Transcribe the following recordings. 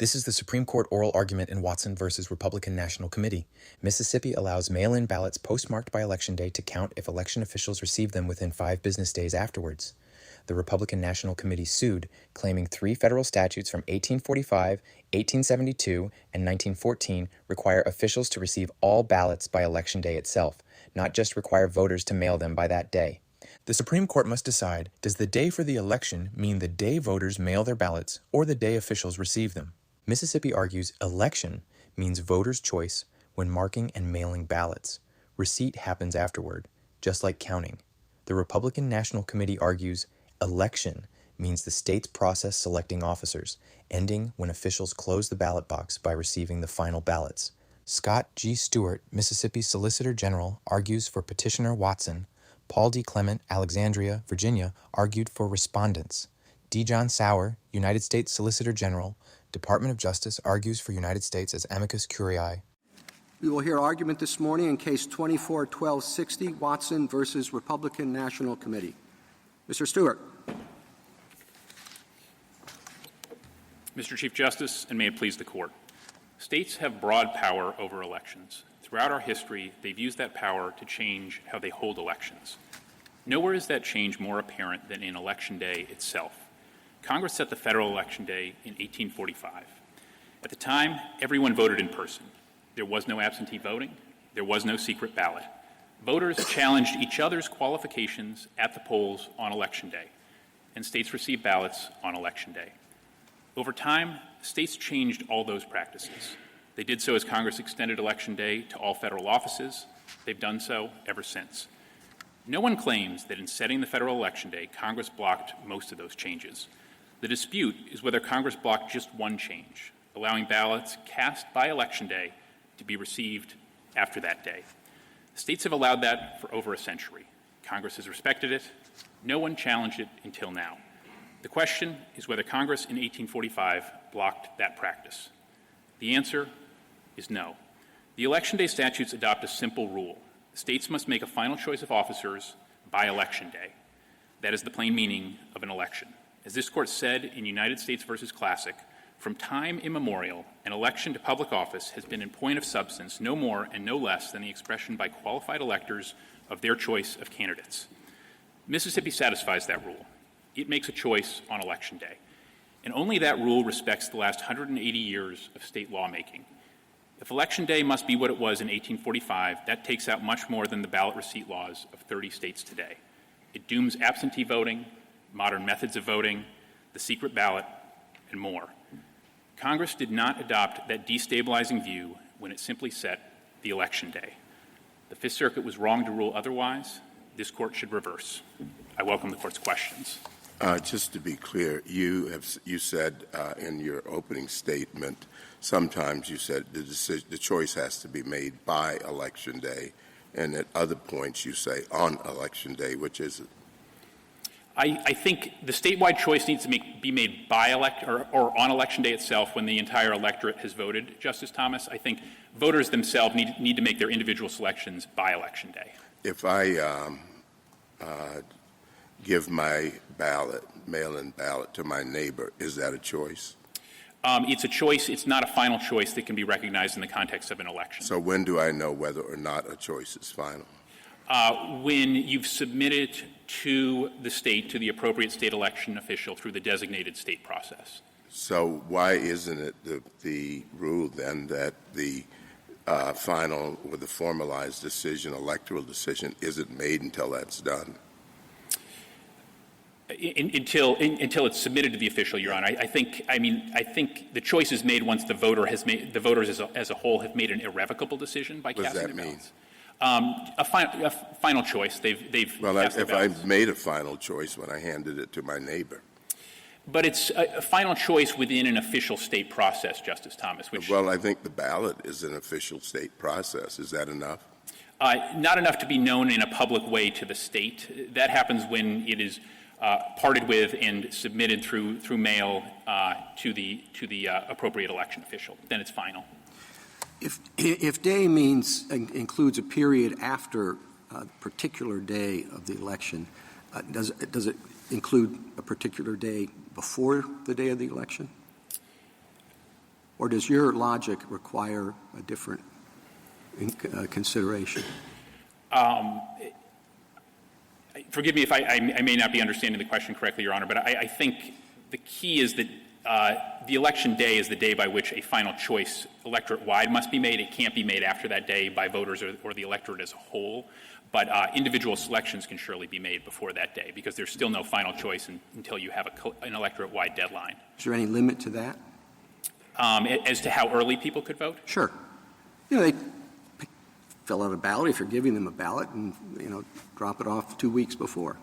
This is the Supreme Court oral argument in Watson v. Republican National Committee. Mississippi allows mail-in ballots postmarked by Election Day to count if election officials receive them within 5 business days afterwards. The Republican National Committee sued, claiming 3 federal statutes from 1845, 1872, and 1914 require officials to receive all ballots by Election Day itself, not just require voters to mail them by that day. The Supreme Court must decide, does the day for the election mean the day voters mail their ballots or the day officials receive them? Mississippi argues election means voters' choice when marking and mailing ballots. Receipt happens afterward, just like counting. The Republican National Committee argues election means the state's process selecting officers, ending when officials close the ballot box by receiving the final ballots. Scott G. Stewart, Mississippi Solicitor General, argues for Petitioner Watson. Paul D. Clement, Alexandria, Virginia, argued for respondents. D. John Sauer, United States Solicitor General, Department of Justice, argues for United States as Amicus Curiae. We will hear argument this morning in Case 24-1260, Watson versus Republican National Committee. Mr. Stewart. Mr. Chief Justice, and may it please the Court. States have broad power over elections. Throughout our history, they've used that power to change how they hold elections. Nowhere is that change more apparent than in Election Day itself. Congress set the federal election day in 1845. At the time, everyone voted in person. There was no absentee voting. There was no secret ballot. Voters challenged each other's qualifications at the polls on Election Day, and states received ballots on Election Day. Over time, states changed all those practices. They did so as Congress extended Election Day to all federal offices. They've done so ever since. No one claims that in setting the federal election day, Congress blocked most of those changes. The dispute is whether Congress blocked just one change, allowing ballots cast by Election Day to be received after that day. States have allowed that for over a century. Congress has respected it. No one challenged it until now. The question is whether Congress in 1845 blocked that practice. The answer is no. The Election Day statutes adopt a simple rule. States must make a final choice of officers by Election Day. That is the plain meaning of an election. As this Court said in United States v. Classic, from time immemorial, an election to public office has been in point of substance no more and no less than the expression by qualified electors of their choice of candidates. Mississippi satisfies that rule. It makes a choice on Election Day. And only that rule respects the last 180 years of state lawmaking. If Election Day must be what it was in 1845, that takes out much more than the ballot receipt laws of 30 states today. It dooms absentee voting, modern methods of voting, the secret ballot, and more. Congress did not adopt that destabilizing view when it simply set the election day. The Fifth Circuit was wrong to rule otherwise. This Court should reverse. I welcome the Court's questions. Just to be clear, you said in your opening statement, sometimes you said the choice has to be made by Election Day, and at other points you say on Election Day. Which is it? I think the statewide choice needs to be made by or on Election Day itself when the entire electorate has voted, Justice Thomas. I think voters themselves need to make their individual selections by Election Day. If I give my ballot, mail-in ballot, to my neighbor, is that a choice? It's a choice. It's not a final choice that can be recognized in the context of an election. So when do I know whether or not a choice is final? When you've submitted to the state, to the appropriate state election official through the designated state process. So why isn't it the rule then that the final or the formalized decision, electoral decision, isn't made until that's done? Until it's submitted to the official, Your Honor. I think the choice is made once the voters as a whole have made an irrevocable decision by casting their ballots. A final choice. I've made a final choice when I handed it to my neighbor. But it's a final choice within an official state process, Justice Thomas. Well, I think the ballot is an official state process. Is that enough? Not enough to be known in a public way to the state. That happens when it is parted with and submitted through mail to the appropriate election official. Then it's final. If day includes a period after a particular day of the election, does it include a particular day before the day of the election? Or does your logic require a different consideration? Forgive me if I may not be understanding the question correctly, Your Honor, but I think the key is that the election day is the day by which a final choice electorate-wide must be made. It can't be made after that day by voters or the electorate as a whole. But individual selections can surely be made before that day because there's still no final choice until you have an electorate-wide deadline. Is there any limit to that? As to how early people could vote? Sure. They fill out a ballot if you're giving them a ballot and, drop it off 2 weeks before.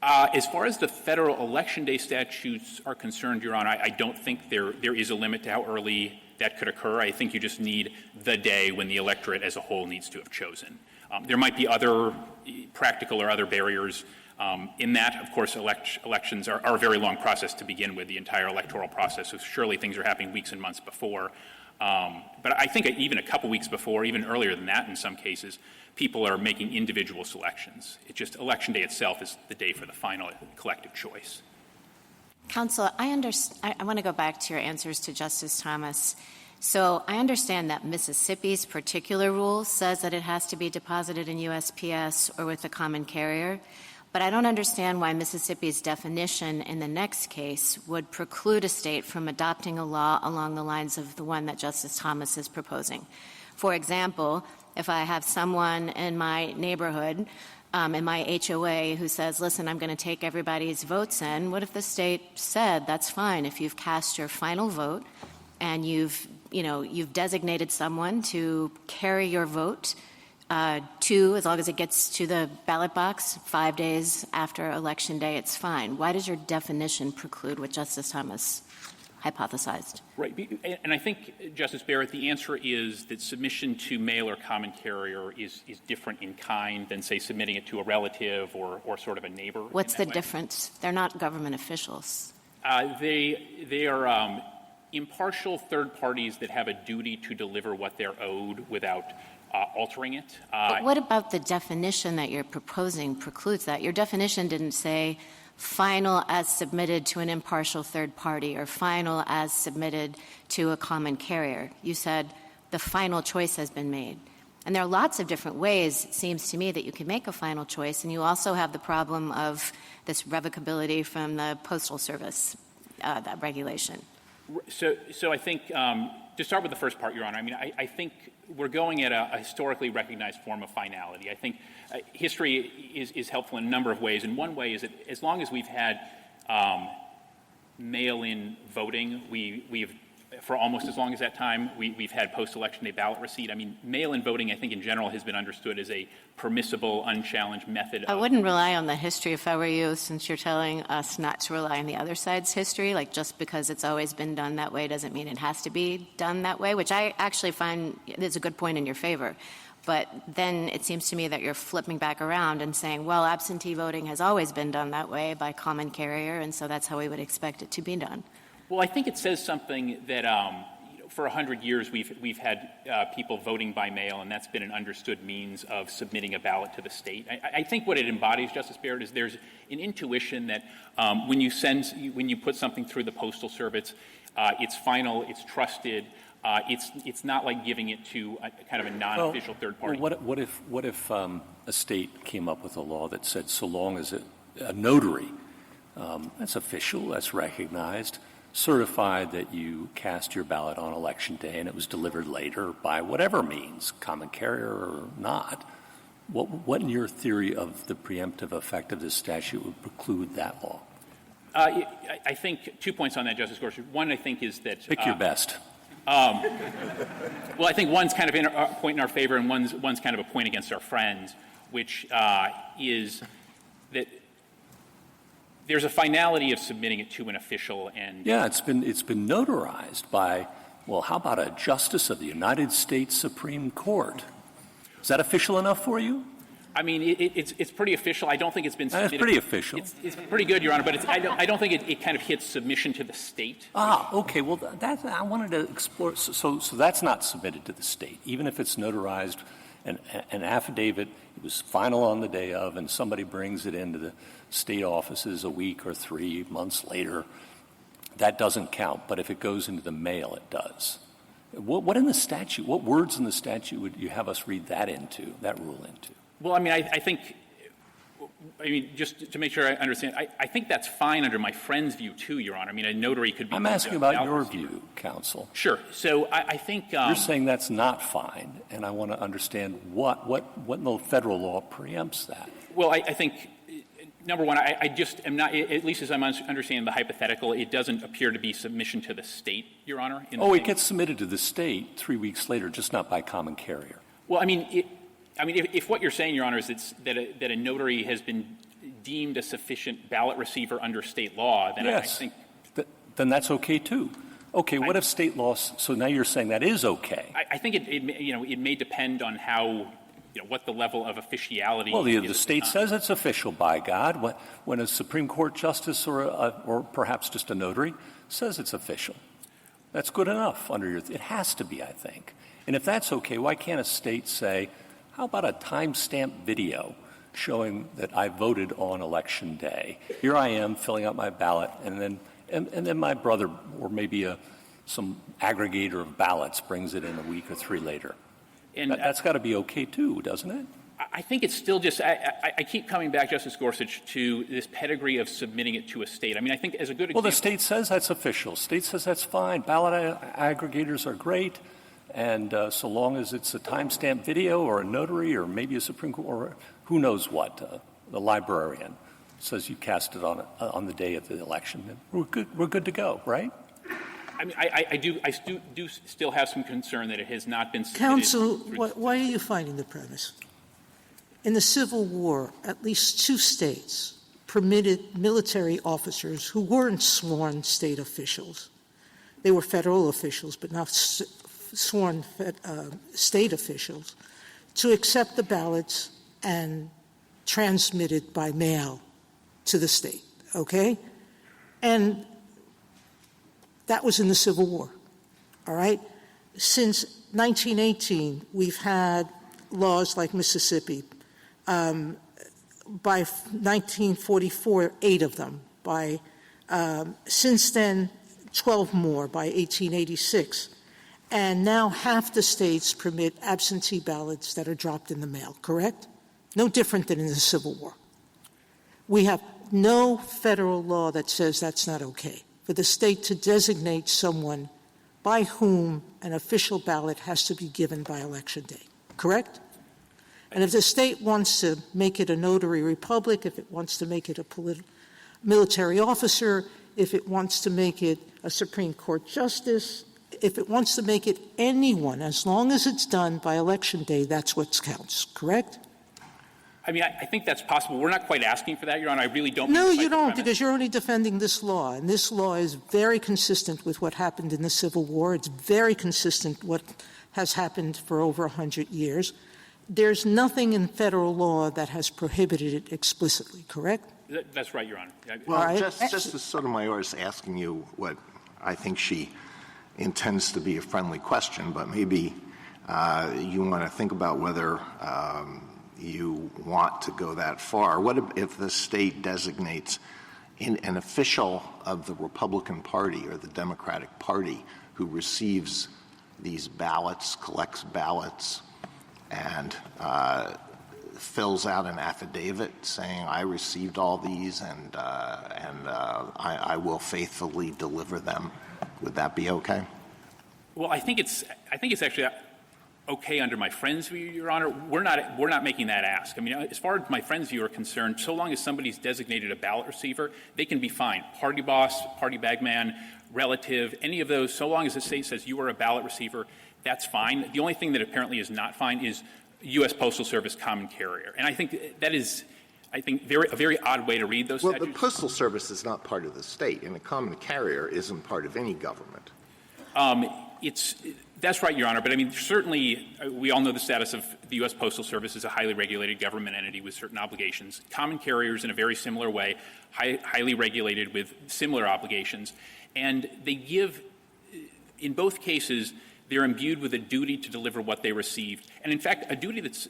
As far as the federal election day statutes are concerned, Your Honor, I don't think there is a limit to how early that could occur. I think you just need the day when the electorate as a whole needs to have chosen. There might be other practical or other barriers in that. Of course, elections are a very long process to begin with, the entire electoral process, so surely things are happening weeks and months before. But I think even a couple weeks before, even earlier than that in some cases, people are making individual selections. It's just election day itself is the day for the final collective choice. Counsel, I want to go back to your answers to Justice Thomas. So I understand that Mississippi's particular rule says that it has to be deposited in USPS or with a common carrier, but I don't understand why Mississippi's definition in the next case would preclude a state from adopting a law along the lines of the one that Justice Thomas is proposing. For example, if I have someone in my neighborhood, in my HOA, who says, listen, I'm going to take everybody's votes in, what if the state said, that's fine, if you've cast your final vote and you've designated someone to carry your vote as long as it gets to the ballot box 5 days after Election Day, it's fine. Why does your definition preclude what Justice Thomas hypothesized? Right. And I think, Justice Barrett, the answer is that submission to mail or common carrier is different in kind than, say, submitting it to a relative or sort of a neighbor. What's the difference? They're not government officials. They are impartial third parties that have a duty to deliver what they're owed without altering it. But what about the definition that you're proposing precludes that? Your definition didn't say final as submitted to an impartial third party or final as submitted to a common carrier. You said the final choice has been made. And there are lots of different ways, it seems to me, that you can make a final choice. And you also have the problem of this revocability from the Postal Service, that regulation. So I think, to start with the first part, Your Honor, I think we're going at a historically recognized form of finality. I think history is helpful in a number of ways. And one way is that as long as we've had mail-in voting, we've for almost as long as that time, we've had post-election day ballot receipt. Mail-in voting, I think, in general, has been understood as a permissible, unchallenged method. I wouldn't rely on the history if I were you, since you're telling us not to rely on the other side's history. Like, just because it's always been done that way doesn't mean it has to be done that way, which I actually find is a good point in your favor. But then it seems to me that you're flipping back around and saying, well, absentee voting has always been done that way by common carrier, and so that's how we would expect it to be done. Well, I think it says something that for 100 years we've had people voting by mail, and that's been an understood means of submitting a ballot to the state. I think what it embodies, Justice Barrett, is there's an intuition that when you put something through the Postal Service, it's final, it's trusted. It's not like giving it to a kind of a non-official third party. Well, what if a state came up with a law that said so long as a notary, that's official, that's recognized, certified that you cast your ballot on Election Day and it was delivered later by whatever means, common carrier or not, what in your theory of the preemptive effect of this statute would preclude that law? I think 2 points on that, Justice Gorsuch. One, I think, is that... Pick your best. Well, I think one's kind of a point in our favor and one's kind of a point against our friends, which is that there's a finality of submitting it to an official and... Yeah, it's been notarized by, well, how about a justice of the United States Supreme Court? Is that official enough for you? It's pretty official. I don't think it's been submitted. That's pretty official. It's pretty good, Your Honor, but I don't think it kind of hits submission to the state. Okay. Well, I wanted to explore. So that's not submitted to the state, even if it's notarized, an affidavit. It was final on the day of, and somebody brings it into the state offices a week or 3 months later. That doesn't count. But if it goes into the mail, it does. What in the statute, what words in the statute would you have us read that rule into? Well, I mean, I think, just to make sure I understand, I think that's fine under my friend's view, too, Your Honor. I mean, a notary could be. I'm asking about your view, counsel. Sure. So I think. You're saying that's not fine, and I want to understand what in the federal law preempts that. Well, I think, number one, I just am not, at least as I'm understanding the hypothetical, it doesn't appear to be submission to the state, Your Honor. It gets submitted to the state 3 weeks later, just not by common carrier. Well, if what you're saying, Your Honor, is that a notary has been deemed a sufficient ballot receiver under state law, then yes. I think. Then that's okay, too. Okay, what if state law, so now you're saying that is okay? I think it may depend on how, what the level of officiality well, is. the state says it's official, by God. When a Supreme Court justice or perhaps just a notary says it's official, that's good enough it has to be, I think. And if that's okay, why can't a state say, how about a time-stamped video showing that I voted on Election Day? Here I am filling out my ballot, and then my brother or maybe some aggregator of ballots brings it in a week or 3 later. And that's got to be okay, too, doesn't it? I think it's still just I keep coming back, Justice Gorsuch, to this pedigree of submitting it to a state. I mean, I think as a good example. Well, the state says that's official. State says that's fine. Ballot aggregators are great. And so long as it's a time-stamped video or a notary or maybe a Supreme Court or who knows what, the librarian says you cast it on the day of the election, we're good to go, right? I mean, I do still have some concern that it has not been submitted. Counsel, why are you fighting the premise? In the Civil War, at least 2 states permitted military officers who weren't sworn state officials. They were federal officials, but not sworn state officials, to accept the ballots and transmit it by mail to the state, okay? And that was in the Civil War, all right? Since 1918, we've had laws like Mississippi. By 1944, 8 of them. Since then, 12 more by 1886. And now half the states permit absentee ballots that are dropped in the mail, correct? No different than in the Civil War. We have no federal law that says that's not okay, for the state to designate someone by whom an official ballot has to be given by Election Day, correct? And if the state wants to make it a notary republic, if it wants to make it a military officer, if it wants to make it a Supreme Court justice, if it wants to make it anyone, as long as it's done by Election Day, that's what counts, correct? I mean, I think that's possible. We're not quite asking for that, Your Honor. I really don't. No, you don't, because you're only defending this law. And this law is very consistent with what happened in the Civil War. It's very consistent with what has happened for over 100 years. There's nothing in federal law that has prohibited it explicitly, correct? That's right, Your Honor. Well, right. Justice Sotomayor is asking you what I think she intends to be a friendly question, but maybe you want to think about whether you want to go that far. What if the state designates an official of the Republican Party or the Democratic Party who receives these ballots, collects ballots, and fills out an affidavit saying, I received all these and I will faithfully deliver them? Would that be okay? Well, I think it's actually okay under my friend's view, Your Honor. We're not making that ask. I mean, as far as my friend's view are concerned, so long as somebody's designated a ballot receiver, they can be fine. Party boss, party bagman, relative, any of those, so long as the state says you are a ballot receiver, that's fine. The only thing that apparently is not fine is U.S. Postal Service common carrier. And I think that is, a very odd way to read those statutes. Well, the Postal Service is not part of the state, and a common carrier isn't part of any government. That's right, Your Honor. But, I mean, certainly we all know the status of the U.S. Postal Service as a highly regulated government entity with certain obligations. Common carriers, in a very similar way, highly regulated with similar obligations. And they give, in both cases, they're imbued with a duty to deliver what they received. And, in fact, a duty that's,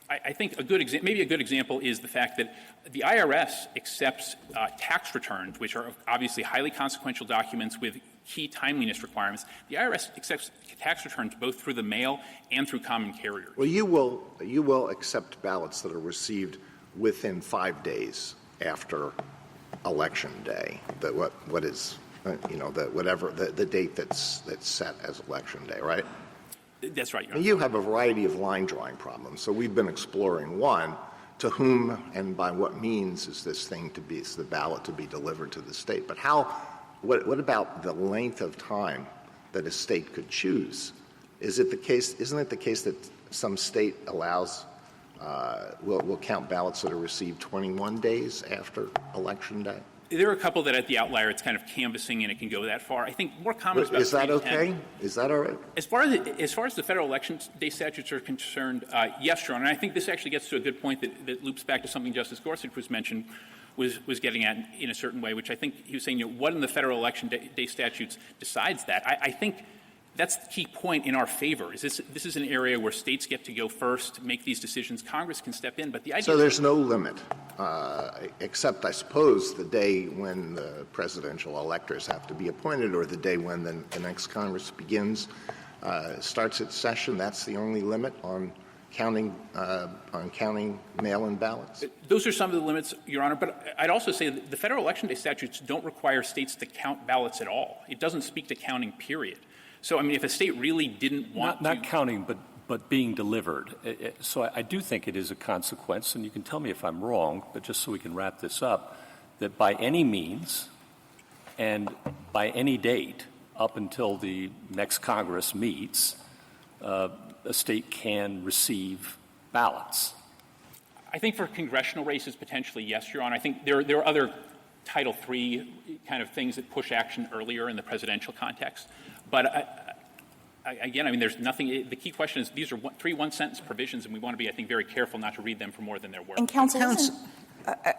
I think, maybe a good example is the fact that the IRS accepts tax returns, which are obviously highly consequential documents with key timeliness requirements, the IRS accepts tax returns both through the mail and through common carriers. Well, you will accept ballots that are received within 5 days after Election Day. What is the date that's set as Election Day, right? That's right, Your Honor. And you have a variety of line drawing problems. So we've been exploring one. To whom and by what means is the ballot to be delivered to the state? But what about the length of time that a state could choose? Isn't it the case that some state allows, will count ballots that are received 21 days after Election Day? There are a couple that at the outlier it's kind of canvassing and it can go that far. I think more common is about Is that okay? Is that all right? As far as the federal election day statutes are concerned, yes, Your Honor. And I think this actually gets to a good point that loops back to something Justice Gorsuch was getting at in a certain way, which I think he was saying, what in the federal election day statutes decides that? I think that's the key point in our favor. This is an area where states get to go first, make these decisions. Congress can step in, but the idea. So there's no limit, except I suppose the day when the presidential electors have to be appointed, or the day when the next Congress starts its session. That's the only limit on counting mail-in ballots. Those are some of the limits, Your Honor. But I'd also say that the federal election day statutes don't require states to count ballots at all. It doesn't speak to counting, period. So, I mean, if a state really didn't want not counting, but being delivered. So I do think it is a consequence, and you can tell me if I'm wrong, but just so we can wrap this up, that by any means and by any date up until the next Congress meets, a state can receive ballots. I think for congressional races, potentially, yes, Your Honor. I think there are other Title III kind of things that push action earlier in the presidential context. But again, I mean, there's nothing. The key question is these are three one-sentence provisions, and we want to be, I think, very careful not to read them for more than they're worth. And counsel,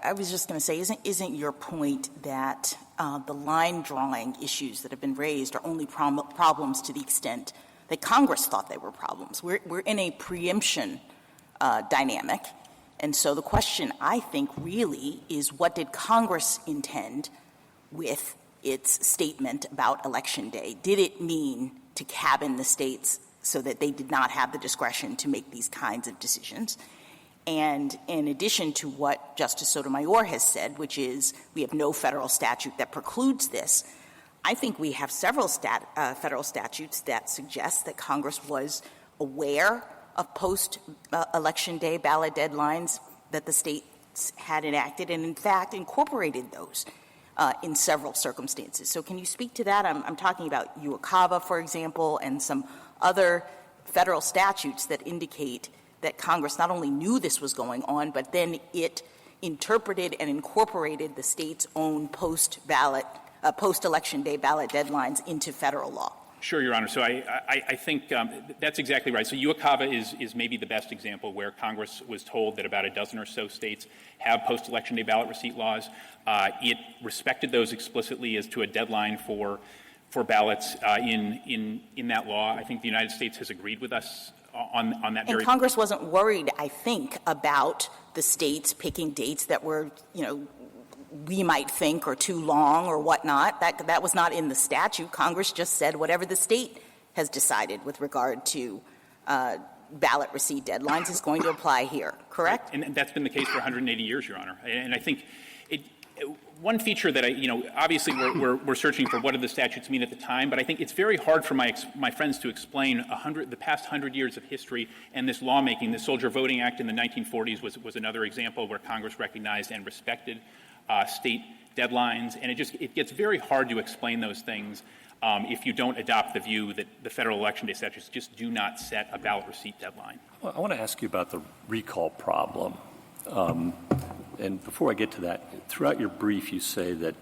I was just going to say, isn't your point that the line drawing issues that have been raised are only problems to the extent that Congress thought they were problems? We're in a preemption dynamic. And so the question, I think, really is what did Congress intend with its statement about Election Day? Did it mean to cabin the states so that they did not have the discretion to make these kinds of decisions? And in addition to what Justice Sotomayor has said, which is we have no federal statute that precludes this, I think we have several federal statutes that suggest that Congress was aware of post-Election Day ballot deadlines that the states had enacted and, in fact, incorporated those in several circumstances. So can you speak to that? I'm talking about UOCAVA, for example, and some other federal statutes that indicate that Congress not only knew this was going on, but then it interpreted and incorporated the state's own post-Election Day ballot deadlines into federal law. Sure, Your Honor. So I think that's exactly right. So UOCAVA is maybe the best example where Congress was told that about a dozen or so states have post-Election Day ballot receipt laws. It respected those explicitly as to a deadline for ballots in that law. I think the United States has agreed with us on that. And Congress wasn't worried, I think, about the states picking dates that were, we might think are too long or whatnot. That was not in the statute. Congress just said whatever the state has decided with regard to ballot receipt deadlines is going to apply here, correct? And that's been the case for 180 years, Your Honor. And I think one feature that obviously we're searching for what do the statutes mean at the time, but I think it's very hard for my friends to explain the past 100 years of history and this lawmaking. The Soldier Voting Act in the 1940s was another example where Congress recognized and respected state deadlines, and it gets very hard to explain those things if you don't adopt the view that the federal election day statutes just do not set a ballot receipt deadline. Well, I want to ask you about the recall problem. And before I get to that, throughout your brief you say that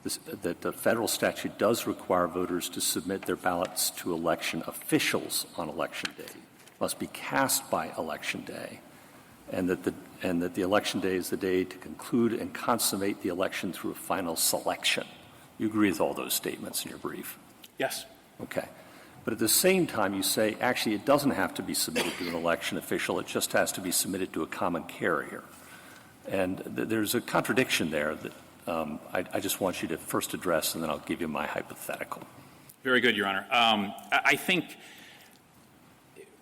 the federal statute does require voters to submit their ballots to election officials on Election Day, must be cast by Election Day, and that the election day is the day to conclude and consummate the election through a final selection. You agree with all those statements in your brief? Yes. Okay. But at the same time, you say, actually, it doesn't have to be submitted to an election official. It just has to be submitted to a common carrier. And there's a contradiction there that I just want you to first address, and then I'll give you my hypothetical. Very good, Your Honor. I think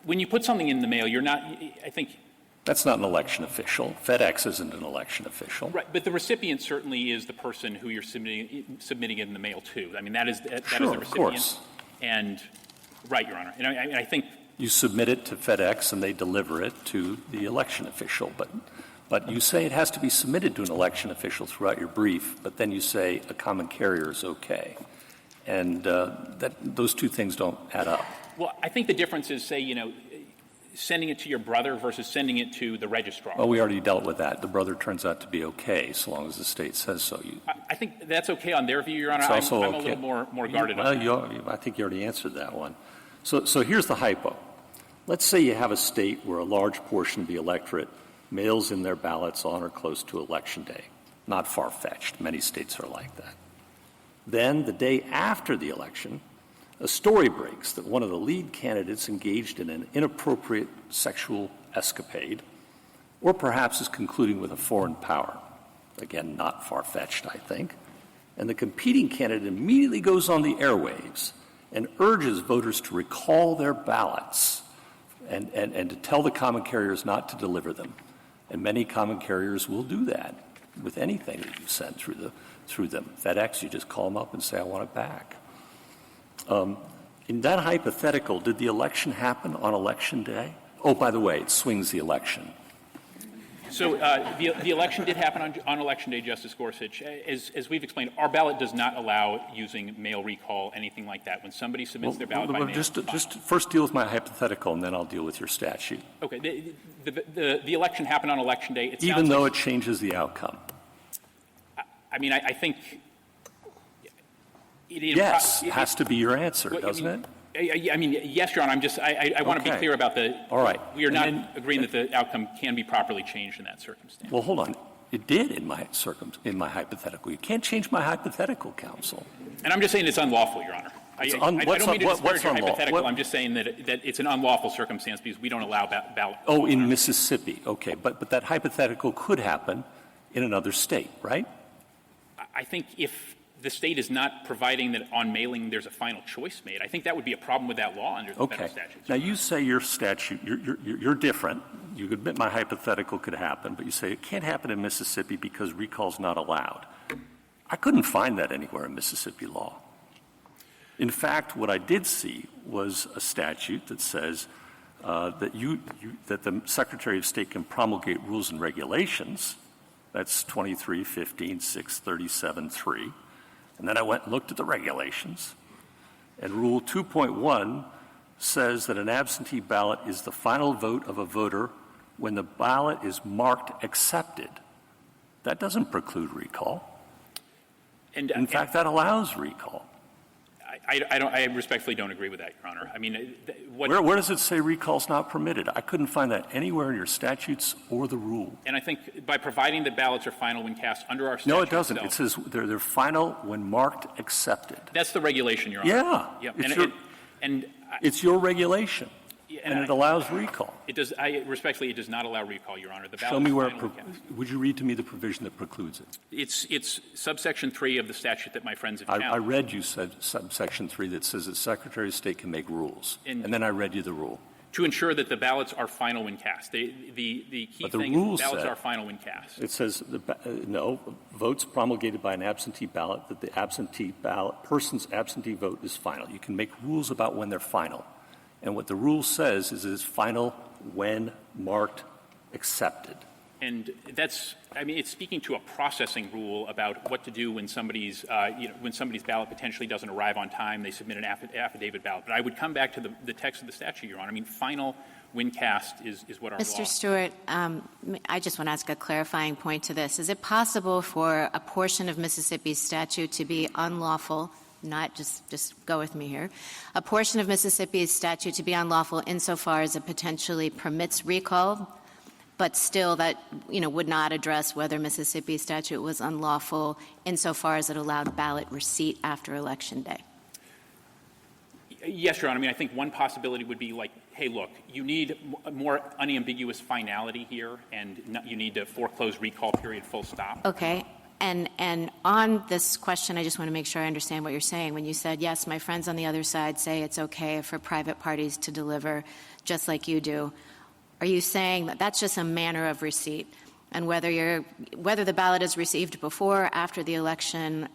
when you put something in the mail, you're not, I think. That's not an election official. FedEx isn't an election official. Right, but the recipient certainly is the person who you're submitting it in the mail to. I mean, that is the recipient. Of course. And, right, Your Honor. And I think. You submit it to FedEx and they deliver it to the election official. But you say it has to be submitted to an election official throughout your brief, but then you say a common carrier is okay. And those two things don't add up. Well, I think the difference is, say, sending it to your brother versus sending it to the registrar. Well, we already dealt with that. The brother turns out to be okay so long as the state says so. I think that's okay on their view, Your Honor. It's also I'm okay. a little more guarded on that. I think you already answered that one. So here's the hypo. Let's say you have a state where a large portion of the electorate mails in their ballots on or close to Election Day. Not far-fetched. Many states are like that. Then, the day after the election, a story breaks that one of the lead candidates engaged in an inappropriate sexual escapade, or perhaps is concluding with a foreign power. Again, not far-fetched, I think. And the competing candidate immediately goes on the airwaves and urges voters to recall their ballots and to tell the common carriers not to deliver them. And many common carriers will do that with anything that you send through them. FedEx, you just call them up and say, I want it back. In that hypothetical, did the election happen on Election Day? Oh, by the way, it swings the election. So the election did happen on Election Day, Justice Gorsuch. As we've explained, our ballot does not allow using mail recall, anything like that. When somebody submits their ballot by mail. Just first deal with my hypothetical, and then I'll deal with your statute. Okay. The election happened on Election Day. Even though it changes the outcome. I mean, I think. Yes, it has to be your answer, doesn't it? I mean, yes, Your Honor. I want to be clear about the. All right. We are not agreeing that the outcome can be properly changed in that circumstance. Well, hold on. It did in my hypothetical. You can't change my hypothetical, counsel. And I'm just saying it's unlawful, Your Honor. I don't mean to disparage your hypothetical. I'm just saying that it's an unlawful circumstance because we don't allow ballot. Oh, in Mississippi. Okay. But that hypothetical could happen in another state, right? I think if the state is not providing that on mailing there's a final choice made, I think that would be a problem with that law under the federal statutes. Now, you say your statute, you're different. You admit my hypothetical could happen, but you say it can't happen in Mississippi because recall's not allowed. I couldn't find that anywhere in Mississippi law. In fact, what I did see was a statute that says that the Secretary of State can promulgate rules and regulations. That's 23-15-637-3. And then I went and looked at the regulations. And Rule 2.1 says that an absentee ballot is the final vote of a voter when the ballot is marked accepted. That doesn't preclude recall. In fact, that allows recall. I respectfully don't agree with that, Your Honor. I mean, where does it say recall's not permitted? I couldn't find that anywhere in your statutes or the rule. And I think by providing that ballots are final when cast under our statute. No, it doesn't. It says they're final when marked accepted. That's the regulation, Your Honor. Yeah. It's it's your regulation. And it allows recall. It does. Respectfully, it does not allow recall, Your Honor. The Show me where. Would you read to me the provision that precludes it? It's subsection 3 of the statute that my friends have found. I read you said subsection 3 that says that Secretary of State can make rules, and then I read you the rule. To ensure that the ballots are final when cast. The key thing is ballots are final when cast. It says votes promulgated by an absentee ballot that the person's absentee vote is final. You can make rules about when they're final. And what the rule says is it's final when marked accepted. And it's speaking to a processing rule about what to do when somebody's ballot potentially doesn't arrive on time, they submit an affidavit ballot. But I would come back to the text of the statute, Your Honor. I mean, final when cast is what our law. Mr. Stewart, I just want to ask a clarifying point to this. Is it possible for a portion of Mississippi's statute to be unlawful? Not just go with me here. A portion of Mississippi's statute to be unlawful insofar as it potentially permits recall, but still that, would not address whether Mississippi's statute was unlawful insofar as it allowed ballot receipt after Election Day. Yes, Your Honor. I mean, I think one possibility would be like, hey, look, you need more unambiguous finality here, and you need to foreclose recall period full stop. Okay. And on this question, I just want to make sure I understand what you're saying. When you said, yes, my friends on the other side say it's okay for private parties to deliver just like you do, are you saying that that's just a manner of receipt? And whether the ballot is received before or after the election,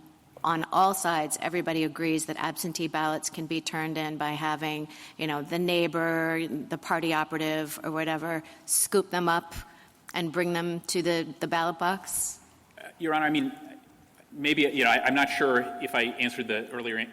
on all sides, everybody agrees that absentee ballots can be turned in by having, the neighbor, the party operative, or whatever, scoop them up and bring them to the ballot box? Your Honor, I mean, maybe, I'm not sure if I answered the earlier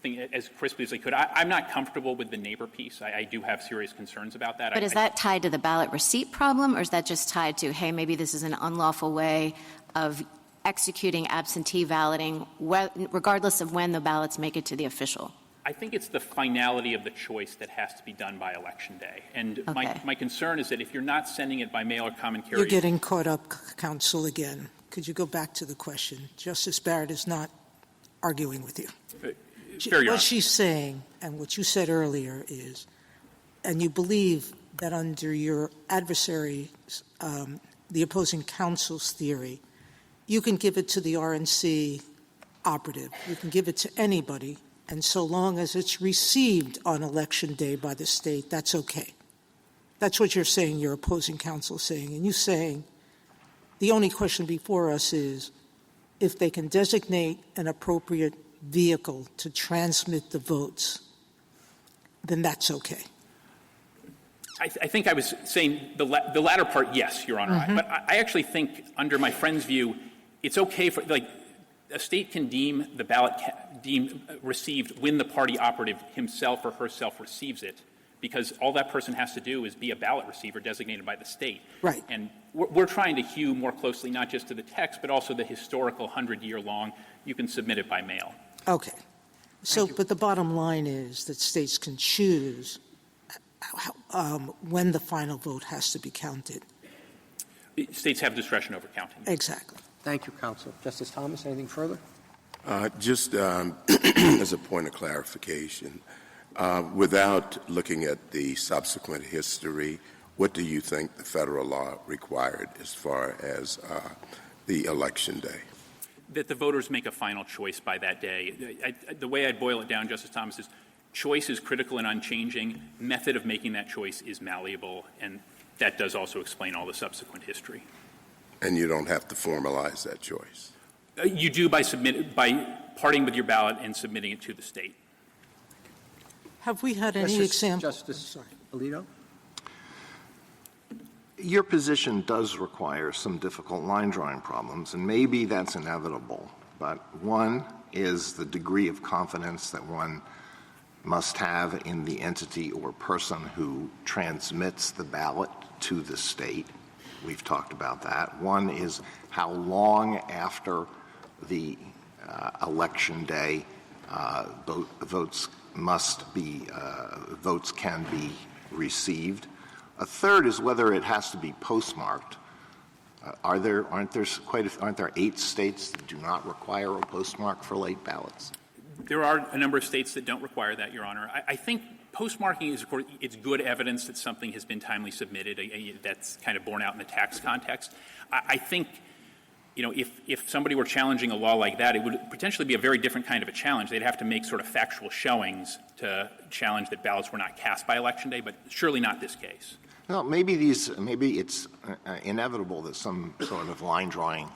thing as crisply as I could. I'm not comfortable with the neighbor piece. I do have serious concerns about that. But is that tied to the ballot receipt problem, or is that just tied to, hey, maybe this is an unlawful way of executing absentee balloting, regardless of when the ballots make it to the official? I think it's the finality of the choice that has to be done by Election Day. And Okay. my concern is that if you're not sending it by mail or common carrier— You're getting caught up, counsel, again. Could you go back to the question? Justice Barrett is not arguing with you. Fair, Your What Honor. she's saying, and what you said earlier is, and you believe that under your adversary, the opposing counsel's theory, you can give it to the RNC operative. You can give it to anybody, and so long as it's received on Election Day by the state, that's okay. That's what you're saying, your opposing counsel is saying. And you're saying the only question before us is if they can designate an appropriate vehicle to transmit the votes, then that's okay. I think I was saying the latter part, yes, Your Honor. Mm-hmm. But I actually think, under my friend's view, it's okay for, a state can deem the ballot received when the party operative himself or herself receives it, because all that person has to do is be a ballot receiver designated by the state. Right. And we're trying to hew more closely not just to the text, but also the historical 100-year-long, you can submit it by mail. Okay. So, but the bottom line is that states can choose when the final vote has to be counted. States have discretion over counting. Exactly. Thank you, counsel. Justice Thomas, anything further? Just as a point of clarification, without looking at the subsequent history, what do you think the federal law required as far as the election day? That the voters make a final choice by that day. The way I'd boil it down, Justice Thomas, is choice is critical and unchanging. Method of making that choice is malleable, and that does also explain all the subsequent history. And you don't have to formalize that choice? You do by parting with your ballot and submitting it to the state. Have we had any examples? Justice Alito? Your position does require some difficult line drawing problems, and maybe that's inevitable. But one is the degree of confidence that one must have in the entity or person who transmits the ballot to the state. We've talked about that. One is how long after the election day votes can be received. A third is whether it has to be postmarked. Aren't there 8 states that do not require a postmark for late ballots? There are a number of states that don't require that, Your Honor. I think postmarking is, of course, it's good evidence that something has been timely submitted. That's kind of borne out in the tax context. I think, if somebody were challenging a law like that, it would potentially be a very different kind of a challenge. They'd have to make sort of factual showings to challenge that ballots were not cast by Election Day, but surely not this case. No, maybe it's inevitable that some sort of line drawing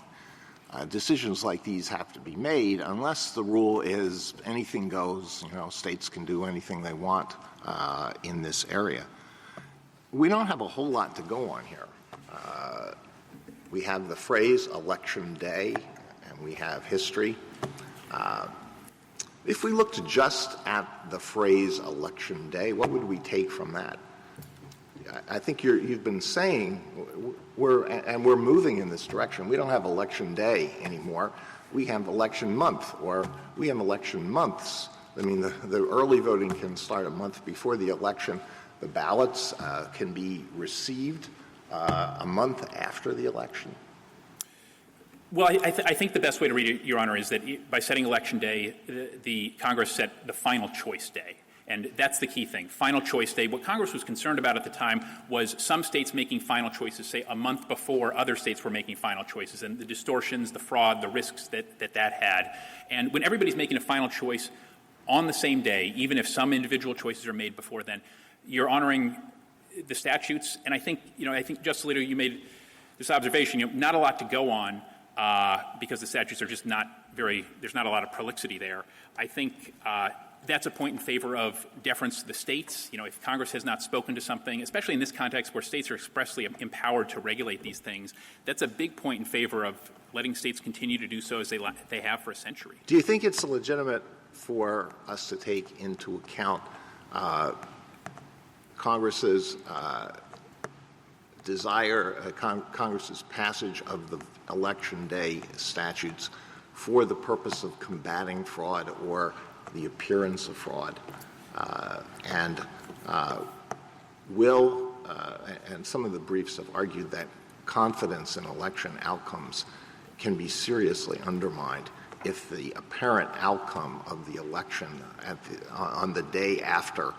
decisions like these have to be made, unless the rule is anything goes. States can do anything they want in this area. We don't have a whole lot to go on here. We have the phrase election day, and we have history. If we looked just at the phrase election day, what would we take from that? I think you've been saying we're moving in this direction. We don't have election day anymore. We have election month, or we have election months. I mean, the early voting can start a month before the election. The ballots can be received a month after the election. Well, I think the best way to read it, Your Honor, is that by setting Election Day, the Congress set the final choice day. And that's the key thing, final choice day. What Congress was concerned about at the time was some states making final choices, say, a month before other states were making final choices, and the distortions, the fraud, the risks that had. And when everybody's making a final choice on the same day, even if some individual choices are made before then, you're honoring the statutes. And I think, Justice Alito, you made this observation, not a lot to go on because the statutes are just not there's not a lot of prolixity there. I think that's a point in favor of deference to the states. If Congress has not spoken to something, especially in this context where states are expressly empowered to regulate these things, that's a big point in favor of letting states continue to do so as they have for a century. Do you think it's legitimate for us to take into account Congress's Congress's passage of the Election Day statutes for the purpose of combating fraud or the appearance of fraud, and some of the briefs have argued that confidence in election outcomes can be seriously undermined if the apparent outcome of the election on the day after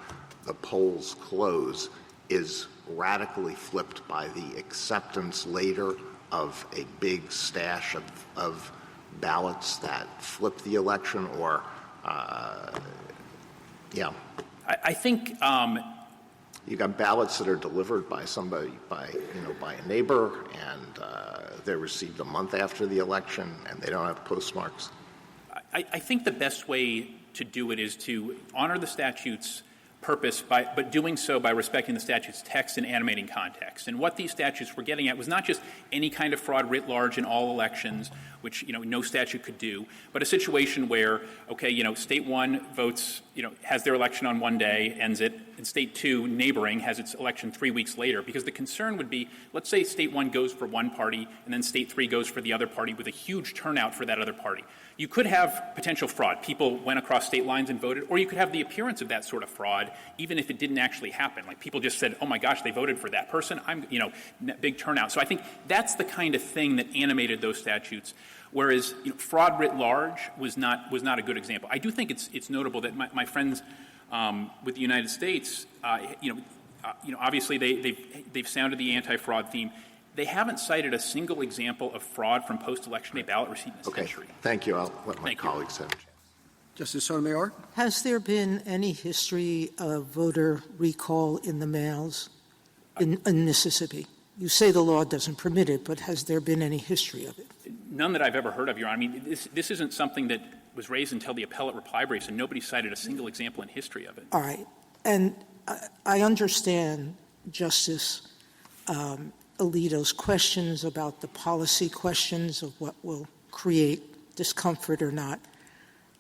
the polls close is radically flipped by the acceptance later of a big stash of ballots that flip the election, or I think you got ballots that are delivered by somebody, by a neighbor, and they're received a month after the election, and they don't have postmarks. I think the best way to do it is to honor the statute's purpose, but doing so by respecting the statute's text and animating context. And what these statutes were getting at was not just any kind of fraud writ large in all elections, which no statute could do, but a situation where, state one votes, has their election on one day, ends it, and state two, neighboring, has its election 3 weeks later. Because the concern would be, let's say state one goes for one party, and then state three goes for the other party with a huge turnout for that other party. You could have potential fraud. People went across state lines and voted, or you could have the appearance of that sort of fraud, even if it didn't actually happen. Like people just said, oh my gosh, they voted for that person. Big turnout. So I think that's the kind of thing that animated those statutes. Whereas fraud writ large was not a good example. I do think it's notable that my friends with the United States, obviously they've sounded the anti-fraud theme. They haven't cited a single example of fraud from post-election day ballot receipt in this century. Thank you. I'll let my colleagues have a chance. Justice Sotomayor? Has there been any history of voter recall in the mails in Mississippi? You say the law doesn't permit it, but has there been any history of it? None that I've ever heard of, Your Honor. I mean, this isn't something that was raised until the appellate reply briefs, and nobody cited a single example in history of it. All right. And I understand Justice Alito's questions about the policy questions of what will create discomfort or not.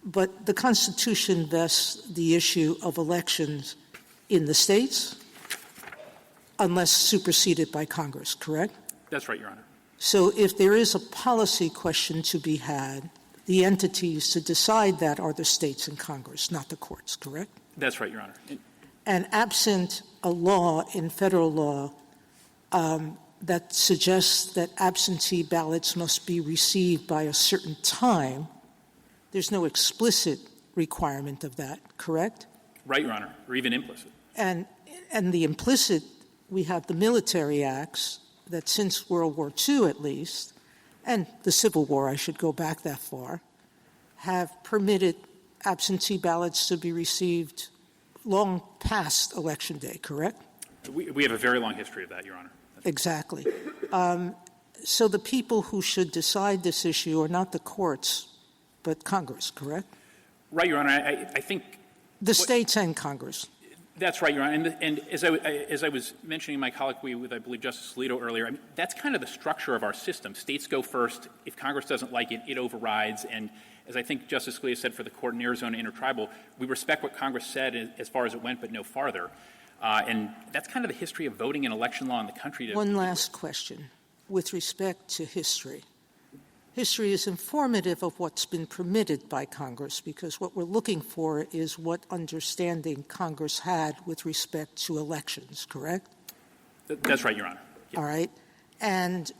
But the Constitution vests the issue of elections in the states unless superseded by Congress, correct? That's right, Your Honor. So if there is a policy question to be had, the entities to decide that are the states and Congress, not the courts, correct? That's right, Your Honor. And absent a law in federal law that suggests that absentee ballots must be received by a certain time, there's no explicit requirement of that, correct? Right, Your Honor, or even implicit. And the implicit, we have the military acts that since World War II at least, and the Civil War, I should go back that far, have permitted absentee ballots to be received long past Election Day, correct? We have a very long history of that, Your Honor. Exactly. So the people who should decide this issue are not the courts, but Congress, correct? Right, Your Honor. I think the states and Congress. That's right, Your Honor. And as I was mentioning in my colloquy with, I believe, Justice Alito earlier, that's kind of the structure of our system. States go first. If Congress doesn't like it, it overrides. And as I think Justice Scalia said for the court in Arizona Intertribal, we respect what Congress said as far as it went, but no farther. And that's kind of the history of voting and election law in the country. One last question with respect to history. History is informative of what's been permitted by Congress because what we're looking for is what understanding Congress had with respect to elections, correct? That's right, Your Honor. Yeah. All right. And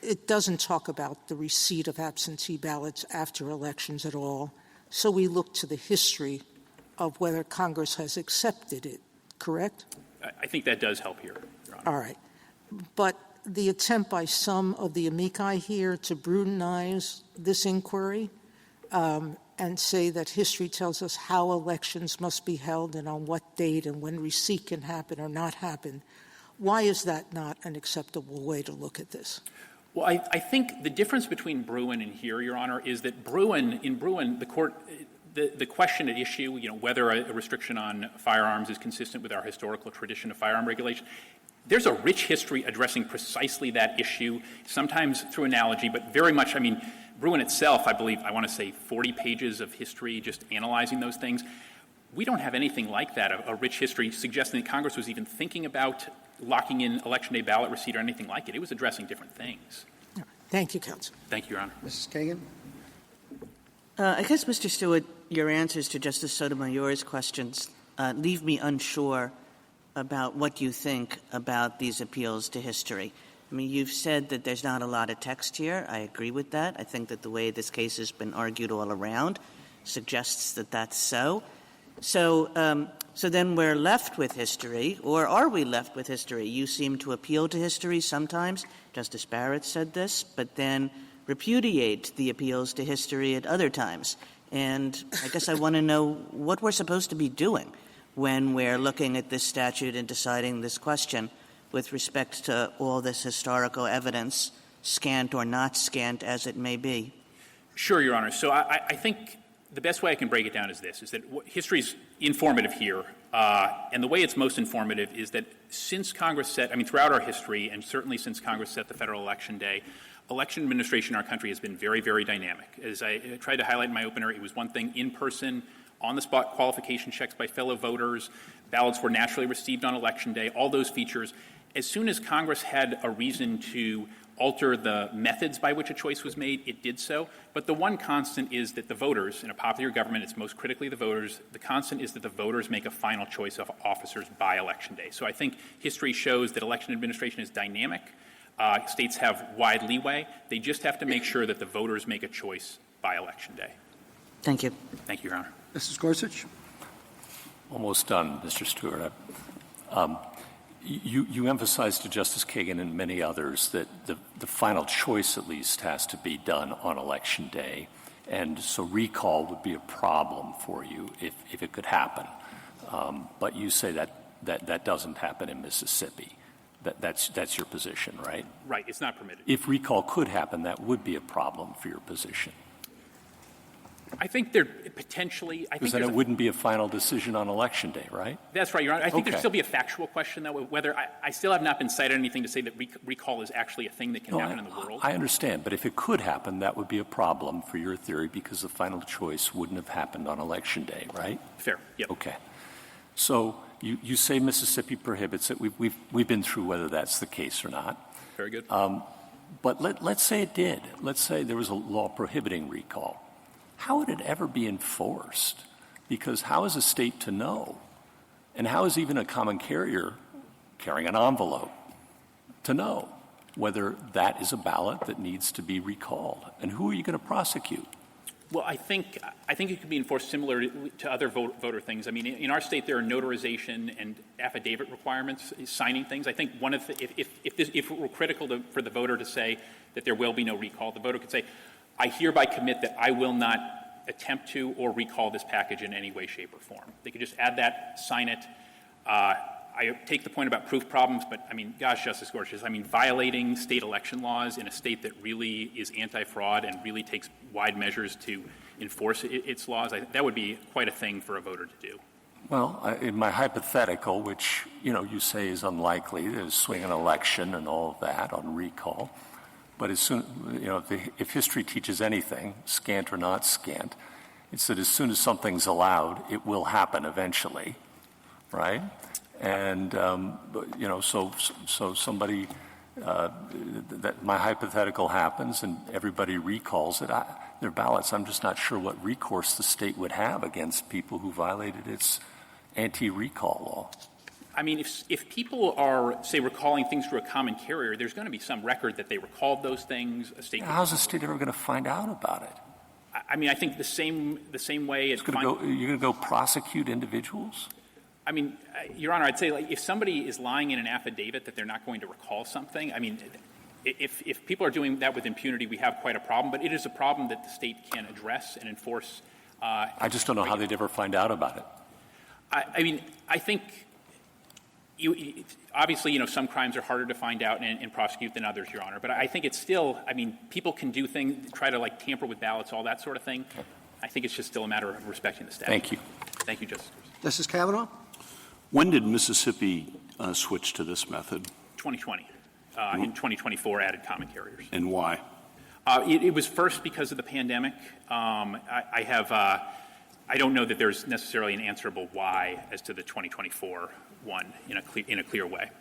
it doesn't talk about the receipt of absentee ballots after elections at all. So we look to the history of whether Congress has accepted it, correct? I think that does help here, Your Honor. All right. But the attempt by some of the amici here to brutalize this inquiry and say that history tells us how elections must be held and on what date and when receipt can happen or not happen, why is that not an acceptable way to look at this? Well, I think the difference between Bruin and here, Your Honor, is that in Bruin, the court, the question at issue, whether a restriction on firearms is consistent with our historical tradition of firearm regulation, there's a rich history addressing precisely that issue, sometimes through analogy, but very much, Bruin itself, I believe, I want to say 40 pages of history just analyzing those things. We don't have anything like that, a rich history suggesting that Congress was even thinking about locking in Election Day ballot receipt or anything like it. It was addressing different things. Thank you, counsel. Thank you, Your Honor. Mrs. Kagan? I guess, Mr. Stewart, your answers to Justice Sotomayor's questions leave me unsure about what you think about these appeals to history. You've said that there's not a lot of text here. I agree with that. I think that the way this case has been argued all around suggests that that's so. So then we're left with history, or are we left with history? You seem to appeal to history sometimes. Justice Barrett said this, but then repudiate the appeals to history at other times. And I guess I want to know what we're supposed to be doing when we're looking at this statute and deciding this question with respect to all this historical evidence, scant or not scant as it may be. Sure, Your Honor. So I think the best way I can break it down is this, is that history is informative here, and the way it's most informative is that since Congress set, throughout our history, and certainly since Congress set the federal election day, election administration in our country has been very, very dynamic. As I tried to highlight in my opener, it was one thing in-person, on-the-spot qualification checks by fellow voters, ballots were naturally received on election day, all those features. As soon as Congress had a reason to alter the methods by which a choice was made, it did so. But the one constant is that the voters, in a popular government, it's most critically the voters, the constant is that the voters make a final choice of officers by election day. So I think history shows that election administration is dynamic. States have wide leeway. They just have to make sure that the voters make a choice by election day. Thank you. Thank you, Your Honor. Mrs. Gorsuch? Almost done, Mr. Stewart. You emphasized to Justice Kagan and many others that the final choice, at least, has to be done on Election Day, and so recall would be a problem for you if it could happen. But you say that doesn't happen in Mississippi. That's your position, right? Right. It's not permitted. If recall could happen, that would be a problem for your position. I think there potentially – Because then it wouldn't be a final decision on Election Day, right? That's right, Your Honor. I think there'd still be a factual question, though, whether I still have not been cited anything to say that recall is actually a thing that can happen in the world. I understand. But if it could happen, that would be a problem for your theory because the final choice wouldn't have happened on Election Day, right? Fair. Yep. Okay. So you say Mississippi prohibits it. We've been through whether that's the case or not. Very good. But let's say it did. Let's say there was a law prohibiting recall. How would it ever be enforced? Because how is a state to know? And how is even a common carrier carrying an envelope to know whether that is a ballot that needs to be recalled? And who are you going to prosecute? Well, I think it could be enforced similar to other voter things. In our state, there are notarization and affidavit requirements, signing things. I think one of if it were critical for the voter to say that there will be no recall, the voter could say, I hereby commit that I will not attempt to or recall this package in any way, shape, or form. They could just add that, sign it. I take the point about proof problems, but, gosh, Justice Gorsuch, violating state election laws in a state that really is anti-fraud and really takes wide measures to enforce its laws, that would be quite a thing for a voter to do. Well, in my hypothetical, which, you say is unlikely, to swing an election and all of that on recall, but as soon, if history teaches anything, scant or not scant, it's that as soon as something's allowed, it will happen eventually, right? And so somebody that my hypothetical happens, and everybody recalls it. Their ballots. I'm just not sure what recourse the state would have against people who violated its anti-recall law. If people are, say, recalling things through a common carrier, there's going to be some record that they recalled those things. How's the state ever going to find out about it? I mean, I think the same way you're going to go prosecute individuals? I mean, Your Honor, I'd say, like, if somebody is lying in an affidavit that they're not going to recall something, I mean, if people are doing that with impunity, we have quite a problem. But it is a problem that the state can address and enforce. I just don't know how they'd ever find out about it. I mean, I think obviously, some crimes are harder to find out and prosecute than others, Your Honor. But I think it's still, I mean, people can do things, try to, like, tamper with ballots, all that sort of thing. I think it's just still a matter of respecting the statute. Thank you. Thank you, Justice. Justice Kavanaugh? When did Mississippi switch to this method? 2020. In 2024, added common carriers. And why? It was first because of the pandemic. I don't know that there's necessarily an answerable why as to the 2024 one in a clear way.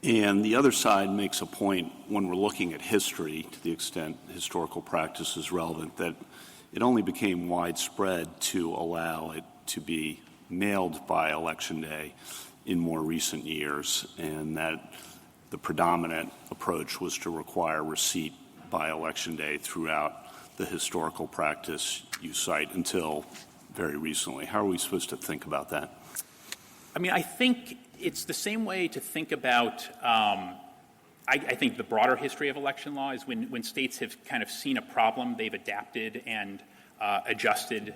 And the other side makes a point when we're looking at history, to the extent historical practice is relevant, that it only became widespread to allow it to be mailed by Election Day in more recent years, and that the predominant approach was to require receipt by Election Day throughout the historical practice you cite until very recently. How are we supposed to think about that? I mean, I think it's the same way to think about I think the broader history of election law is when states have kind of seen a problem, they've adapted and adjusted,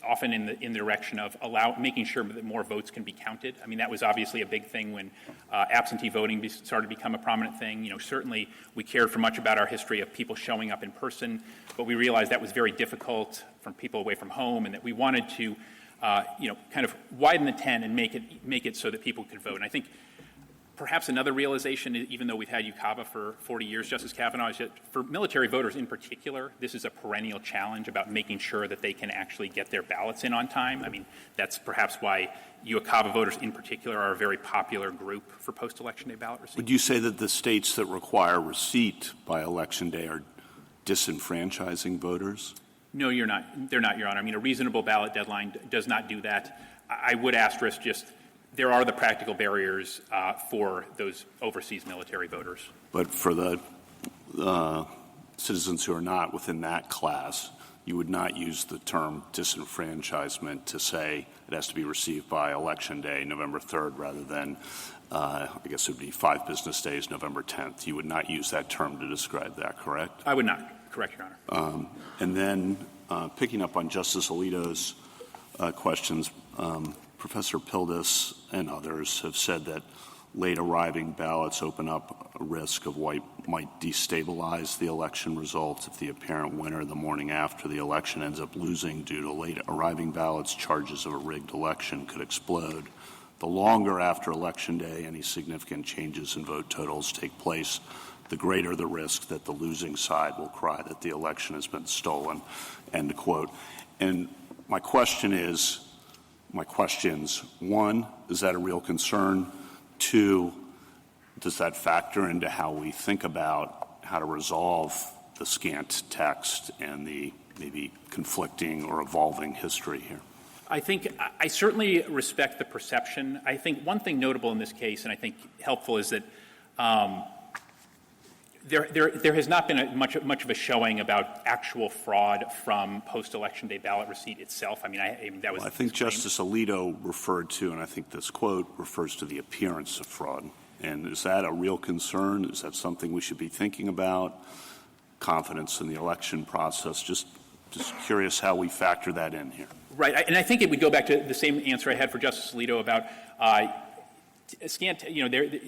often in the direction of making sure that more votes can be counted. I mean, that was obviously a big thing when absentee voting started to become a prominent thing. Certainly we cared for much about our history of people showing up in person, but we realized that was very difficult from people away from home, and that we wanted to, kind of widen the tent and make it so that people could vote. And I think perhaps another realization, even though we've had UOCAVA for 40 years, Justice Kavanaugh, is that for military voters in particular, this is a perennial challenge about making sure that they can actually get their ballots in on time. I mean, that's perhaps why UOCAVA voters in particular are a very popular group for post-election day ballot receipt. Would you say that the states that require receipt by Election Day are disenfranchising voters? No, they're not, Your Honor. I mean, a reasonable ballot deadline does not do that. I would asterisk just there are the practical barriers for those overseas military voters. But for the citizens who are not within that class, you would not use the term disenfranchisement to say it has to be received by Election Day, November 3rd, rather than, I guess it would be 5 business days, November 10th. You would not use that term to describe that, correct? I would not. Correct, Your Honor. And then picking up on Justice Alito's questions, Professor Pildes and others have said that late arriving ballots open up a risk of what might destabilize the election result if the apparent winner the morning after the election ends up losing due to late arriving ballots. Charges of a rigged election could explode. The longer after Election Day any significant changes in vote totals take place, the greater the risk that the losing side will cry that the election has been stolen, end quote. And my questions, one, is that a real concern? Two, does that factor into how we think about how to resolve the scant text and the maybe conflicting or evolving history here? I think I certainly respect the perception. I think one thing notable in this case, and I think helpful, is that there has not been much of a showing about actual fraud from post-election day ballot receipt itself. I mean, that was. Well, I think Justice Alito referred to, and I think this quote refers to the appearance of fraud. And is that a real concern? Is that something we should be thinking about? Confidence in the election process? Just curious how we factor that in here. Right, and I think it would go back to the same answer I had for Justice Alito about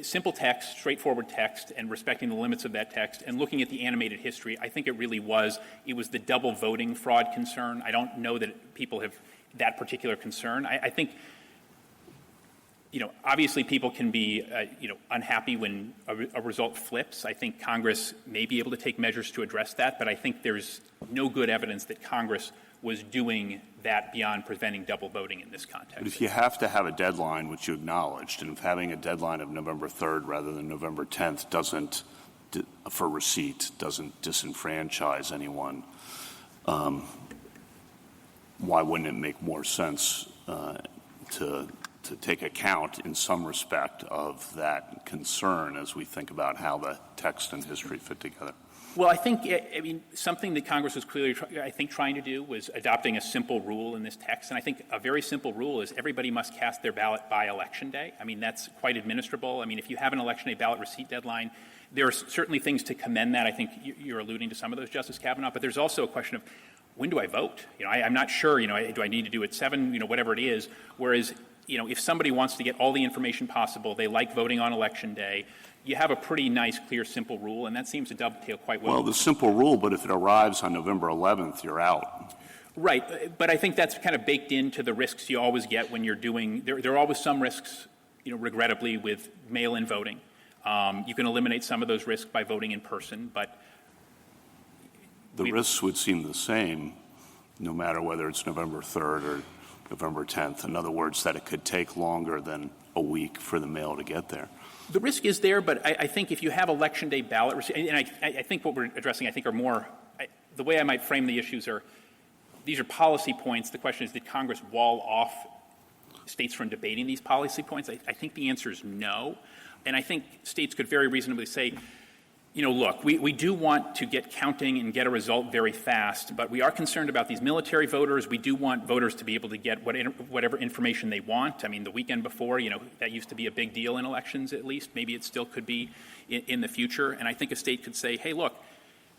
simple text, straightforward text, and respecting the limits of that text, and looking at the animated history. I think it was the double voting fraud concern. I don't know that people have that particular concern. I think, obviously people can be, unhappy when a result flips. I think Congress may be able to take measures to address that, but I think there's no good evidence that Congress was doing that beyond preventing double voting in this context. But if you have to have a deadline, which you acknowledged, and if having a deadline of November 3rd rather than November 10th for receipt doesn't disenfranchise anyone, why wouldn't it make more sense to take account in some respect of that concern as we think about how the text and history fit together? Well, I think, something that Congress was clearly, trying to do was adopting a simple rule in this text. And I think a very simple rule is everybody must cast their ballot by Election Day. That's quite administrable. If you have an Election Day ballot receipt deadline, there are certainly things to commend that. I think you're alluding to some of those, Justice Kavanaugh. But there's also a question of, when do I vote? I'm not sure, do I need to do it 7, whatever it is. Whereas, if somebody wants to get all the information possible, they like voting on Election Day, you have a pretty nice, clear, simple rule, and that seems to dovetail quite well. Well, the simple rule, but if it arrives on November 11th, you're out. Right, but I think that's kind of baked into the risks you always get when you're doing, there are always some risks, regrettably, with mail-in voting. You can eliminate some of those risks by voting in person, but the risks would seem the same no matter whether it's November 3rd or November 10th. In other words, that it could take longer than a week for the mail to get there. The risk is there, but I think if you have Election Day ballot receipt, and I think what we're addressing, are more, the way I might frame the issues are, these are policy points. The question is, did Congress wall off states from debating these policy points? I think the answer is no. And I think states could very reasonably say, look, we do want to get counting and get a result very fast, but we are concerned about these military voters. We do want voters to be able to get whatever information they want. The weekend before, that used to be a big deal in elections, at least. Maybe it still could be in the future. And I think a state could say, hey, look,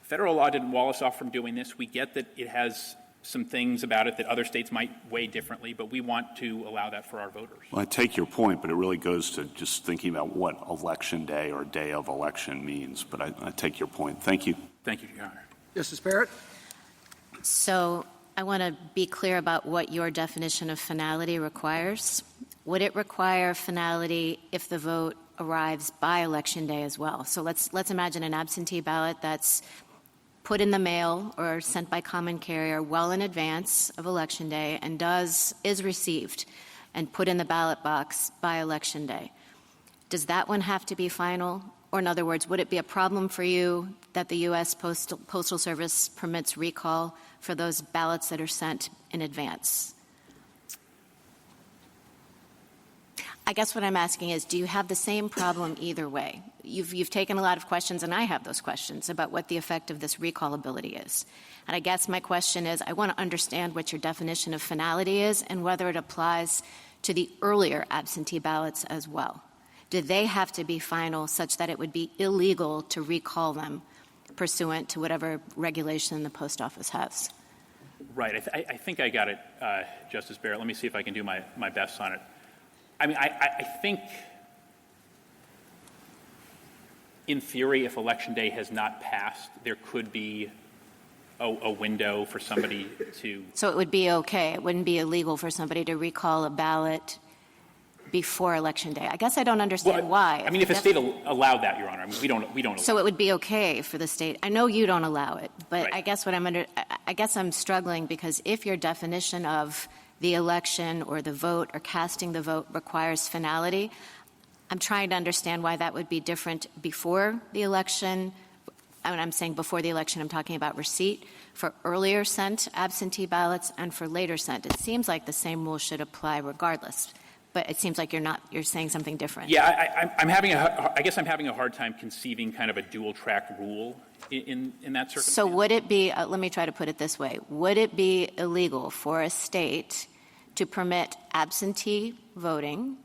federal law didn't wall us off from doing this. We get that it has some things about it that other states might weigh differently, but we want to allow that for our voters. Well, I take your point, but it really goes to just thinking about what Election Day or day of election means. But I take your point. Thank you. Thank you, Your Honor. Justice Barrett? So I want to be clear about what your definition of finality requires. Would it require finality if the vote arrives by Election Day as well? So let's imagine an absentee ballot that's put in the mail or sent by common carrier well in advance of Election Day and is received and put in the ballot box by Election Day. Does that one have to be final? Or in other words, would it be a problem for you that the U.S. Postal Service permits recall for those ballots that are sent in advance? I guess what I'm asking is, do you have the same problem either way? You've taken a lot of questions, and I have those questions about what the effect of this recallability is. And I guess my question is, I want to understand what your definition of finality is and whether it applies to the earlier absentee ballots as well. Do they have to be final such that it would be illegal to recall them pursuant to whatever regulation the post office has? Right. I think I got it, Justice Barrett. Let me see if I can do my best on it. I think, in theory, if Election Day has not passed, there could be a window for somebody to... So it would be okay. It wouldn't be illegal for somebody to recall a ballot before Election Day. I guess I don't understand why. If a state allowed that, Your Honor, we don't allow it. So it would be okay for the state. I know you don't allow it, but right. I guess I'm struggling because if your definition of the election or the vote or casting the vote requires finality, I'm trying to understand why that would be different before the election. When I'm saying before the election, I'm talking about receipt for earlier sent absentee ballots and for later sent. It seems like the same rule should apply regardless, but it seems like you're saying something different. Yeah, I guess I'm having a hard time conceiving kind of a dual track rule in that circumstance. So would it be, let me try to put it this way, would it be illegal for a state to permit absentee voting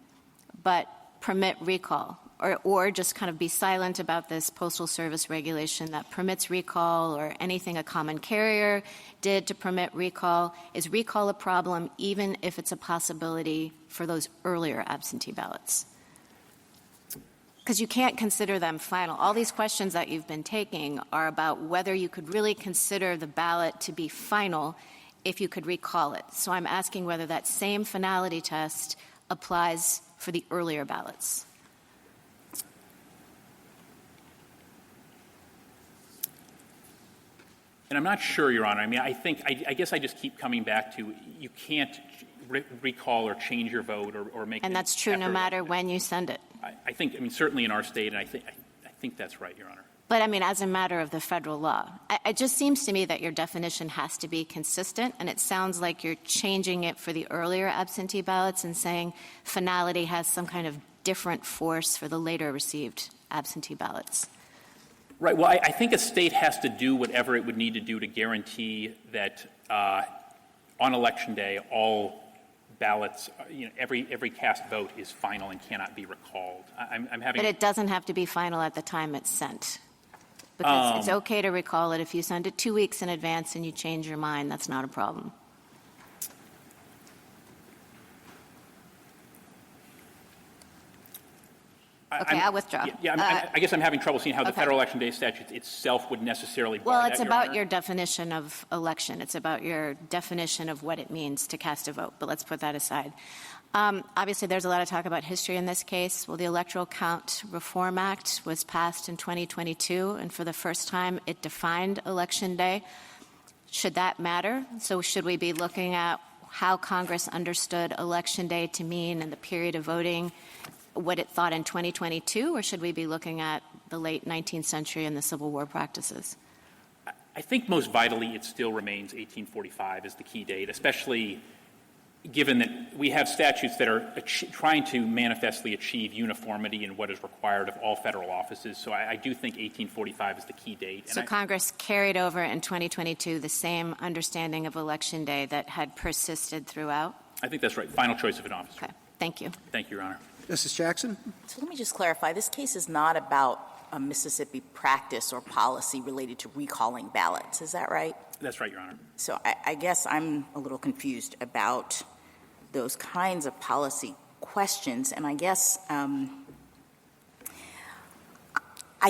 but permit recall, or just kind of be silent about this Postal Service regulation that permits recall or anything a common carrier did to permit recall? Is recall a problem even if it's a possibility for those earlier absentee ballots? Because you can't consider them final. All these questions that you've been taking are about whether you could really consider the ballot to be final if you could recall it. So I'm asking whether that same finality test applies for the earlier ballots. And I'm not sure, Your Honor. I guess I just keep coming back to you can't recall or change your vote or make. And that's true no matter when you send it. I think, certainly in our state, and I think that's right, Your Honor. But, as a matter of the federal law, it just seems to me that your definition has to be consistent, and it sounds like you're changing it for the earlier absentee ballots and saying finality has some kind of different force for the later received absentee ballots. Right. Well, I think a state has to do whatever it would need to do to guarantee that on Election Day, all ballots, every cast vote is final and cannot be recalled. But it doesn't have to be final at the time it's sent. Because it's okay to recall it. If you send it 2 weeks in advance and you change your mind, that's not a problem. Okay, I'll withdraw. I guess I'm having trouble seeing how the Federal Election Day statute itself would necessarily bar Well, that, it's Your about Honor. your definition of election. It's about your definition of what it means to cast a vote. But let's put that aside. Obviously, there's a lot of talk about history in this case. Well, the Electoral Count Reform Act was passed in 2022, and for the first time, it defined Election Day. Should that matter? So should we be looking at how Congress understood Election Day to mean in the period of voting, what it thought in 2022, or should we be looking at the late 19th century and the Civil War practices? I think most vitally it still remains 1845 as the key date, especially given that we have statutes that are trying to manifestly achieve uniformity in what is required of all federal offices. So I do think 1845 is the key date. So Congress carried over in 2022 the same understanding of Election Day that had persisted throughout? I think that's right. Final choice of an officer. Okay. Thank you. Thank you, Your Honor. Justice Jackson? So let me just clarify. This case is not about a Mississippi practice or policy related to recalling ballots. Is that right? That's right, Your Honor. So I guess I'm a little confused about those kinds of policy questions. And I guess I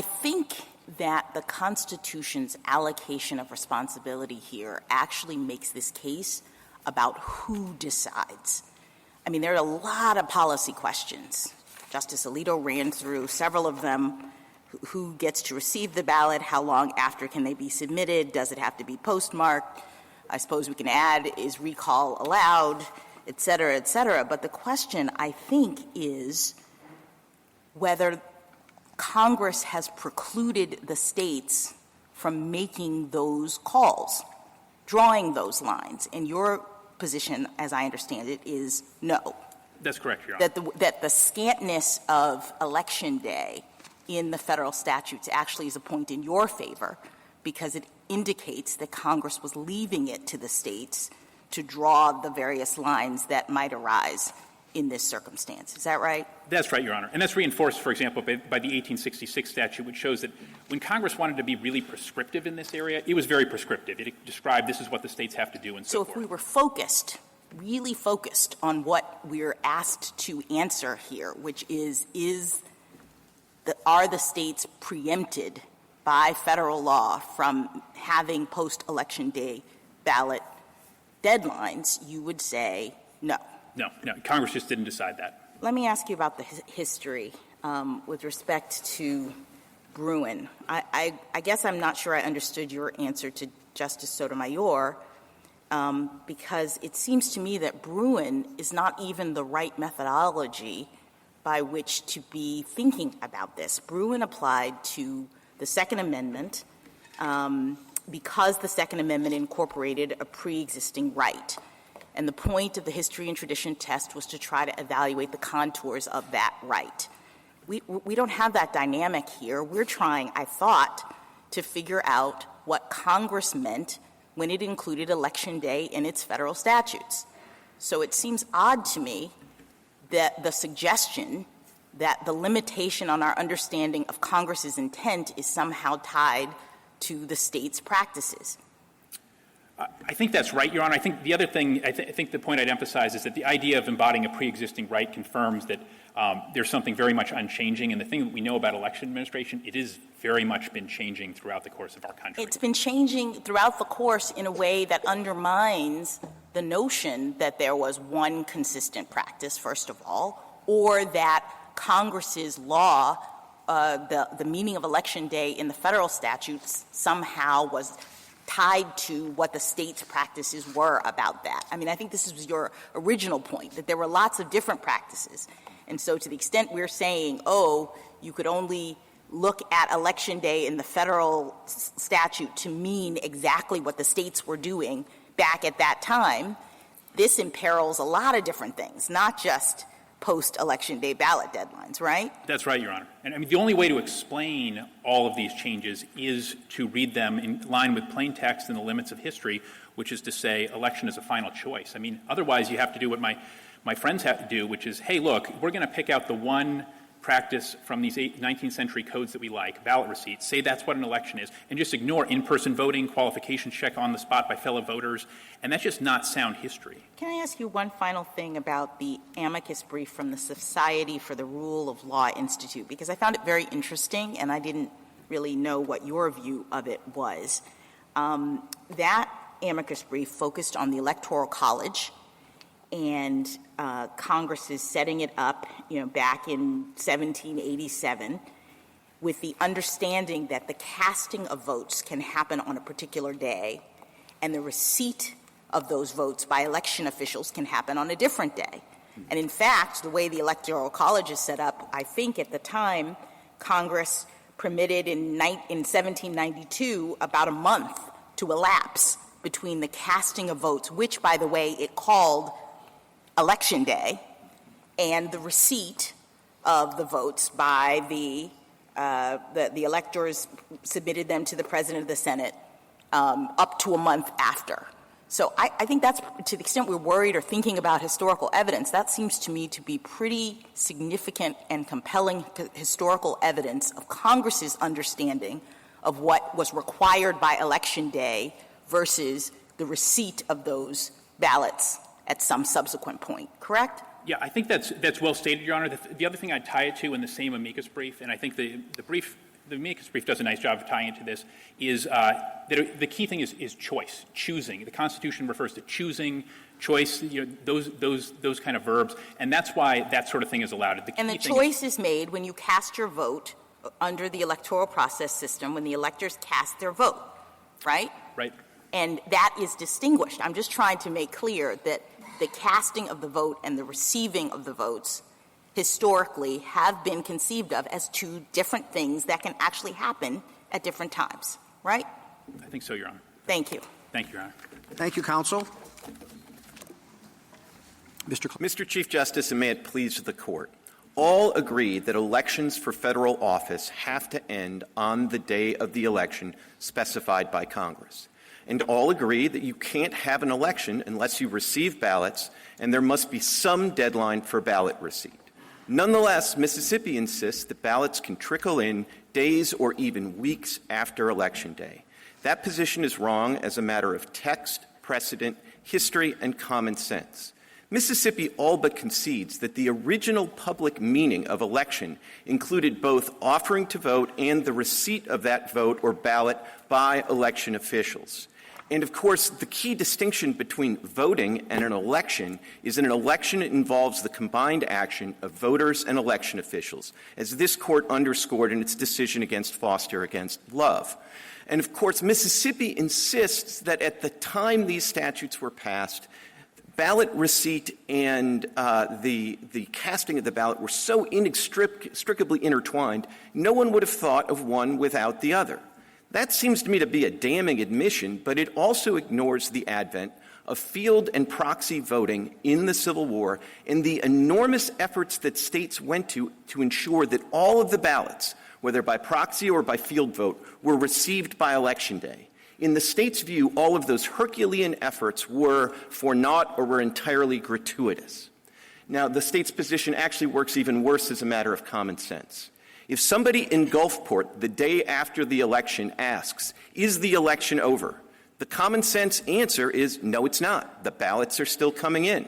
think that the Constitution's allocation of responsibility here actually makes this case about who decides. I mean, there are a lot of policy questions. Justice Alito ran through several of them. Who gets to receive the ballot? How long after can they be submitted? Does it have to be postmarked? I suppose we can add, is recall allowed, et cetera, et cetera. But the question, I think, is whether Congress has precluded the states from making those calls, drawing those lines. And your position, as I understand it, is no. That's correct, Your Honor. That the scantness of Election Day in the federal statutes actually is a point in your favor because it indicates that Congress was leaving it to the states to draw the various lines that might arise in this circumstance. Is that right? That's right, Your Honor. And that's reinforced, for example, by the 1866 statute, which shows that when Congress wanted to be really prescriptive in this area, it was very prescriptive. It described this is what the states have to do and so forth. So if we were focused, really focused on what we're asked to answer here, which are the states preempted by federal law from having post-election day ballot deadlines, you would say no. No, Congress just didn't decide that. Let me ask you about the history with respect to Bruin. I guess I'm not sure I understood your answer to Justice Sotomayor because it seems to me that Bruin is not even the right methodology by which to be thinking about this. Bruin applied to the Second Amendment because the Second Amendment incorporated a pre-existing right. And the point of the history and tradition test was to try to evaluate the contours of that right. We don't have that dynamic here. We're trying, I thought, to figure out what Congress meant when it included Election Day in its federal statutes. So it seems odd to me that the suggestion that the limitation on our understanding of Congress's intent is somehow tied to the state's practices. I think that's right, Your Honor. I think the other thing, I think the point I'd emphasize is that the idea of embodying a pre-existing right confirms that there's something very much unchanging. And the thing that we know about election administration, it has very much been changing throughout the course of our country. It's been changing throughout the course in a way that undermines the notion that there was one consistent practice, first of all, or that Congress's law, the meaning of Election Day in the federal statutes somehow was tied to what the state's practices were about that. I mean, I think this is your original point, that there were lots of different practices. And so to the extent we're saying, you could only look at Election Day in the federal statute to mean exactly what the states were doing back at that time, this imperils a lot of different things, not just post-election day ballot deadlines, right? That's right, Your Honor. And I mean, the only way to explain all of these changes is to read them in line with plain text and the limits of history, which is to say election is a final choice. I mean, otherwise you have to do what my friends have to do, which is, hey, look, we're going to pick out the one practice from these 19th century codes that we like, ballot receipts, say that's what an election is, and just ignore in-person voting, qualifications check on the spot by fellow voters, and that's just not sound history. Can I ask you one final thing about the amicus brief from the Society for the Rule of Law Institute? Because I found it very interesting, and I didn't really know what your view of it was. That amicus brief focused on the Electoral College and Congress's setting it up, back in 1787, with the understanding that the casting of votes can happen on a particular day, and the receipt of those votes by election officials can happen on a different day. And in fact, the way the Electoral College is set up, I think at the time, Congress permitted in 1792 about a month to elapse between the casting of votes, which, by the way, it called Election Day, and the receipt of the votes by the electors submitted them to the President of the Senate up to a month after. So I think that's, to the extent we're worried or thinking about historical evidence, that seems to me to be pretty significant and compelling historical evidence of Congress's understanding of what was required by Election Day versus the receipt of those ballots at some subsequent point, correct? Yeah, I think that's well stated, Your Honor. The other thing I'd tie it to in the same amicus brief, and I think the amicus brief does a nice job of tying into this, is that the key thing is choice, choosing. The Constitution refers to choosing, choice, those kind of verbs, and that's why that sort of thing is allowed. And the choice is made when you cast your vote under the electoral process system, when the electors cast their vote, right? Right. And that is distinguished. I'm just trying to make clear that the casting of the vote and the receiving of the votes historically have been conceived of as two different things that can actually happen at different times, right? I think so, Your Honor. Thank you. Thank you, Your Honor. Thank you, counsel. Mr. Chief Justice, and may it please the Court, all agree that elections for federal office have to end on the day of the election specified by Congress. And all agree that you can't have an election unless you receive ballots, and there must be some deadline for ballot receipt. Nonetheless, Mississippi insists that ballots can trickle in days or even weeks after Election Day. That position is wrong as a matter of text, precedent, history, and common sense. Mississippi all but concedes that the original public meaning of election included both offering to vote and the receipt of that vote or ballot by election officials. And, of course, the key distinction between voting and an election is that an election involves the combined action of voters and election officials, as this Court underscored in its decision against Foster against Love. And, of course, Mississippi insists that at the time these statutes were passed, ballot receipt and the casting of the ballot were so inextricably intertwined, no one would have thought of one without the other. That seems to me to be a damning admission, but it also ignores the advent of field and proxy voting in the Civil War and the enormous efforts that states went to ensure that all of the ballots, whether by proxy or by field vote, were received by Election Day. In the state's view, all of those Herculean efforts were for naught or were entirely gratuitous. Now, the state's position actually works even worse as a matter of common sense. If somebody in Gulfport the day after the election asks, is the election over? The common sense answer is, no, it's not. The ballots are still coming in.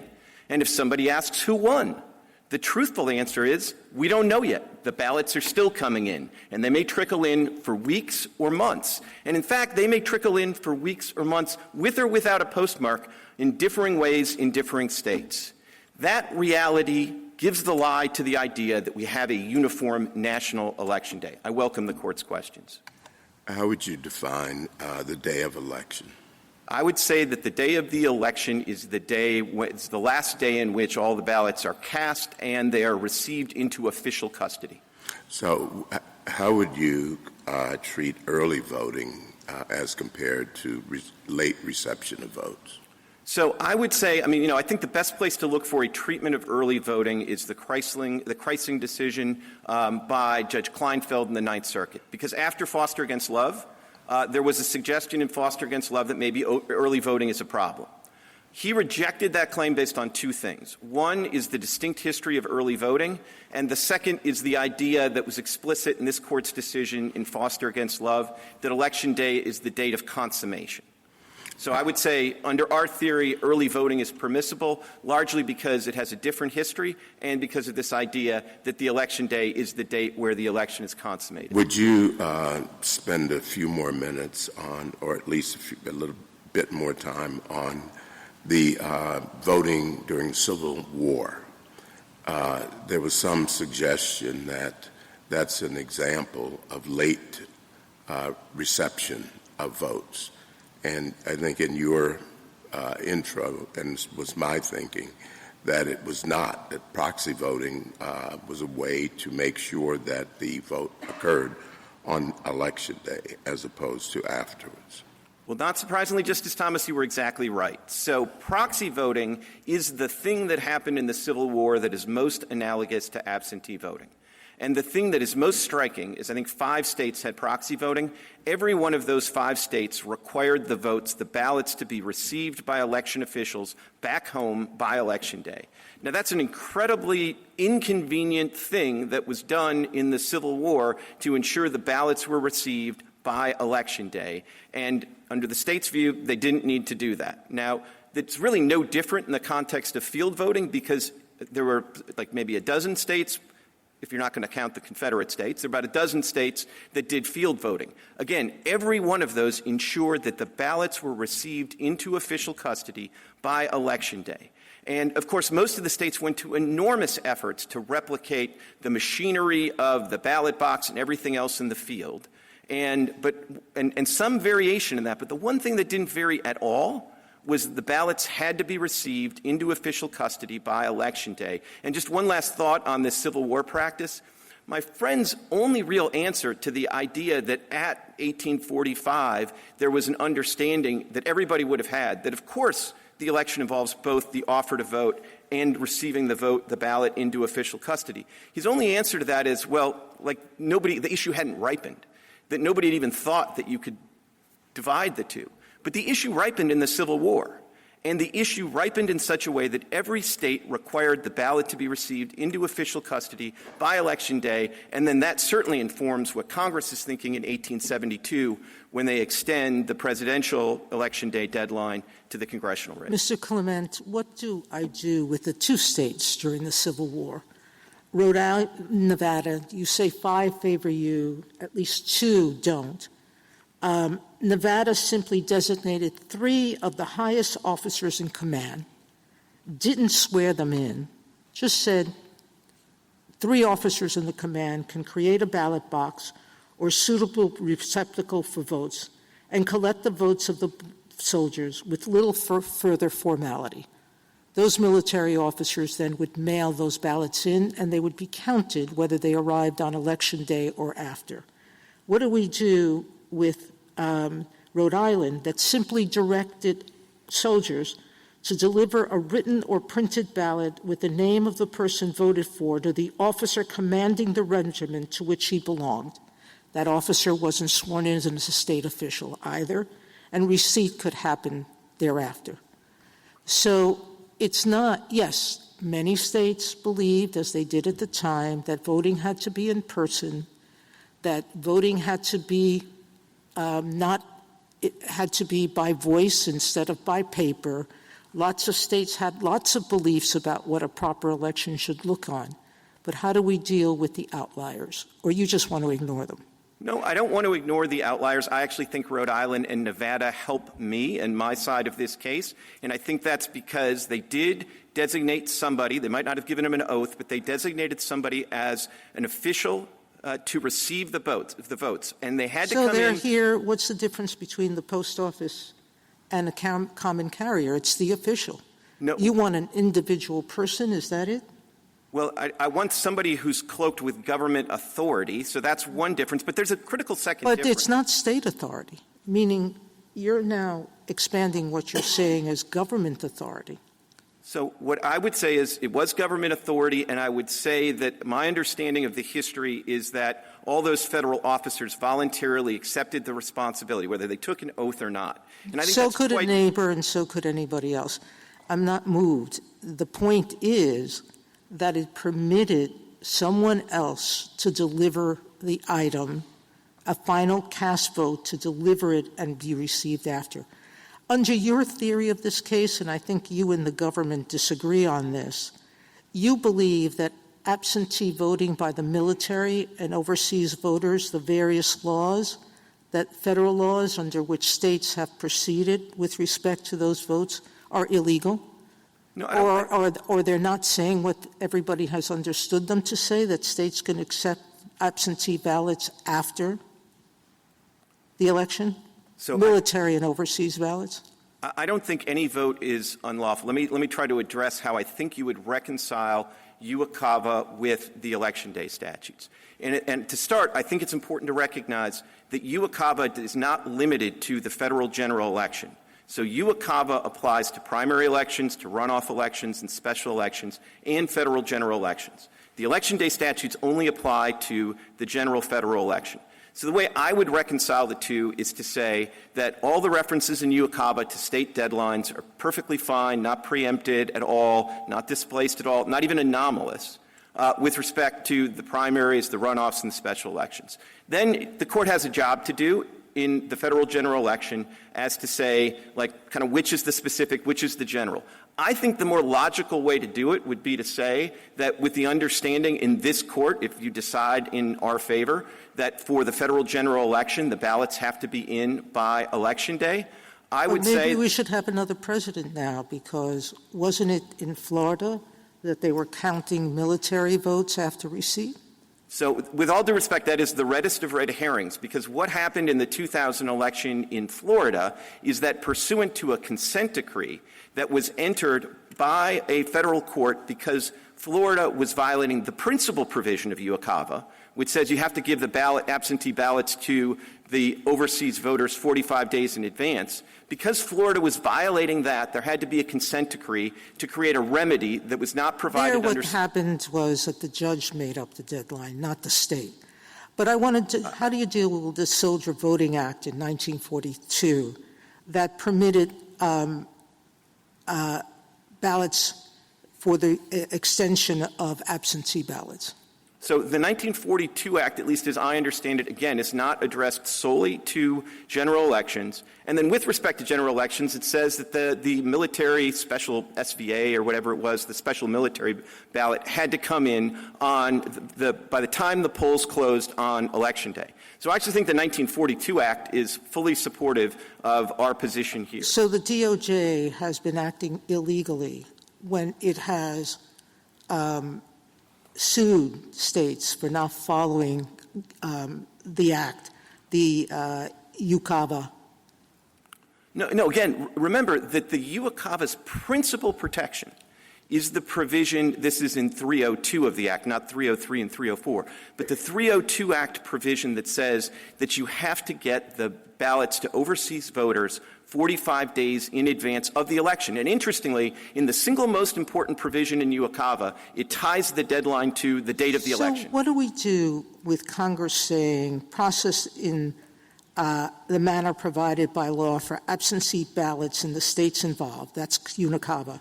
And if somebody asks, who won? The truthful answer is, we don't know yet. The ballots are still coming in, and they may trickle in for weeks or months. And in fact, they may trickle in for weeks or months with or without a postmark in differing ways in differing states. That reality gives the lie to the idea that we have a uniform national election day. I welcome the Court's questions. How would you define the day of election? I would say that the day of the election is it's the last day in which all the ballots are cast and they are received into official custody. So how would you treat early voting as compared to late reception of votes? So I would say, I think the best place to look for a treatment of early voting is the Kreisling decision by Judge Kleinfeld in the Ninth Circuit. Because after Foster against Love, there was a suggestion in Foster against Love that maybe early voting is a problem. He rejected that claim based on two things. One is the distinct history of early voting, and the second is the idea that was explicit in this Court's decision in Foster against Love that Election Day is the date of consummation. So I would say, under our theory, early voting is permissible, largely because it has a different history and because of this idea that the Election Day is the date where the election is consummated. Would you spend a few more minutes on, or at least a little bit more time on, the voting during the Civil War? There was some suggestion that that's an example of late reception of votes. And I think in your intro, and this was my thinking, that it was not, that proxy voting was a way to make sure that the vote occurred on Election Day as opposed to afterwards. Well, not surprisingly, Justice Thomas, you were exactly right. So proxy voting is the thing that happened in the Civil War that is most analogous to absentee voting. And the thing that is most striking is I think 5 states had proxy voting. Every one of those 5 states required the votes, the ballots, to be received by election officials back home by Election Day. Now, that's an incredibly inconvenient thing that was done in the Civil War to ensure the ballots were received by Election Day. And under the state's view, they didn't need to do that. Now, it's really no different in the context of field voting because there were like maybe a dozen states, if you're not going to count the Confederate states, there are about a dozen states that did field voting. Again, every one of those ensured that the ballots were received into official custody by Election Day. And, of course, most of the states went to enormous efforts to replicate the machinery of the ballot box and everything else in the field. And some variation in that. But the one thing that didn't vary at all was the ballots had to be received into official custody by Election Day. And just one last thought on this Civil War practice. My friend's only real answer to the idea that at 1845 there was an understanding that everybody would have had that, of course, the election involves both the offer to vote and receiving the ballot into official custody. His only answer to that is, well, like the issue hadn't ripened, that nobody had even thought that you could divide the two. But the issue ripened in the Civil War, and the issue ripened in such a way that every state required the ballot to be received into official custody by Election Day, and then that certainly informs what Congress is thinking in 1872 when they extend the presidential Election Day deadline to the congressional race. Mr. Clement, what do I do with the 2 states during the Civil War? Rhode Island, Nevada, you say 5 favor you, at least 2 don't. Nevada simply designated 3 of the highest officers in command, didn't swear them in, just said 3 officers in the command can create a ballot box or suitable receptacle for votes and collect the votes of the soldiers with little further formality. Those military officers then would mail those ballots in, and they would be counted whether they arrived on Election Day or after. What do we do with Rhode Island that simply directed soldiers to deliver a written or printed ballot with the name of the person voted for to the officer commanding the regiment to which he belonged? That officer wasn't sworn in as a state official either, and receipt could happen thereafter. So it's not, yes, many states believed, as they did at the time, that voting had to be in person, that voting had to be it had to be by voice instead of by paper. Lots of states had lots of beliefs about what a proper election should look on. But how do we deal with the outliers? Or you just want to ignore them? No, I don't want to ignore the outliers. I actually think Rhode Island and Nevada help me and my side of this case. And I think that's because they did designate somebody. They might not have given him an oath, but they designated somebody as an official to receive the votes, and they had to come in. So they're here. What's the difference between the post office and a common carrier? It's the official. No. You want an individual person, is that it? Well, I want somebody who's cloaked with government authority, so that's one difference. But there's a critical second difference. But it's not state authority, meaning you're now expanding what you're saying as government authority. So what I would say is it was government authority, and I would say that my understanding of the history is that all those federal officers voluntarily accepted the responsibility, whether they took an oath or not. And I think so could a neighbor and so could anybody else. I'm not moved. The point is that it permitted someone else to deliver the item, a final cast vote to deliver it and be received after. Under your theory of this case, and I think you and the government disagree on this, you believe that absentee voting by the military and overseas voters, the various laws, that federal laws under which states have proceeded with respect to those votes are illegal? No, or they're not saying what everybody has understood them to say, that states can accept absentee ballots after the election? So military and overseas ballots? I don't think any vote is unlawful. Let me try to address how I think you would reconcile UOCAVA with the Election Day statutes. And to start, I think it's important to recognize that UOCAVA is not limited to the federal general election. So UOCAVA applies to primary elections, to runoff elections, and special elections, and federal general elections. The Election Day statutes only apply to the general federal election. So the way I would reconcile the two is to say that all the references in UOCAVA to state deadlines are perfectly fine, not preempted at all, not displaced at all, not even anomalous with respect to the primaries, the runoffs, and the special elections. Then the court has a job to do in the federal general election as to say, like, kind of which is the specific, which is the general. I think the more logical way to do it would be to say that with the understanding in this court, if you decide in our favor, that for the federal general election, the ballots have to be in by Election Day, I would say— Maybe we should have another president now, because wasn't it in Florida that they were counting military votes after receipt? So with all due respect, that is the reddest of red herrings, because what happened in the 2000 election in Florida is that pursuant to a consent decree that was entered by a federal court because Florida was violating the principal provision of UOCAVA, which says you have to give the absentee ballots to the overseas voters 45 days in advance. Because Florida was violating that, there had to be a consent decree to create a remedy that was not provided What happened was that the judge made up the deadline, not the state. But I wanted to— how do you deal with the Soldier Voting Act in 1942 that permitted ballots for the extension of absentee ballots? So the 1942 Act, at least as I understand it, again, is not addressed solely to general elections. And then with respect to general elections, it says that the military special SVA or whatever it was, the special military ballot, had to come in on by the time the polls closed on Election Day. So I actually think the 1942 Act is fully supportive of our position here. So the DOJ has been acting illegally when it has sued states for not following the Act, the UOCAVA. No, again, remember that the UOCAVA's principal protection is the provision— this is in 302 of the Act, not 303 and 304, but the 302 Act provision that says that you have to get the ballots to overseas voters 45 days in advance of the election. And interestingly, in the single most important provision in UOCAVA, it ties the deadline to the date of the election. So what do we do with Congress saying process in the manner provided by law for absentee ballots in the states involved? That's UOCAVA.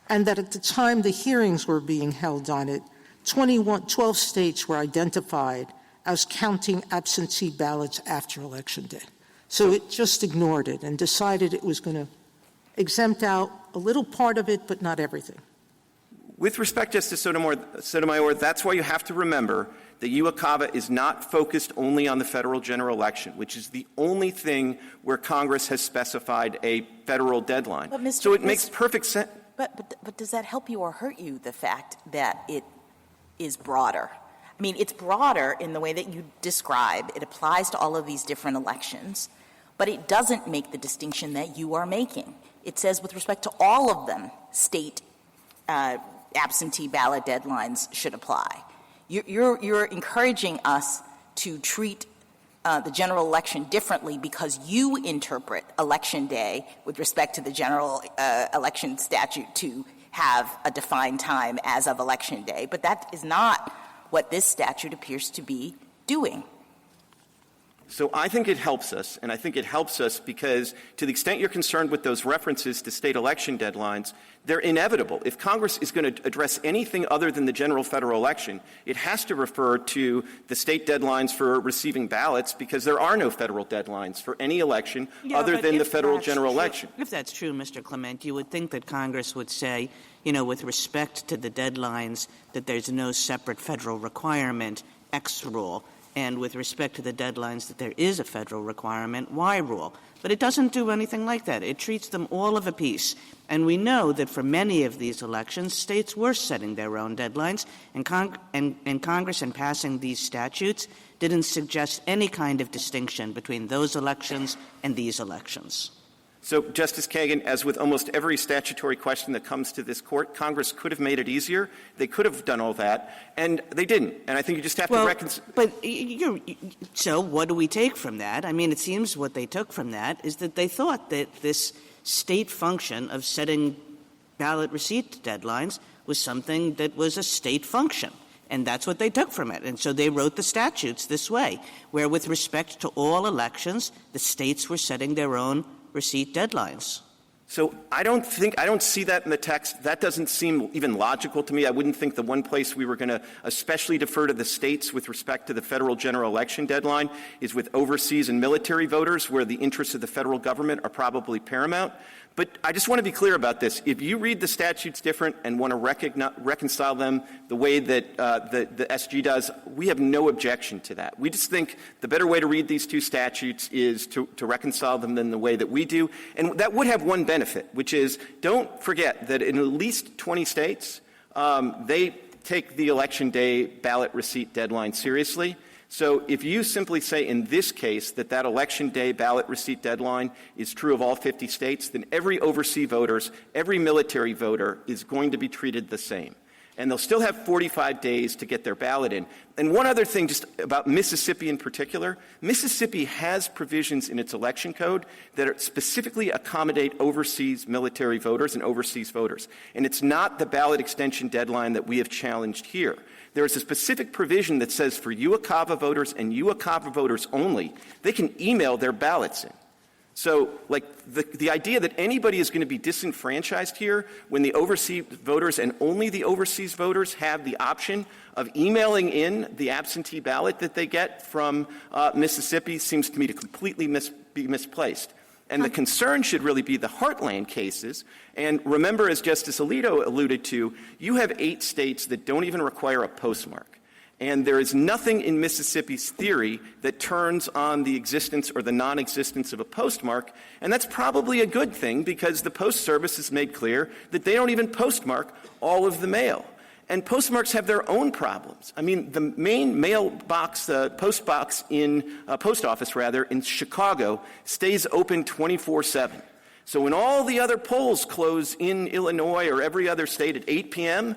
And that at the time the hearings were being held on it, 12 states were identified as counting absentee ballots after Election Day. So it just ignored it and decided it was going to exempt out a little part of it, but not everything. With respect, Justice Sotomayor, that's why you have to remember that UOCAVA is not focused only on the federal general election, which is the only thing where Congress has specified a federal deadline. So it makes perfect sense. But does that help you or hurt you, the fact that it is broader? I mean, it's broader in the way that you describe. It applies to all of these different elections, but it doesn't make the distinction that you are making. It says with respect to all of them, state absentee ballot deadlines should apply. You're encouraging us to treat the general election differently because you interpret Election Day with respect to the general election statute to have a defined time as of Election Day. But that is not what this statute appears to be doing. So I think it helps us, and I think it helps us because to the extent you're concerned with those references to state election deadlines, they're inevitable. If Congress is going to address anything other than the general federal election, it has to refer to the state deadlines for receiving ballots because there are no federal deadlines for any election other than the federal general election. If that's true, Mr. Clement, you would think that Congress would say, with respect to the deadlines, that there's no separate federal requirement, X rule. And with respect to the deadlines that there is a federal requirement, Y rule. But it doesn't do anything like that. It treats them all of a piece. And we know that for many of these elections, states were setting their own deadlines, and Congress, in passing these statutes, didn't suggest any kind of distinction between those elections and these elections. So, Justice Kagan, as with almost every statutory question that comes to this court, Congress could have made it easier. They could have done all that, and they didn't. And I think you just have to reconcile. But so what do we take from that? I mean, it seems what they took from that is that they thought that this state function of setting ballot receipt deadlines was something that was a state function. And that's what they took from it. And so they wrote the statutes this way, where with respect to all elections, the states were setting their own receipt deadlines. So I don't see that in the text. That doesn't seem even logical to me. I wouldn't think the one place we were going to especially defer to the states with respect to the federal general election deadline is with overseas and military voters, where the interests of the federal government are probably paramount. But I just want to be clear about this. If you read the statutes different and want to reconcile them the way that the SG does, we have no objection to that. We just think the better way to read these two statutes is to reconcile them than the way that we do. And that would have one benefit, which is don't forget that in at least 20 states, they take the Election Day ballot receipt deadline seriously. So if you simply say in this case that Election Day ballot receipt deadline is true of all 50 states, then every overseas voters, every military voter is going to be treated the same. And they'll still have 45 days to get their ballot in. And one other thing just about Mississippi in particular, Mississippi has provisions in its election code that specifically accommodate overseas military voters and overseas voters. And it's not the ballot extension deadline that we have challenged here. There is a specific provision that says for UOCAVA voters and UOCAVA voters only, they can email their ballots in. So, like, the idea that anybody is going to be disenfranchised here when the overseas voters and only the overseas voters have the option of emailing in the absentee ballot that they get from Mississippi seems to me to completely be misplaced. And the concern should really be the heartland cases. And remember, as Justice Alito alluded to, you have 8 states that don't even require a postmark. And there is nothing in Mississippi's theory that turns on the existence or the non-existence of a postmark. And that's probably a good thing because the Post Service has made clear that they don't even postmark all of the mail. And postmarks have their own problems. I mean, the main mailbox, post office in Chicago stays open 24/7. So when all the other polls close in Illinois or every other state at 8 p.m.,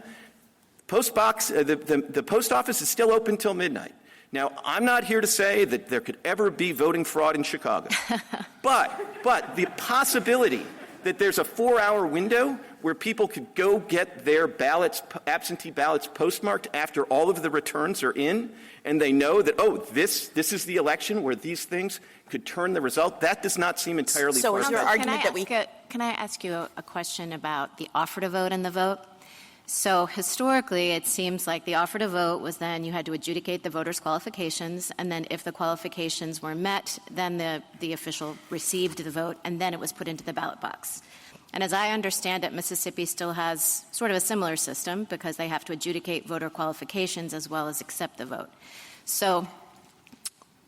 the post office is still open till midnight. Now, I'm not here to say that there could ever be voting fraud in Chicago. but the possibility that there's a 4-hour window where people could go get their ballots, absentee ballots postmarked after all of the returns are in, and they know that, this is the election where these things could turn the result, that does not seem entirely So is your argument that we... Can I ask you a question about the offer to vote and the vote? So historically, it seems like the offer to vote was then you had to adjudicate the voters' qualifications, and then if the qualifications were met, then the official received the vote, and then it was put into the ballot box. And as I understand it, Mississippi still has sort of a similar system because they have to adjudicate voter qualifications as well as accept the vote. So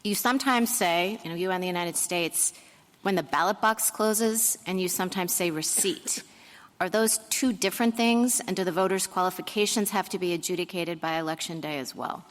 you sometimes say, you and the United States, when the ballot box closes, and you sometimes say receipt. Are those two different things, and do the voters' qualifications have to be adjudicated by Election Day as well?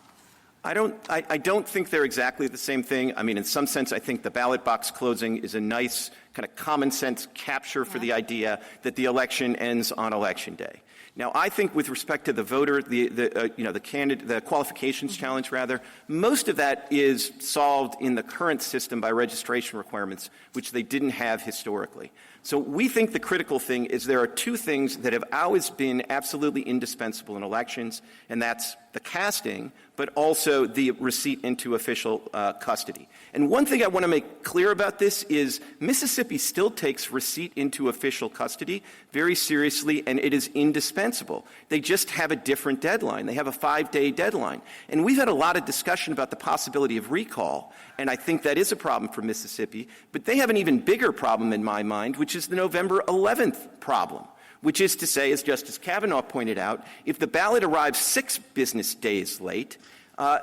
I don't think they're exactly the same thing. I mean, in some sense, I think the ballot box closing is a nice kind of common sense capture for the idea that the election ends on Election Day. Now, I think with respect to the voter, the qualifications challenge, rather, most of that is solved in the current system by registration requirements, which they didn't have historically. So we think the critical thing is there are two things that have always been absolutely indispensable in elections, and that's the casting, but also the receipt into official custody. And one thing I want to make clear about this is Mississippi still takes receipt into official custody very seriously, and it is indispensable. They just have a different deadline. They have a 5-day deadline. And we've had a lot of discussion about the possibility of recall, and I think that is a problem for Mississippi. But they have an even bigger problem in my mind, which is the November 11th problem, which is to say, as Justice Kavanaugh pointed out, if the ballot arrives 6 business days late,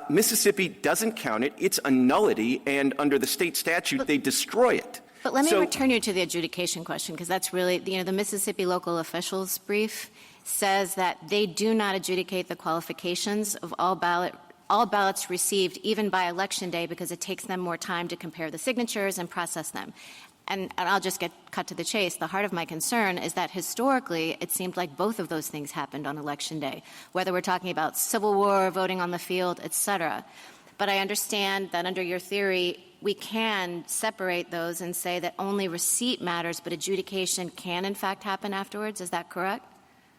Mississippi doesn't count it. It's a nullity, and under the state statute, they destroy it. But let me return you to the adjudication question, because that's really, the Mississippi local officials brief says that they do not adjudicate the qualifications of all ballots received, even by Election Day, because it takes them more time to compare the signatures and process them. And I'll just get cut to the chase. The heart of my concern is that historically it seemed like both of those things happened on Election Day, whether we're talking about Civil War, voting on the field, et cetera. But I understand that under your theory, we can separate those and say that only receipt matters, but adjudication can, in fact, happen afterwards. Is that correct?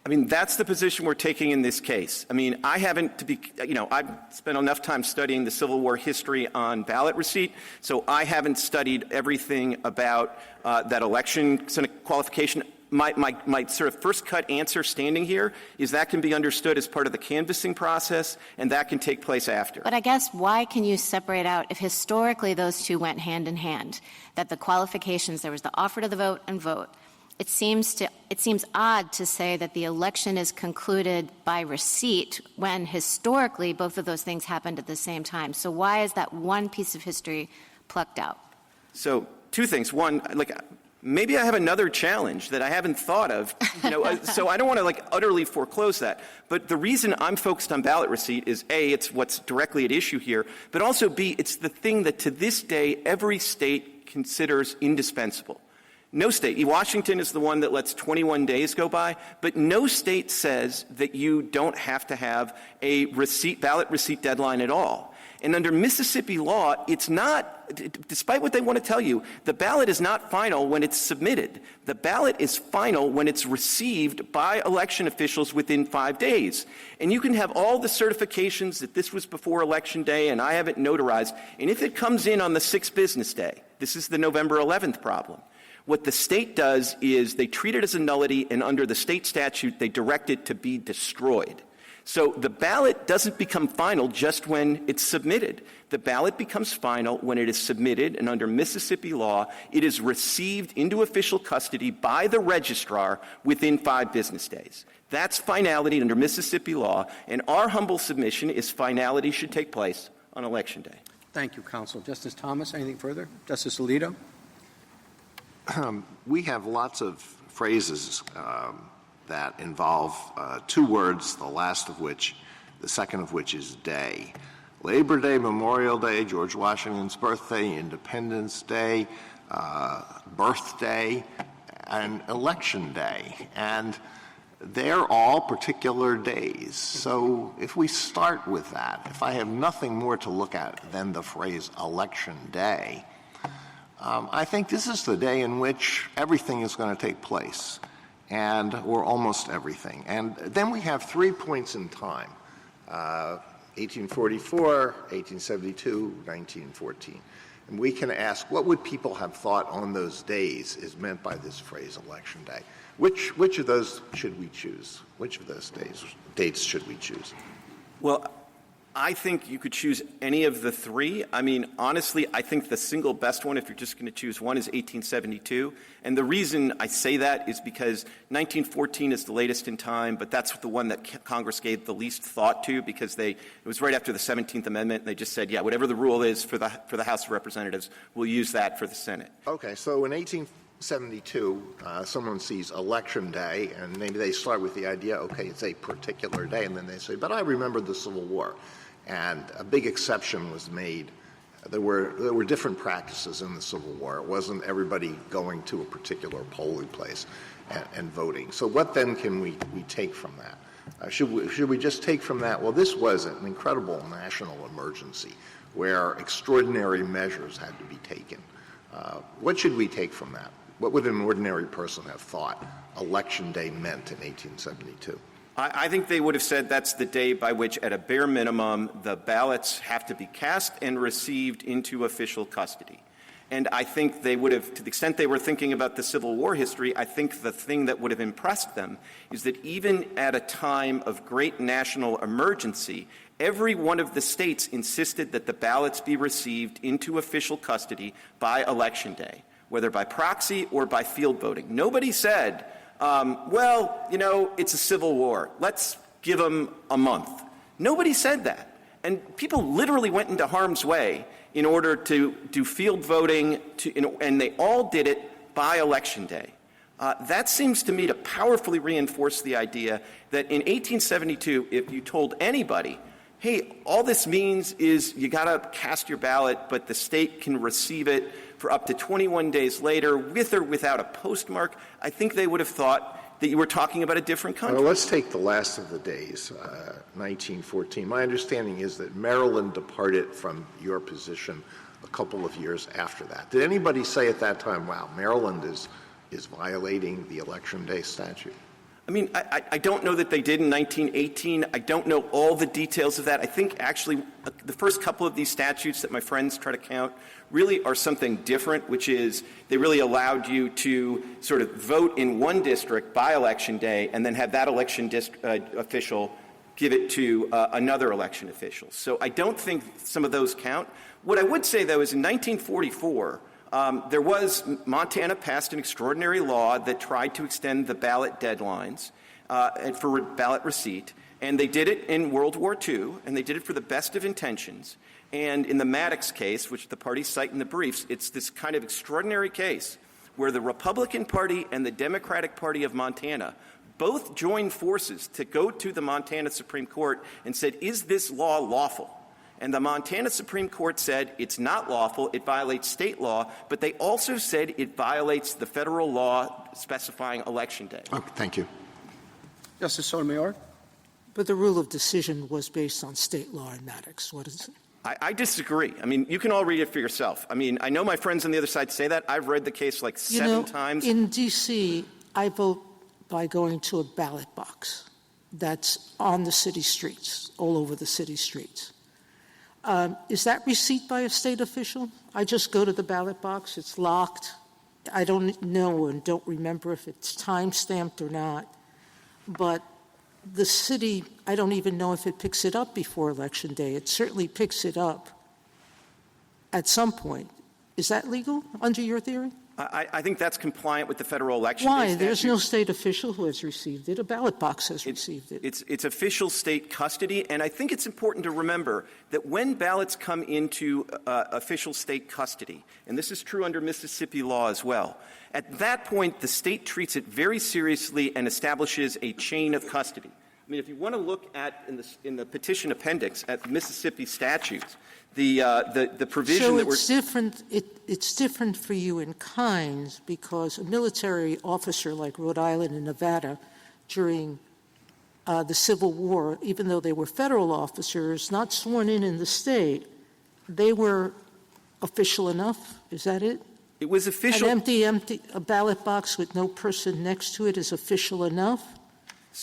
I mean, that's the position we're taking in this case. I mean, I've spent enough time studying the Civil War history on ballot receipt, so I haven't studied everything about that election qualification. My sort of first cut answer standing here is that can be understood as part of the canvassing process, and that can take place after. But I guess why can you separate out, if historically those two went hand in hand, that the qualifications, there was the offer to the vote and vote, it seems odd to say that the election is concluded by receipt when historically both of those things happened at the same time. So why is that one piece of history plucked out? So two things. One, maybe I have another challenge that I haven't thought of, so I don't want to utterly foreclose that. But the reason I'm focused on ballot receipt is A, it's what's directly at issue here, but also B, it's the thing that to this day every state considers indispensable. No state. Washington is the one that lets 21 days go by, but no state says that you don't have to have a ballot receipt deadline at all. And under Mississippi law, it's not, despite what they want to tell you, the ballot is not final when it's submitted. The ballot is final when it's received by election officials within 5 days. And you can have all the certifications that this was before Election Day and I have it notarized. And if it comes in on the 6th business day, this is the November 11th problem. What the state does is they treat it as a nullity, and under the state statute, they direct it to be destroyed. So the ballot doesn't become final just when it's submitted. The ballot becomes final when it is submitted, and under Mississippi law, it is received into official custody by the registrar within 5 business days. That's finality under Mississippi law, and our humble submission is finality should take place on Election Day. Thank you, counsel. Justice Thomas, anything further? Justice Alito? We have lots of phrases that involve 2 words, the second of which is day. Labor Day, Memorial Day, George Washington's birthday, Independence Day, birthday, and Election Day. And they're all particular days. So if we start with that, if I have nothing more to look at than the phrase Election Day, I think this is the day in which everything is going to take place, or almost everything. And then we have 3 points in time, 1844, 1872, 1914. And we can ask, what would people have thought on those days is meant by this phrase, Election Day? Which of those should we choose? Which of those dates should we choose? Well, I think you could choose any of the 3. I mean, honestly, I think the single best one, if you're just going to choose one, is 1872. And the reason I say that is because 1914 is the latest in time, but that's the one that Congress gave the least thought to because it was right after the 17th Amendment, and they just said, yeah, whatever the rule is for the House of Representatives, we'll use that for the Senate. Okay, so in 1872, someone sees Election Day, and maybe they start with the idea, okay, it's a particular day, and then they say, but I remember the Civil War. And a big exception was made There were different practices in the Civil War. It wasn't everybody going to a particular polling place and voting. So what then can we take from that? Should we just take from that, well, this was an incredible national emergency where extraordinary measures had to be taken. What should we take from that? What would an ordinary person have thought Election Day meant in 1872? I think they would have said that's the day by which, at a bare minimum, the ballots have to be cast and received into official custody. And I think they would have, to the extent they were thinking about the Civil War history, I think the thing that would have impressed them is that even at a time of great national emergency, every one of the states insisted that the ballots be received into official custody by Election Day, whether by proxy or by field voting. Nobody said, well, you know, it's a civil war. Let's give them a month. Nobody said that. And people literally went into harm's way in order to do field voting, and they all did it by Election Day. That seems to me to powerfully reinforce the idea that in 1872, if you told anybody, hey, all this means is you got to cast your ballot, but the state can receive it for up to 21 days later, with or without a postmark, I think they would have thought that you were talking about a different country. Well, let's take the last of the days, 1914. My understanding is that Maryland departed from your position a couple of years after that. Did anybody say at that time, wow, Maryland is violating the Election Day statute? I mean, I don't know that they did in 1918. I don't know all the details of that. I think actually the first couple of these statutes that my friends try to count really are something different, which is they really allowed you to sort of vote in one district by Election Day and then have that election official give it to another election official. So I don't think some of those count. What I would say, though, is in 1944, Montana passed an extraordinary law that tried to extend the ballot deadlines for ballot receipt, and they did it in World War II, and they did it for the best of intentions. And in the Maddox case, which the parties cite in the briefs, it's this kind of extraordinary case where the Republican Party and the Democratic Party of Montana both joined forces to go to the Montana Supreme Court and said, is this law lawful? And the Montana Supreme Court said it's not lawful, it violates state law, but they also said it violates the federal law specifying Election Day. Okay, thank you. Justice Sotomayor? But the rule of decision was based on state law in Maddox. What is it? I disagree. I mean, you can all read it for yourself. I mean, I know my friends on the other side say that. I've read the case like seven times. In D.C., I vote by going to a ballot box that's on the city streets, all over the city streets. Is that receipt by a state official? I just go to the ballot box. It's locked. I don't know and don't remember if it's time-stamped or not. But the city, I don't even know if it picks it up before Election Day. It certainly picks it up at some point. Is that legal under your theory? I think that's compliant with the federal election. Why? There's no state official who has received it. A ballot box has received it. It's official state custody, and I think it's important to remember that when ballots come into official state custody, and this is true under Mississippi law as well, at that point the state treats it very seriously and establishes a chain of custody. I mean, if you want to look at in the petition appendix at Mississippi statutes, the provision so that we're different. It's different for you in kinds because a military officer like Rhode Island and Nevada during the Civil War, even though they were federal officers, not sworn in the state, they were official enough. Is that it? It was official. An empty a ballot box with no person next to it is official enough.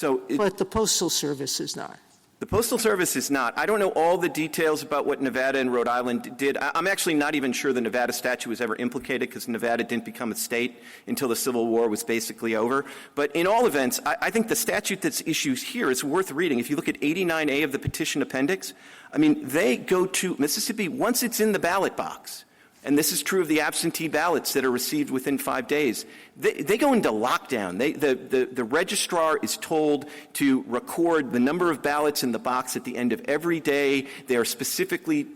But the Postal Service is not. The Postal Service is not. I don't know all the details about what Nevada and Rhode Island did. I'm actually not even sure the Nevada statute was ever implicated because Nevada didn't become a state until the Civil War was basically over. But in all events, I think the statute that's issued here is worth reading. If you look at 89A of the petition appendix, I mean, they go to Mississippi once it's in the ballot box. And this is true of the absentee ballots that are received within 5 days. They go into lockdown. The registrar is told to record the number of ballots in the box at the end of every day. They are specifically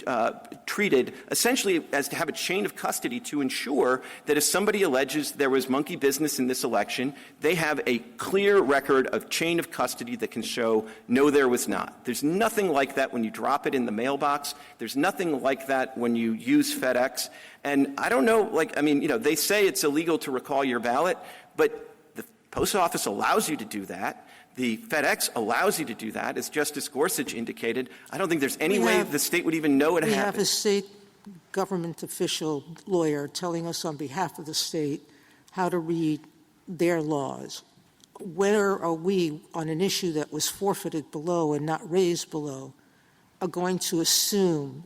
treated essentially as to have a chain of custody to ensure that if somebody alleges there was monkey business in this election, they have a clear record of chain of custody that can show, no, there was not. There's nothing like that when you drop it in the mailbox. There's nothing like that when you use FedEx. And I don't know, they say it's illegal to recall your ballot, but the post office allows you to do that. The FedEx allows you to do that, as Justice Gorsuch indicated. I don't think there's any way the state would even know it happened. We have a state government official lawyer telling us on behalf of the state how to read their laws. Where are we on an issue that was forfeited below and not raised below are going to assume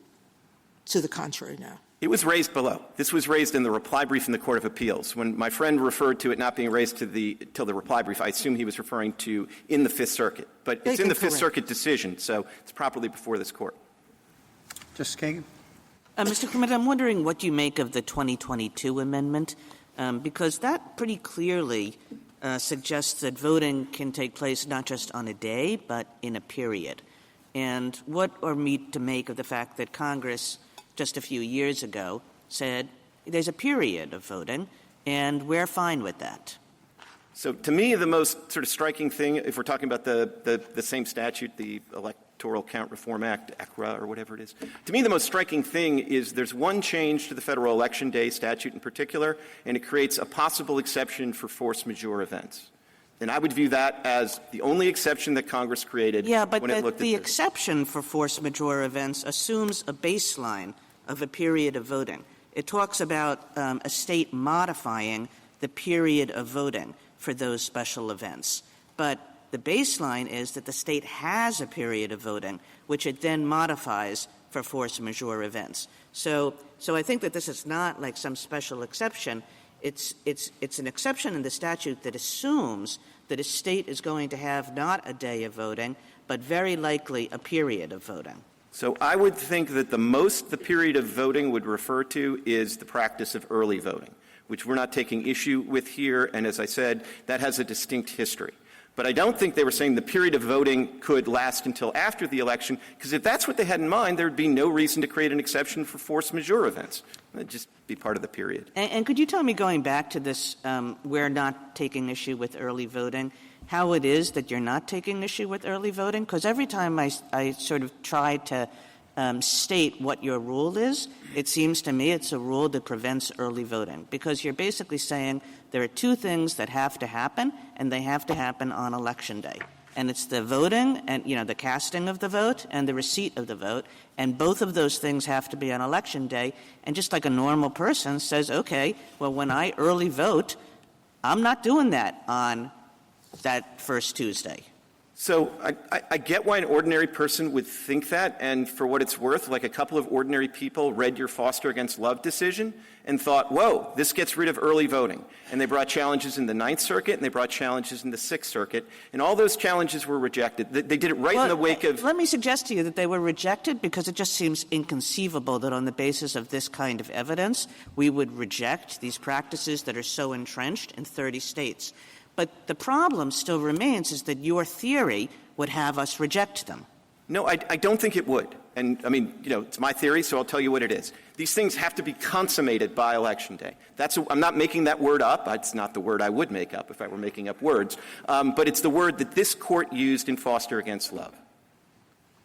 to the contrary now? It was raised below. This was raised in the reply brief in the Court of Appeals. When my friend referred to it not being raised till the reply brief, I assume he was referring to in the Fifth Circuit. But it's in the Fifth Circuit decision, so it's properly before this Court. Justice Kagan? Mr. Clement, I'm wondering what you make of the 2022 amendment, because that pretty clearly suggests that voting can take place not just on a day, but in a period. And what are we to make of the fact that Congress just a few years ago said there's a period of voting, and we're fine with that? So to me, the most sort of striking thing, if we're talking about the same statute, the Electoral Count Reform Act, ECRA, or whatever it is, to me the most striking thing is there's one change to the Federal Election Day statute in particular, and it creates a possible exception for force majeure events. And I would view that as the only exception that Congress created when it looked at this. Yeah, but the exception for force majeure events assumes a baseline of a period of voting. It talks about a state modifying the period of voting for those special events. But the baseline is that the state has a period of voting, which it then modifies for force majeure events. So I think that this is not like some special exception. It's an exception in the statute that assumes that a state is going to have not a day of voting, but very likely a period of voting. So I would think that the period of voting would refer to is the practice of early voting, which we're not taking issue with here. And as I said, that has a distinct history. But I don't think they were saying the period of voting could last until after the election, because if that's what they had in mind, there would be no reason to create an exception for force majeure events. It would just be part of the period. And could you tell me, going back to this, we're not taking issue with early voting, how it is that you're not taking issue with early voting? Because every time I sort of try to state what your rule is, it seems to me it's a rule that prevents early voting, because you're basically saying there are two things that have to happen, and they have to happen on Election Day. And it's the voting and, the casting of the vote and the receipt of the vote, and both of those things have to be on Election Day. And just like a normal person says, okay, well, when I early vote, I'm not doing that on that first Tuesday. So I get why an ordinary person would think that, and for what it's worth, like a couple of ordinary people read your Foster against Love decision and thought, whoa, this gets rid of early voting. And they brought challenges in the Ninth Circuit, and they brought challenges in the Sixth Circuit, and all those challenges were rejected. They did it right in the wake of— Let me suggest to you that they were rejected because it just seems inconceivable that on the basis of this kind of evidence, we would reject these practices that are so entrenched in 30 states. But the problem still remains is that your theory would have us reject them. No, I don't think it would. And, it's my theory, so I'll tell you what it is. These things have to be consummated by Election Day. I'm not making that word up. It's not the word I would make up if I were making up words. But it's the word that this Court used in Foster against Love.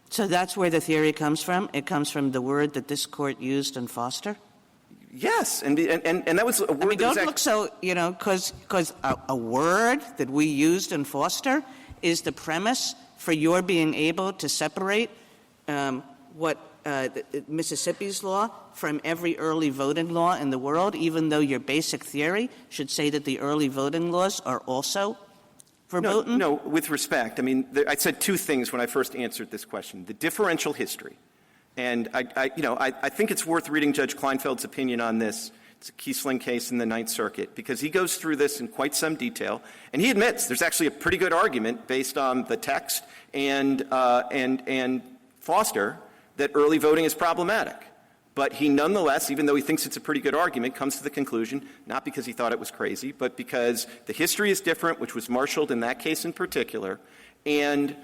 So that's where the theory comes from? It comes from the word that this Court used in Foster? Yes, and that was a word don't look so, because a word that we used in Foster is the premise for your being able to separate Mississippi's law from every early voting law in the world, even though your basic theory should say that the early voting laws are also verboten? No, with respect. I said two things when I first answered this question. The differential history. And I think it's worth reading Judge Kleinfeld's opinion on this. It's a Kiesling case in the Ninth Circuit, because he goes through this in quite some detail, and he admits there's actually a pretty good argument based on the text and Foster that early voting is problematic. But he nonetheless, even though he thinks it's a pretty good argument, comes to the conclusion, not because he thought it was crazy, but because the history is different, which was marshaled in that case in particular, and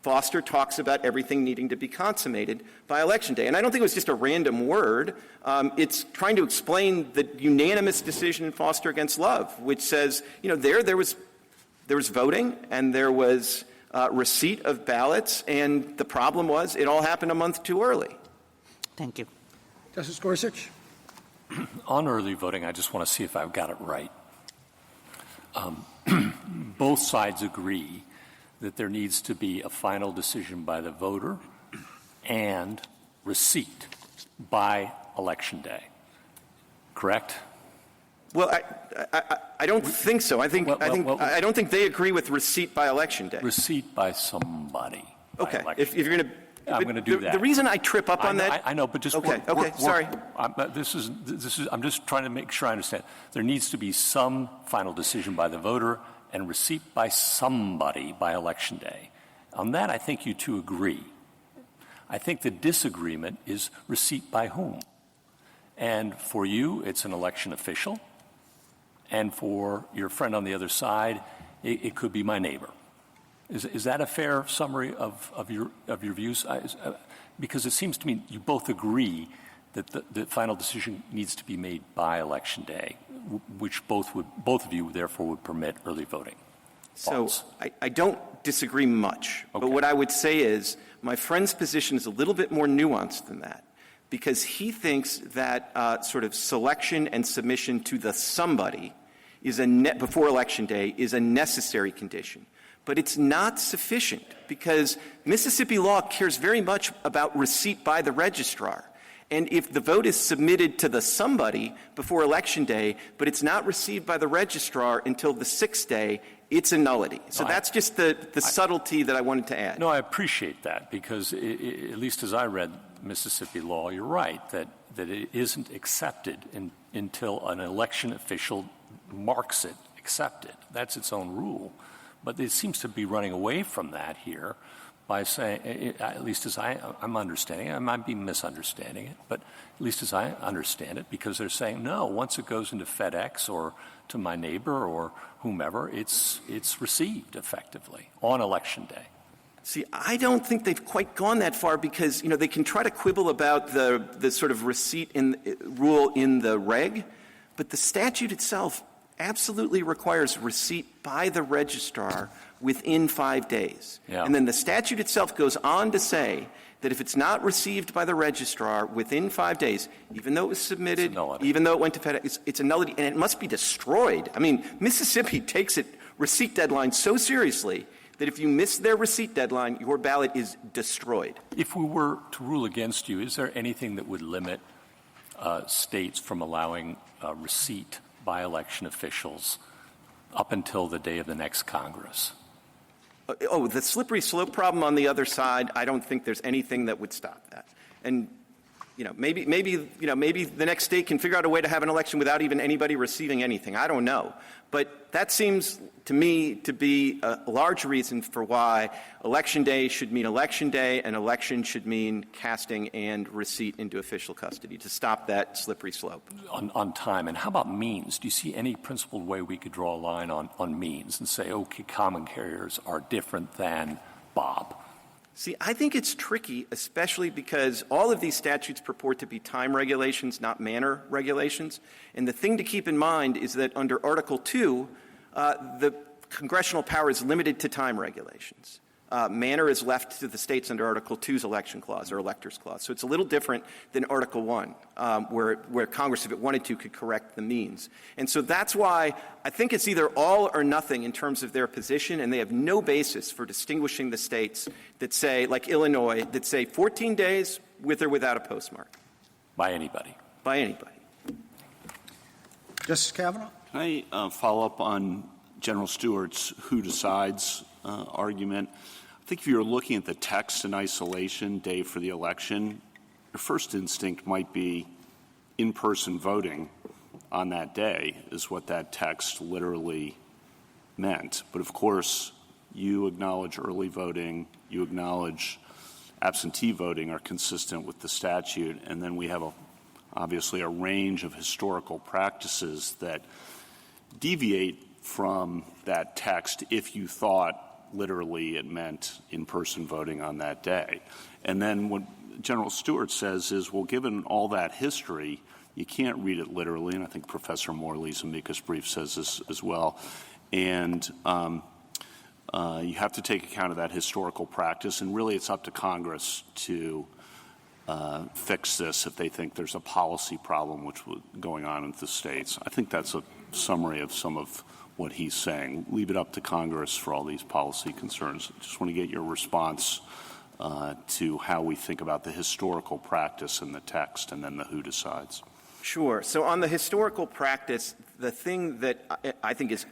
Foster talks about everything needing to be consummated by Election Day. And I don't think it was just a random word. It's trying to explain the unanimous decision in Foster against Love, which says, there was voting and there was receipt of ballots, and the problem was it all happened a month too early. Thank you. Justice Gorsuch? On early voting, I just want to see if I've got it right. Both sides agree that there needs to be a final decision by the voter and receipt by Election Day. Correct? Well, I don't think so. I don't think they agree with receipt by Election Day. Receipt by somebody. Okay. If you're going to, I'm going to do that. The reason I trip up on that, I know, but just okay. Sorry. This is. I'm just trying to make sure I understand. There needs to be some final decision by the voter and receipt by somebody by Election Day. On that, I think you two agree. I think the disagreement is receipt by whom. And for you, it's an election official. And for your friend on the other side, it could be my neighbor. Is that a fair summary of your views? Because it seems to me you both agree that the final decision needs to be made by Election Day, which both of you therefore would permit early voting. Thoughts? So I don't disagree much. Okay. But what I would say is my friend's position is a little bit more nuanced than that, because he thinks that sort of selection and submission to the somebody is before Election Day is a necessary condition. But it's not sufficient, because Mississippi law cares very much about receipt by the registrar. And if the vote is submitted to the somebody before Election Day, but it's not received by the registrar until the 6th day, it's a nullity. So that's just the subtlety that I wanted to add. No, I appreciate that, because at least as I read Mississippi law, you're right, that it isn't accepted until an election official marks it accepted. That's its own rule. But it seems to be running away from that here by saying, at least as I'm understanding it, I might be misunderstanding it, but at least as I understand it, because they're saying, no, once it goes into FedEx or to my neighbor or whomever, it's received effectively on Election Day. See, I don't think they've quite gone that far, because, they can try to quibble about the sort of receipt rule in the reg, but the statute itself absolutely requires receipt by the registrar within 5 days. Yeah. And then the statute itself goes on to say that if it's not received by the registrar within 5 days, even though it was submitted, even though it went to FedEx, it's a nullity, and it must be destroyed. I mean, Mississippi takes its receipt deadline so seriously that if you miss their receipt deadline, your ballot is destroyed. If we were to rule against you, is there anything that would limit states from allowing receipt by election officials up until the day of the next Congress? The slippery slope problem on the other side, I don't think there's anything that would stop that. And, maybe the next state can figure out a way to have an election without even anybody receiving anything. I don't know. But that seems to me to be a large reason for why Election Day should mean Election Day and election should mean casting and receipt into official custody, to stop that slippery slope. On time. And how about means? Do you see any principled way we could draw a line on means and say, okay, common carriers are different than Bob? See, I think it's tricky, especially because all of these statutes purport to be time regulations, not manner regulations. And the thing to keep in mind is that under Article 2, the congressional power is limited to time regulations. Manner is left to the states under Article 2's election clause or electors clause. So it's a little different than Article 1, where Congress, if it wanted to, could correct the means. And so that's why I think it's either all or nothing in terms of their position, and they have no basis for distinguishing the states that say, like Illinois, that say 14 days with or without a postmark. By anybody. By anybody. Justice Kavanaugh? Can I follow up on General Stewart's who decides argument? I think if you're looking at the text in isolation, day for the election, your first instinct might be in-person voting on that day is what that text literally meant. But of course, you acknowledge early voting, you acknowledge absentee voting are consistent with the statute, and then we have a obviously a range of historical practices that deviate from that text if you thought literally it meant in-person voting on that day. And then what General Stewart says is, well, given all that history, you can't read it literally, and I think Professor Morley's amicus brief says this as well. And you have to take account of that historical practice, and really it's up to Congress to fix this if they think there's a policy problem which was going on in the states. I think that's a summary of some of what he's saying. Leave it up to Congress for all these policy concerns. I just want to get your response to how we think about the historical practice in the text and then the who decides. Sure. So on the historical practice, the thing that I think is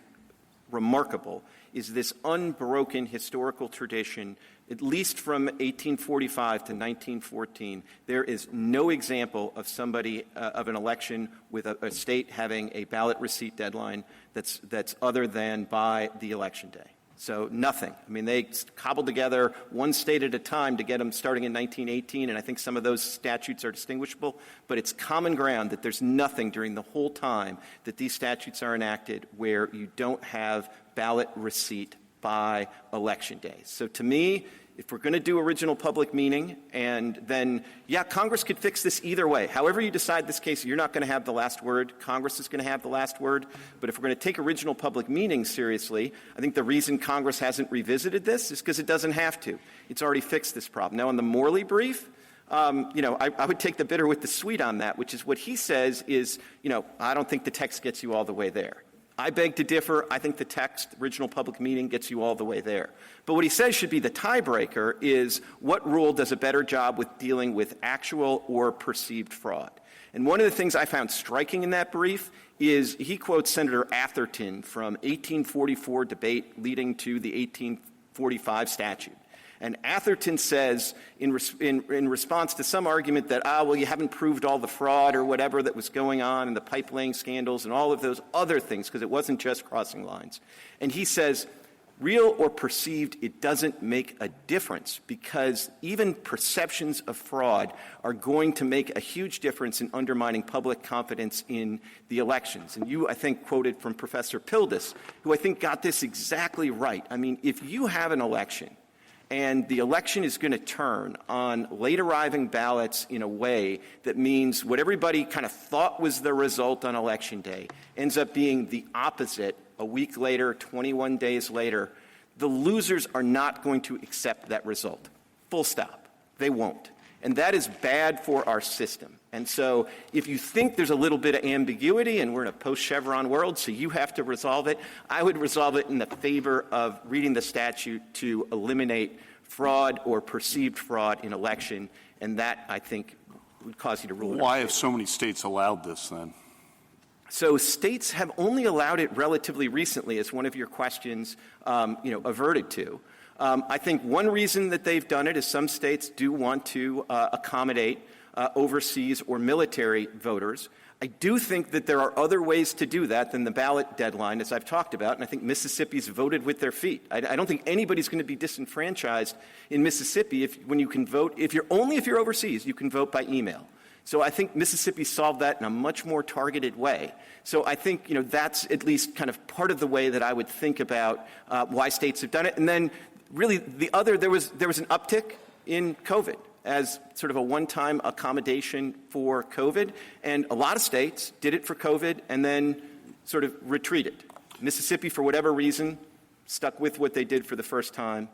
remarkable is this unbroken historical tradition, at least from 1845 to 1914. There is no example of somebody of an election with a state having a ballot receipt deadline that's other than by the election day. So nothing. I mean, they cobbled together one state at a time to get them starting in 1918, and I think some of those statutes are distinguishable, but it's common ground that there's nothing during the whole time that these statutes are enacted where you don't have ballot receipt by election day. So to me, if we're going to do original public meaning, and then, yeah, Congress could fix this either way. However you decide this case, you're not going to have the last word. Congress is going to have the last word. But if we're going to take original public meaning seriously, I think the reason Congress hasn't revisited this is because it doesn't have to. It's already fixed this problem. Now, in the Morley brief, I would take the bitter with the sweet on that, which is what he says is, I don't think the text gets you all the way there. I beg to differ. I think the text, original public meaning, gets you all the way there. But what he says should be the tiebreaker is what rule does a better job with dealing with actual or perceived fraud. And one of the things I found striking in that brief is he quotes Senator Atherton from 1844 debate leading to the 1845 statute. And Atherton says, in response to some argument that, you haven't proved all the fraud or whatever that was going on and the pipe-laying scandals and all of those other things, because it wasn't just crossing lines. And he says, real or perceived, it doesn't make a difference, because even perceptions of fraud are going to make a huge difference in undermining public confidence in the elections. And you, I think, quoted from Professor Pildes, who I think got this exactly right. I mean, if you have an election and the election is going to turn on late-arriving ballots in a way that means what everybody kind of thought was the result on Election Day ends up being the opposite a week later, 21 days later, the losers are not going to accept that result. Full stop. They won't. And that is bad for our system. And so if you think there's a little bit of ambiguity, and we're in a post-Chevron world, so you have to resolve it, I would resolve it in the favor of reading the statute to eliminate fraud or perceived fraud in election, and that, I think, would cause you to rule it. Why have so many states allowed this, then? So states have only allowed it relatively recently, as one of your questions averted to. I think one reason that they've done it is some states do want to accommodate overseas or military voters. I do think that there are other ways to do that than the ballot deadline, as I've talked about, and I think Mississippi's voted with their feet. I don't think anybody's going to be disenfranchised in Mississippi when you can vote. If you're overseas, you can vote by email. So I think Mississippi solved that in a much more targeted way. So I think, that's at least kind of part of the way that I would think about why states have done it. And then really there was an uptick in COVID as sort of a one-time accommodation for COVID. And a lot of states did it for COVID and then sort of retreated. Mississippi, for whatever reason, stuck with what they did for the first time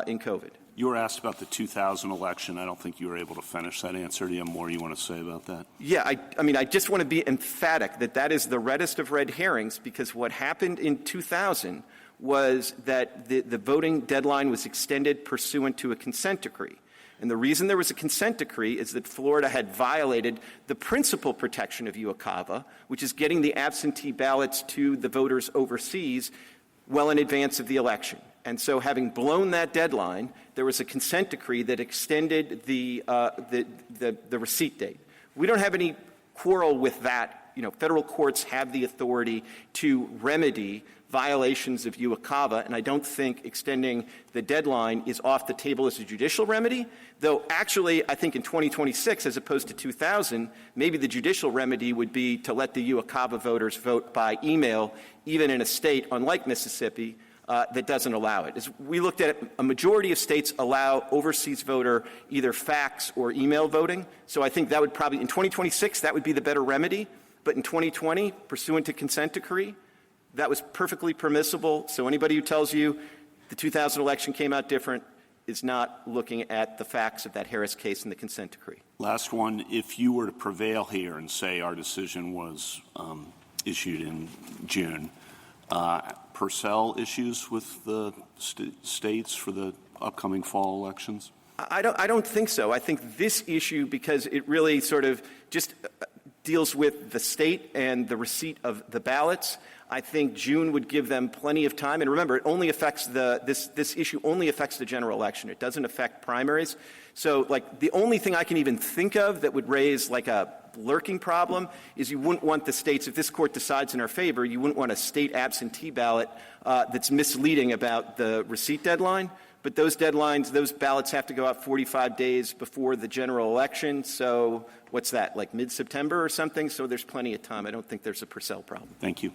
in COVID. You were asked about the 2000 election. I don't think you were able to finish that answer. Do you have more you want to say about that? Yeah, I just want to be emphatic that is the reddest of red herrings, because what happened in 2000 was that the voting deadline was extended pursuant to a consent decree. And the reason there was a consent decree is that Florida had violated the principal protection of UOCAVA, which is getting the absentee ballots to the voters overseas well in advance of the election. And so having blown that deadline, there was a consent decree that extended the receipt date. We don't have any quarrel with that. Federal courts have the authority to remedy violations of UOCAVA, and I don't think extending the deadline is off the table as a judicial remedy, though actually I think in 2026 as opposed to 2000, maybe the judicial remedy would be to let the UOCAVA voters vote by email, even in a state, unlike Mississippi, that doesn't allow it. As we looked at it, a majority of states allow overseas voter either fax or email voting, so I think that would probably, in 2026, that would be the better remedy, but in 2020, pursuant to consent decree, that was perfectly permissible. So anybody who tells you the 2000 election came out different is not looking at the facts of that Harris case in the consent decree. Last one. If you were to prevail here and say our decision was issued in June, Purcell issues with the states for the upcoming fall elections? I don't think so. I think this issue, because it really sort of just deals with the state and the receipt of the ballots, I think June would give them plenty of time. And remember, it only affects this issue only affects the general election. It doesn't affect primaries. So, like, the only thing I can even think of that would raise, like, a lurking problem is you wouldn't want the states, if this court decides in our favor, you wouldn't want a state absentee ballot that's misleading about the receipt deadline. But those deadlines, those ballots have to go out 45 days before the general election. So what's that, like mid-September or something? So there's plenty of time. I don't think there's a Purcell problem. Thank you.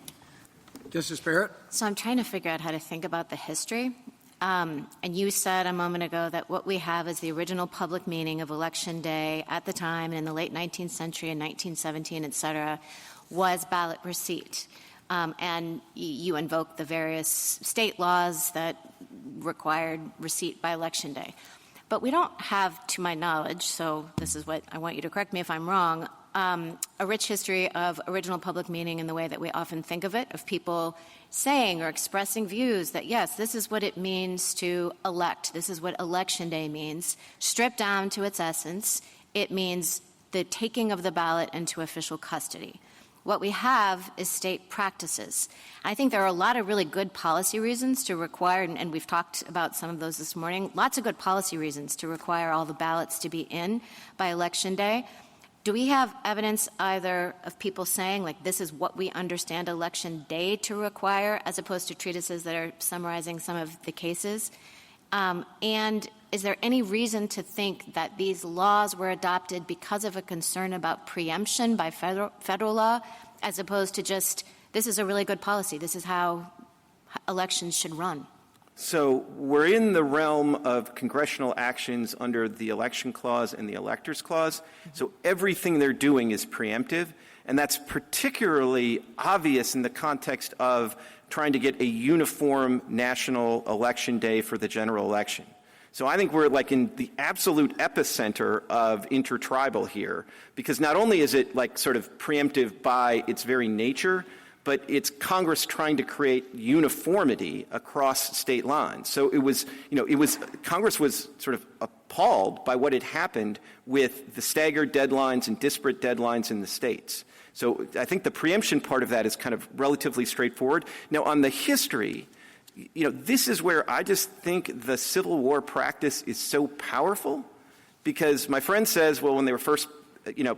Justice Barrett? So I'm trying to figure out how to think about the history. And you said a moment ago that what we have is the original public meaning of Election Day at the time in the late 19th century in 1917, et cetera, was ballot receipt. And you invoked the various state laws that required receipt by Election Day. But we don't have, to my knowledge, so this is what I want you to correct me if I'm wrong, a rich history of original public meaning in the way that we often think of it, of people saying or expressing views that, yes, this is what it means to elect. This is what Election Day means. Stripped down to its essence, it means the taking of the ballot into official custody. What we have is state practices. I think there are a lot of really good policy reasons to require, and we've talked about some of those this morning, lots of good policy reasons to require all the ballots to be in by Election Day. Do we have evidence either of people saying, like, this is what we understand Election Day to require, as opposed to treatises that are summarizing some of the cases? And is there any reason to think that these laws were adopted because of a concern about preemption by federal law, as opposed to just, this is a really good policy, this is how elections should run? So we're in the realm of congressional actions under the Election Clause and the Electors Clause. So everything they're doing is preemptive, and that's particularly obvious in the context of trying to get a uniform national election day for the general election. So I think we're like in the absolute epicenter of intertribal here, because not only is it like sort of preemptive by its very nature, but it's Congress trying to create uniformity across state lines. So it was, Congress was sort of appalled by what had happened with the staggered deadlines and disparate deadlines in the states. So I think the preemption part of that is kind of relatively straightforward. Now, on the history, this is where I just think the Civil War practice is so powerful, because my friend says, well, when they were first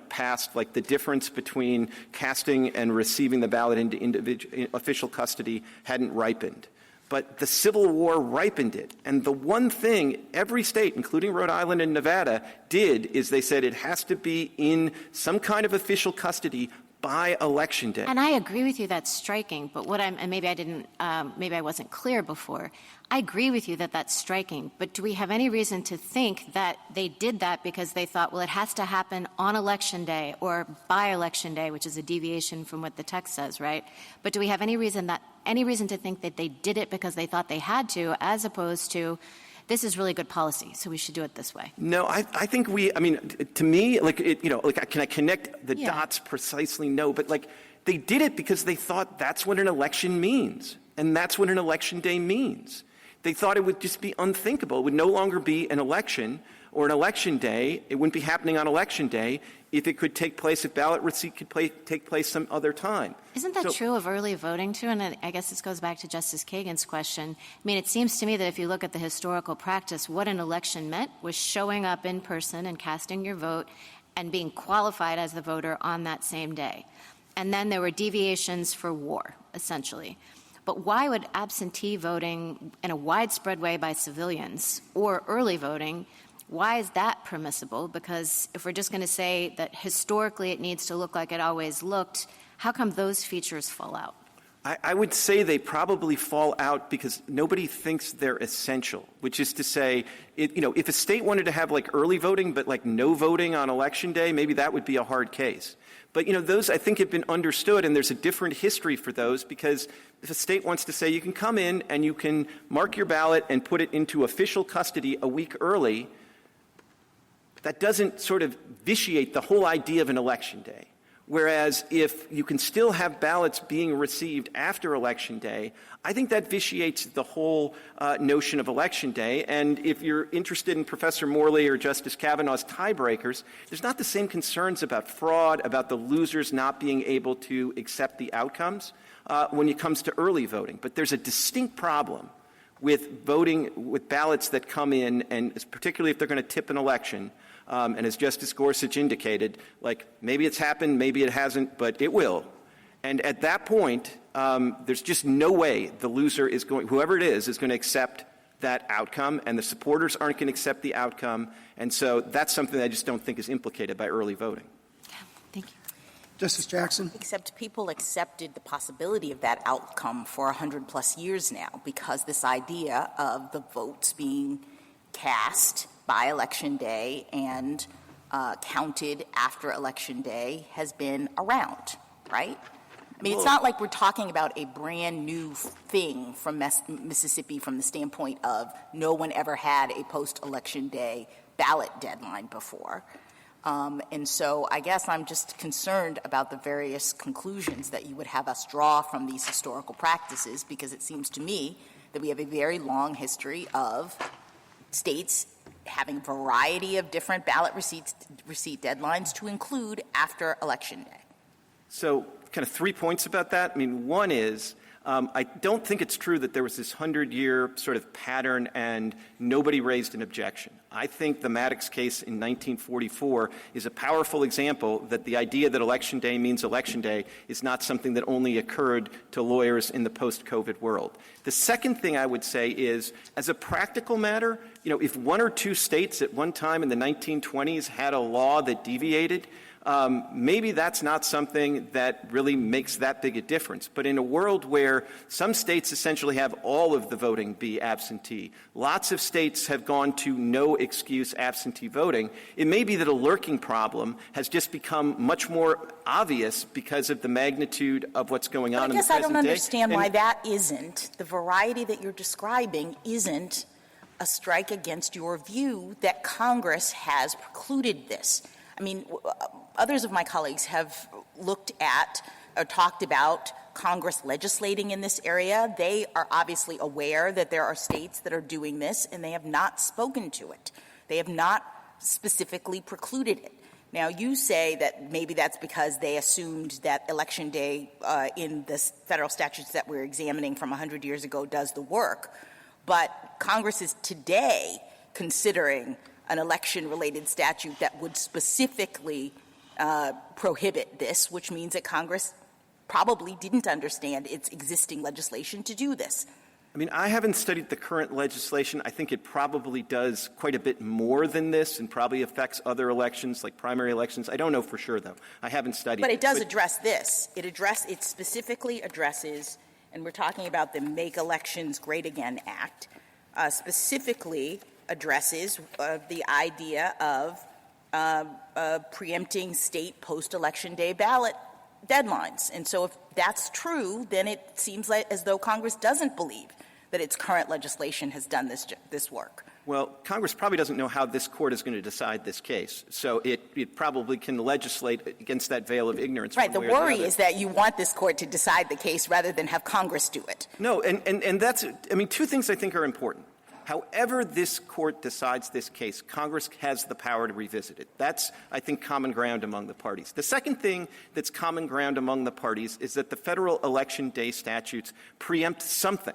passed, like the difference between casting and receiving the ballot into official custody hadn't ripened. But the Civil War ripened it. And the one thing every state, including Rhode Island and Nevada, did is they said it has to be in some kind of official custody by Election Day. And I agree with you, that's striking. But maybe I wasn't clear before. I agree with you that that's striking. But do we have any reason to think that they did that because they thought, well, it has to happen on Election Day or by Election Day, which is a deviation from what the text says, right? But do we have any reason to think that they did it because they thought they had to, as opposed to, this is really good policy, so we should do it this way? No, I think to me, can I connect the dots precisely? No, but they did it because they thought that's what an election means, and that's what an Election Day means. They thought it would just be unthinkable. It would no longer be an election or an Election Day. It wouldn't be happening on Election Day if it could take place, if ballot receipt could take place some other time. Isn't that true of early voting, too? And I guess this goes back to Justice Kagan's question. I mean, it seems to me that if you look at the historical practice, what an election meant was showing up in person and casting your vote and being qualified as the voter on that same day. And then there were deviations for war, essentially. But why would absentee voting in a widespread way by civilians or early voting, why is that permissible? Because if we're just going to say that historically it needs to look like it always looked, how come those features fall out? I would say they probably fall out because nobody thinks they're essential, which is to say, if a state wanted to have like early voting but like no voting on Election Day, maybe that would be a hard case. But, those I think have been understood, and there's a different history for those because if a state wants to say you can come in and you can mark your ballot and put it into official custody a week early, that doesn't sort of vitiate the whole idea of an Election Day. Whereas if you can still have ballots being received after Election Day, I think that vitiates the whole notion of Election Day. And if you're interested in Professor Morley or Justice Kavanaugh's tiebreakers, there's not the same concerns about fraud, about the losers not being able to accept the outcomes when it comes to early voting. But there's a distinct problem with voting with ballots that come in, and particularly if they're going to tip an election. And as Justice Gorsuch indicated, like maybe it's happened, maybe it hasn't, but it will. And at that point, there's just no way the loser is going, whoever it is going to accept that outcome, and the supporters aren't going to accept the outcome. And so that's something I just don't think is implicated by early voting. Thank you. Justice Jackson? Except people accepted the possibility of that outcome for 100+ years now because this idea of the votes being cast by Election Day and counted after Election Day has been around, right? I mean, it's not like we're talking about a brand new thing from Mississippi from the standpoint of no one ever had a post-Election Day ballot deadline before. And so I guess I'm just concerned about the various conclusions that you would have us draw from these historical practices because it seems to me that we have a very long history of states having a variety of different ballot receipt deadlines to include after Election Day. So kind of 3 points about that. I mean, one is I don't think it's true that there was this 100-year sort of pattern and nobody raised an objection. I think the Maddox case in 1944 is a powerful example that the idea that Election Day means Election Day is not something that only occurred to lawyers in the post-COVID world. The second thing I would say is, as a practical matter, if one or two states at one time in the 1920s had a law that deviated, maybe that's not something that really makes that big a difference. But in a world where some states essentially have all of the voting be absentee, lots of states have gone to no excuse absentee voting, it may be that a lurking problem has just become much more obvious because of the magnitude of what's going on in the present day. I guess I don't understand why that isn't, the variety that you're describing isn't a strike against your view that Congress has precluded this. I mean, others of my colleagues have looked at or talked about Congress legislating in this area. They are obviously aware that there are states that are doing this, and they have not spoken to it. They have not specifically precluded it. Now, you say that maybe that's because they assumed that Election Day in the federal statutes that we're examining from 100 years ago does the work. But Congress is today considering an election-related statute that would specifically prohibit this, which means that Congress probably didn't understand its existing legislation to do this. I mean, I haven't studied the current legislation. I think it probably does quite a bit more than this and probably affects other elections, like primary elections. I don't know for sure, though. I haven't studied it. But it does address this. It specifically addresses, and we're talking about the Make Elections Great Again Act, specifically addresses the idea of preempting state post-election day ballot deadlines. And so if that's true, then it seems like as though Congress doesn't believe that its current legislation has done this work. Well, Congress probably doesn't know how this court is going to decide this case. So it probably can legislate against that veil of ignorance. Right. The worry is that you want this court to decide the case rather than have Congress do it. No, and that's, I mean, two things I think are important. However this court decides this case, Congress has the power to revisit it. That's, I think, common ground among the parties. The second thing that's common ground among the parties is that the federal election day statutes preempt something.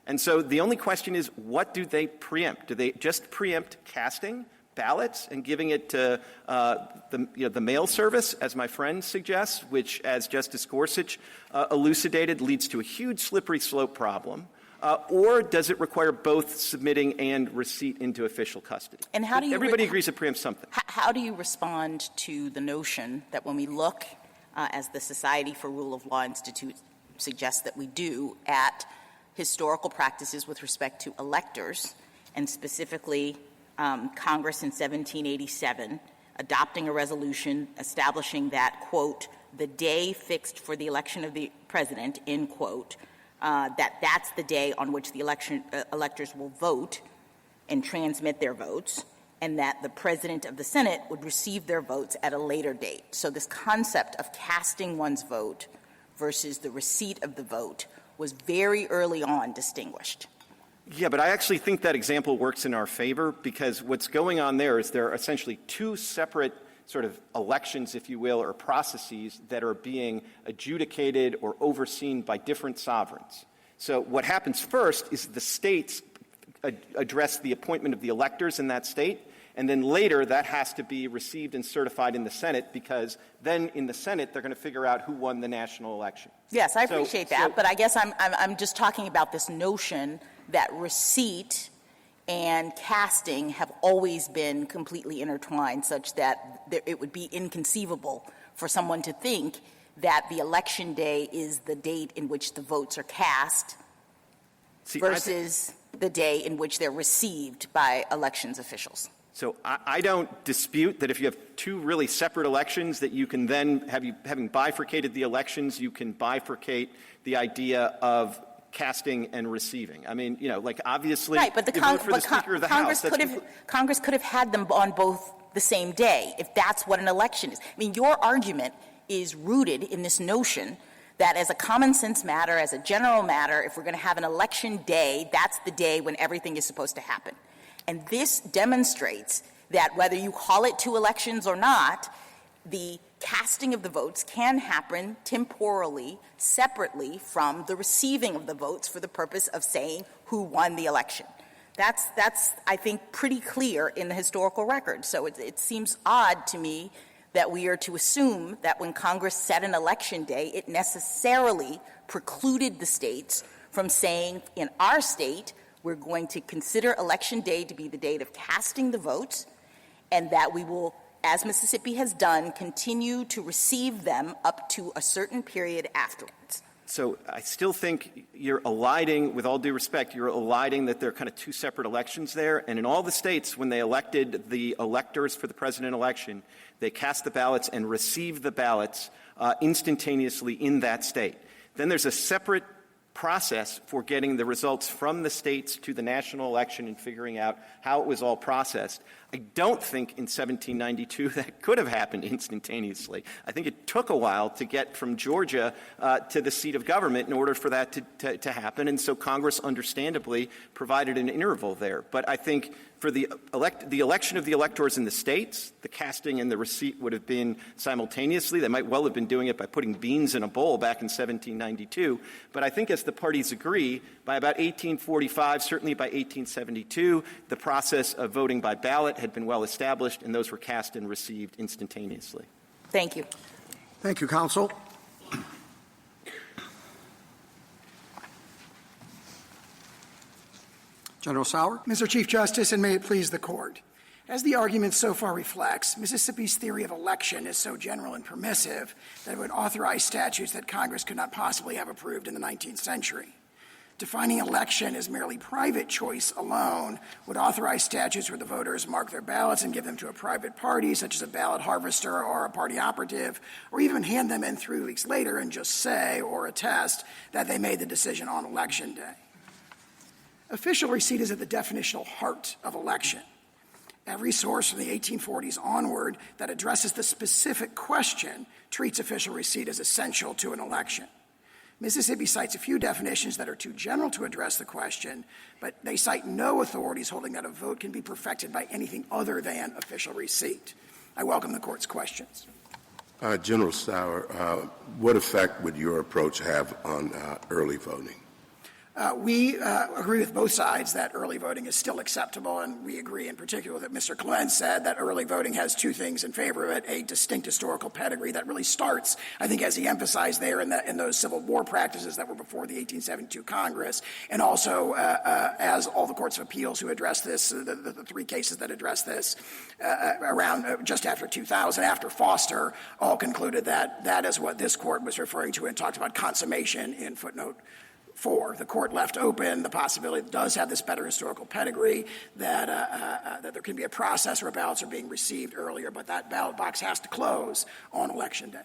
And so the only question is, what do they preempt? Do they just preempt casting, ballots and giving it to the mail service, as my friend suggests, which, as Justice Gorsuch elucidated, leads to a huge slippery slope problem? Or does it require both submitting and receipt into official custody? And how do you everybody agrees it preempts something. How do you respond to the notion that when we look, as the Society for Rule of Law Institute suggests that we do, at historical practices with respect to electors, and specifically Congress in 1787 adopting a resolution establishing that, quote, the day fixed for the election of the president, end quote, that's the day on which the electors will vote and transmit their votes, and that the president of the Senate would receive their votes at a later date. So this concept of casting one's vote versus the receipt of the vote was very early on distinguished. Yeah, but I actually think that example works in our favor, because what's going on there is there are essentially two separate sort of elections, if you will, or processes that are being adjudicated or overseen by different sovereigns. So what happens first is the states address the appointment of the electors in that state, and then later that has to be received and certified in the Senate, because then in the Senate they're going to figure out who won the national election. Yes, I appreciate that, but I guess I'm just talking about this notion that receipt and casting have always been completely intertwined, such that it would be inconceivable for someone to think that the election day is the date in which the votes are cast versus the day in which they're received by elections officials. So I don't dispute that if you have two really separate elections, that you can then, having bifurcated the elections, you can bifurcate the idea of casting and receiving. I mean, like obviously, right? But Congress could have had them on both the same day if that's what an election is. I mean, your argument is rooted in this notion that, as a common sense matter, as a general matter, if we're going to have an election day, that's the day when everything is supposed to happen. And this demonstrates that whether you call it two elections or not, the casting of the votes can happen temporally, separately from the receiving of the votes for the purpose of saying who won the election. That's I think, pretty clear in the historical record. So it seems odd to me that we are to assume that when Congress set an election day, it necessarily precluded the states from saying, in our state, we're going to consider Election Day to be the date of casting the votes, and that we will, as Mississippi has done, continue to receive them up to a certain period afterwards. So I still think you're eliding, with all due respect, you're eliding that there are kind of two separate elections there. And in all the states, when they elected the electors for the president election, they cast the ballots and received the ballots instantaneously in that state. Then there's a separate process for getting the results from the states to the national election and figuring out how it was all processed. I don't think in 1792 that could have happened instantaneously. I think it took a while to get from Georgia to the seat of government in order for that to happen, and so Congress understandably provided an interval there. But I think for the election of the electors in the states, the casting and the receipt would have been simultaneously. They might well have been doing it by putting beans in a bowl back in 1792. But I think, as the parties agree, by about 1845, certainly by 1872, the process of voting by ballot had been well established, and those were cast and received instantaneously. Thank you. Thank you, counsel. General Sauer. Mr. Chief Justice, and may it please the Court. As the argument so far reflects, Mississippi's theory of election is so general and permissive that it would authorize statutes that Congress could not possibly have approved in the 19th century. Defining election as merely private choice alone would authorize statutes where the voters mark their ballots and give them to a private party, such as a ballot harvester or a party operative, or even hand them in 3 weeks later and just say or attest that they made the decision on Election Day. Official receipt is at the definitional heart of election. Every source from the 1840s onward that addresses the specific question treats official receipt as essential to an election. Mississippi cites a few definitions that are too general to address the question, but they cite no authorities holding that a vote can be perfected by anything other than official receipt. I welcome the Court's questions. General Sauer, what effect would your approach have on early voting? We agree with both sides that early voting is still acceptable, and we agree in particular that Mr. Clement said that early voting has two things in favor of it: a distinct historical pedigree that really starts, I think, as he emphasized there, in those Civil War practices that were before the 1872 Congress, and also as all the courts of appeals who addressed this, the three cases that addressed this around just after 2000, after Foster, all concluded that that is what this court was referring to and talked about consummation in footnote 4. The court left open the possibility that it does have this better historical pedigree, that there can be a process where ballots are being received earlier, but that ballot box has to close on Election Day.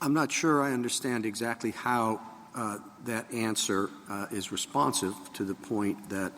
I'm not sure I understand exactly how that answer is responsive to the point that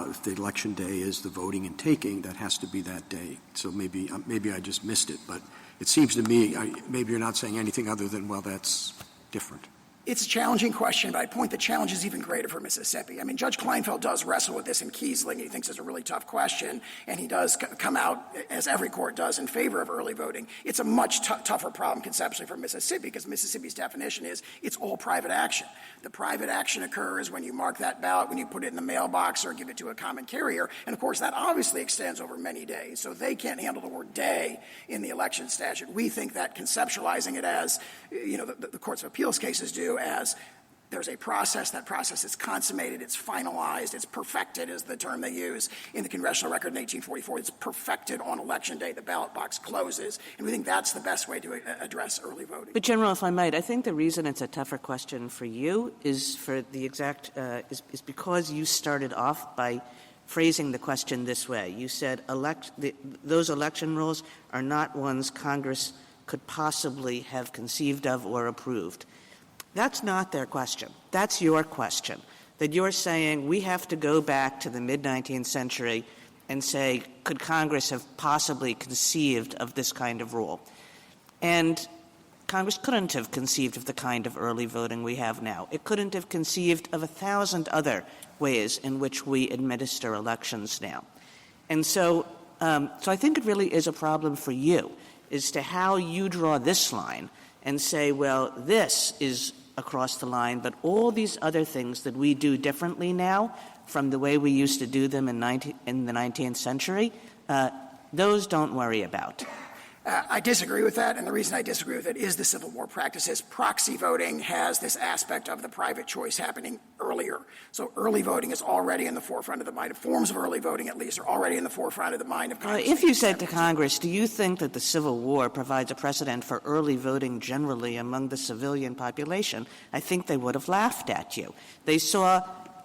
if the Election Day is the voting and taking, that has to be that day. So maybe I just missed it, but it seems to me maybe you're not saying anything other than, well, that's different. It's a challenging question, but I point the challenge is even greater for Mississippi. I mean, Judge Kleinfeld does wrestle with this in Kiesling. He thinks it's a really tough question, and he does come out, as every court does, in favor of early voting. It's a much tougher problem conceptually for Mississippi, because Mississippi's definition is it's all private action. The private action occurs when you mark that ballot, when you put it in the mailbox or give it to a common carrier, and of course that obviously extends over many days, so they can't handle the word day in the election statute. We think that conceptualizing it as, the courts of appeals cases do, as there's a process, that process is consummated, it's finalized, it's perfected is the term they use in the congressional record in 1844. It's perfected on Election Day, the ballot box closes, and we think that's the best way to address early voting. But General, if I might, I think the reason it's a tougher question for you is for the exact is because you started off by phrasing the question this way. You said those election rules are not ones Congress could possibly have conceived of or approved. That's not their question. That's your question, that you're saying we have to go back to the mid-19th century and say, could Congress have possibly conceived of this kind of rule? And Congress couldn't have conceived of the kind of early voting we have now. It couldn't have conceived of 1,000 other ways in which we administer elections now. And so I think it really is a problem for you as to how you draw this line and say, well, this is across the line, but all these other things that we do differently now from the way we used to do them in the 19th century, those don't worry about. I disagree with that, and the reason I disagree with it is the Civil War practices. Proxy voting has this aspect of the private choice happening earlier. So early voting is already in the forefront of the mind. Forms of early voting, at least, are already in the forefront of the mind of Congress. If you said to Congress, do you think that the Civil War provides a precedent for early voting generally among the civilian population, I think they would have laughed at you. They saw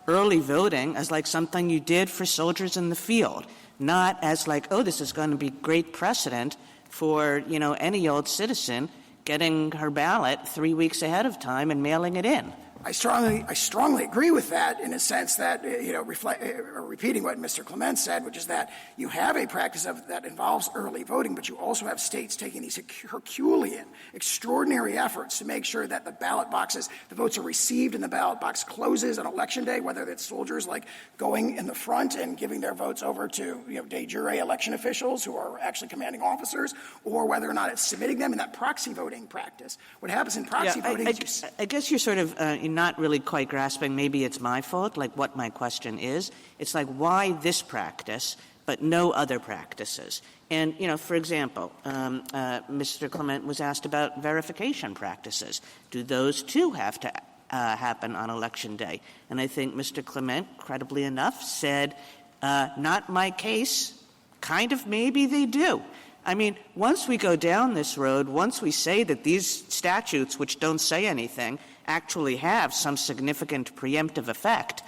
early voting as like something you did for soldiers in the field, not as like, oh, this is going to be great precedent for, any old citizen getting her ballot 3 weeks ahead of time and mailing it in. I strongly agree with that in a sense that, repeating what Mr. Clement said, which is that you have a practice that involves early voting, but you also have states taking these Herculean, extraordinary efforts to make sure that the ballot boxes, the votes are received and the ballot box closes on Election Day, whether it's soldiers like going in the front and giving their votes over to, de jure election officials who are actually commanding officers, or whether or not it's submitting them in that proxy voting practice. What happens in proxy voting is I guess you're sort of not really quite grasping, maybe it's my fault, like what my question is. It's like, why this practice but no other practices? And, for example, Mr. Clement was asked about verification practices. Do those too have to happen on Election Day? And I think Mr. Clement, credibly enough, said, not my case, kind of maybe they do. I mean, once we go down this road, once we say that these statutes, which don't say anything, actually have some significant preemptive effect,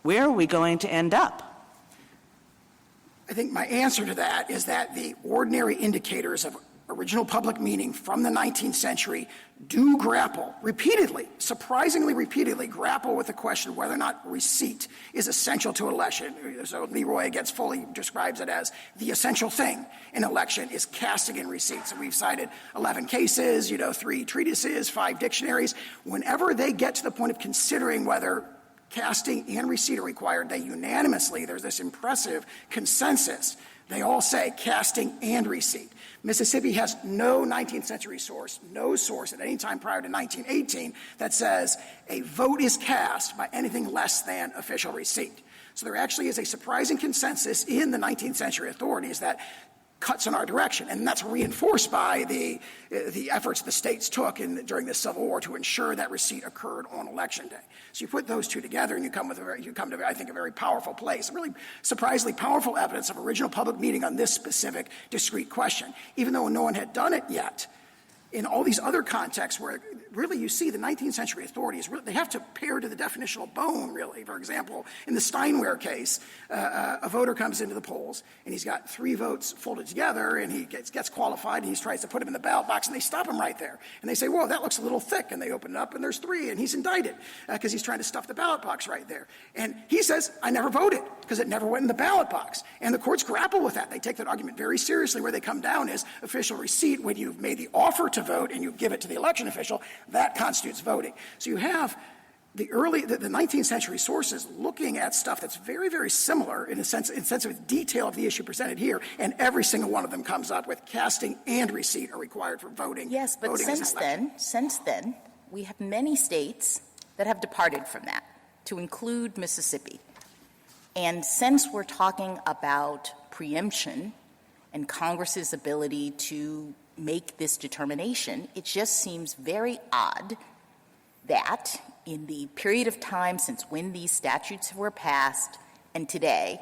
where are we going to end up? I think my answer to that is that the ordinary indicators of original public meaning from the 19th century do grapple repeatedly, surprisingly repeatedly, grapple with the question of whether or not receipt is essential to election. So Leroy describes it as the essential thing in election is casting in receipts. And we've cited 11 cases, 3 treatises, 5 dictionaries. Whenever they get to the point of considering whether casting and receipt are required, they unanimously, there's this impressive consensus They all say casting and receipt. Mississippi has no 19th century source, no source at any time prior to 1918 that says a vote is cast by anything less than official receipt. So there actually is a surprising consensus in the 19th century authorities that cuts in our direction, and that's reinforced by the efforts the states took during the Civil War to ensure that receipt occurred on Election Day. So you put those two together, and you come to, I think, a very powerful place, really surprisingly powerful evidence of original public meeting on this specific discrete question, even though no one had done it yet. In all these other contexts where really you see the 19th century authorities, they have to pair to the definitional bone, really. For example, in the Steinware case, a voter comes into the polls, and he's got 3 votes folded together, and he gets qualified, and he tries to put them in the ballot box, and they stop him right there. And they say, whoa, that looks a little thick. And they open it up, and there's 3, and he's indicted because he's trying to stuff the ballot box right there. And he says, I never voted because it never went in the ballot box. And the courts grapple with that. They take that argument very seriously. Where they come down is official receipt. When you've made the offer to vote and you give it to the election official, that constitutes voting. So you have the 19th century sources looking at stuff that's very, very similar in sense of detail of the issue presented here, and every single one of them comes up with casting and receipt are required for voting. Yes, but since then, we have many states that have departed from that, to include Mississippi. And since we're talking about preemption and Congress's ability to make this determination, it just seems very odd that in the period of time since when these statutes were passed and today,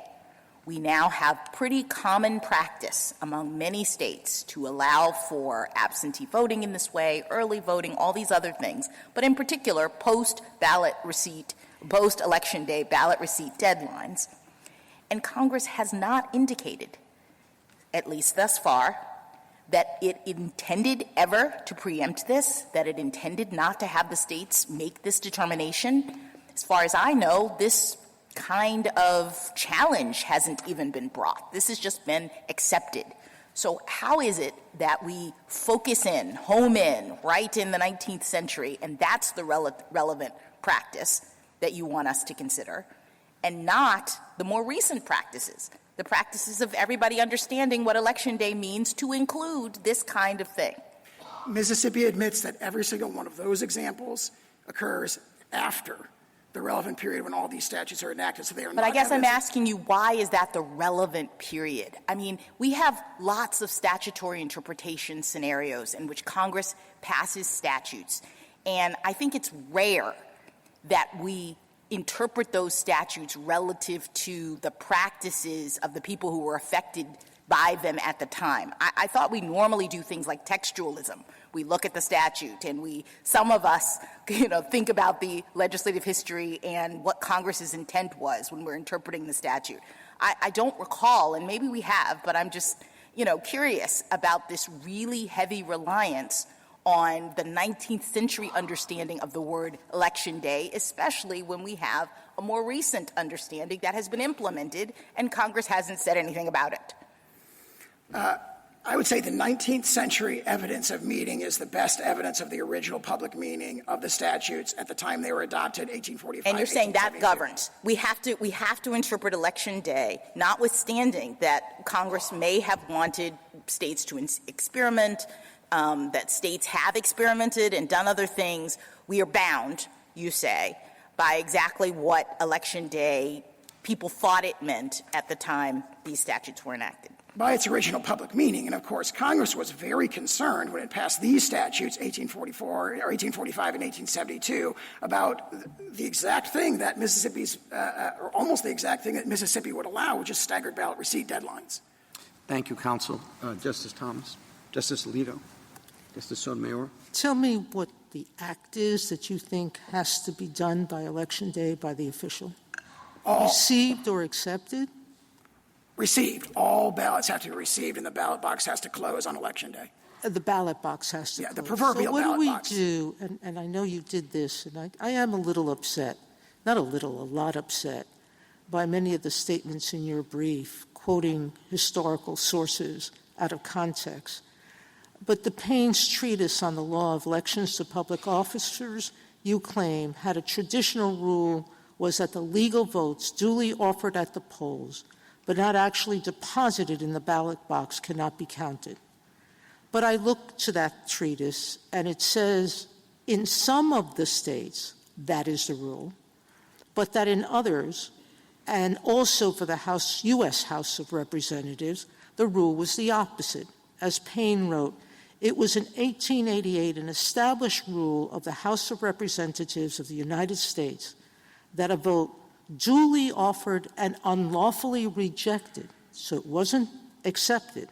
we now have pretty common practice among many states to allow for absentee voting in this way, early voting, all these other things, but in particular post-election day ballot receipt deadlines. And Congress has not indicated, at least thus far, that it intended ever to preempt this, that it intended not to have the states make this determination. As far as I know, this kind of challenge hasn't even been brought. This has just been accepted. So how is it that we focus in, home in, right in the 19th century, and that's the relevant practice that you want us to consider, and not the more recent practices, the practices of everybody understanding what Election Day means to include this kind of thing? Mississippi admits that every single one of those examples occurs after the relevant period when all these statutes are enacted. So they are. But I guess I'm asking you, why is that the relevant period? I mean, we have lots of statutory interpretation scenarios in which Congress passes statutes, and I think it's rare that we interpret those statutes relative to the practices of the people who were affected by them at the time. I thought we normally do things like textualism. We look at the statute, and some of us, think about the legislative history and what Congress's intent was when we're interpreting the statute. I don't recall, and maybe we have, but I'm just, curious about this really heavy reliance on the 19th century understanding of the word Election Day, especially when we have a more recent understanding that has been implemented and Congress hasn't said anything about it. I would say the 19th century evidence of meaning is the best evidence of the original public meaning of the statutes at the time they were adopted, 1845. And you're saying that governs. We have to interpret Election Day, notwithstanding that Congress may have wanted states to experiment, that states have experimented and done other things. We are bound, you say, by exactly what Election Day people thought it meant at the time these statutes were enacted. By its original public meaning. And, of course, Congress was very concerned when it passed these statutes, 1844 or 1845 and 1872, about the exact thing that Mississippi's, or almost the exact thing that Mississippi would allow, which is staggered ballot receipt deadlines. Thank you, counsel. Justice Thomas. Justice Alito. Justice Sotomayor. Tell me what the act is that you think has to be done by Election Day by the official. Received or accepted? Received. All ballots have to be received, and the ballot box has to close on Election Day. The ballot box has to close. The proverbial ballot box. So what do we do, and I know you did this, and I am a little upset, not a little, a lot upset, by many of the statements in your brief, quoting historical sources out of context. But the Payne's Treatise on the Law of Elections to Public Officers, you claim, had a traditional rule was that the legal votes duly offered at the polls but not actually deposited in the ballot box cannot be counted. But I look to that treatise, and it says in some of the states that is the rule, but that in others, and also for the U.S. House of Representatives, the rule was the opposite. As Payne wrote, it was in 1888 an established rule of the House of Representatives of the United States that a vote duly offered and unlawfully rejected, so it wasn't accepted,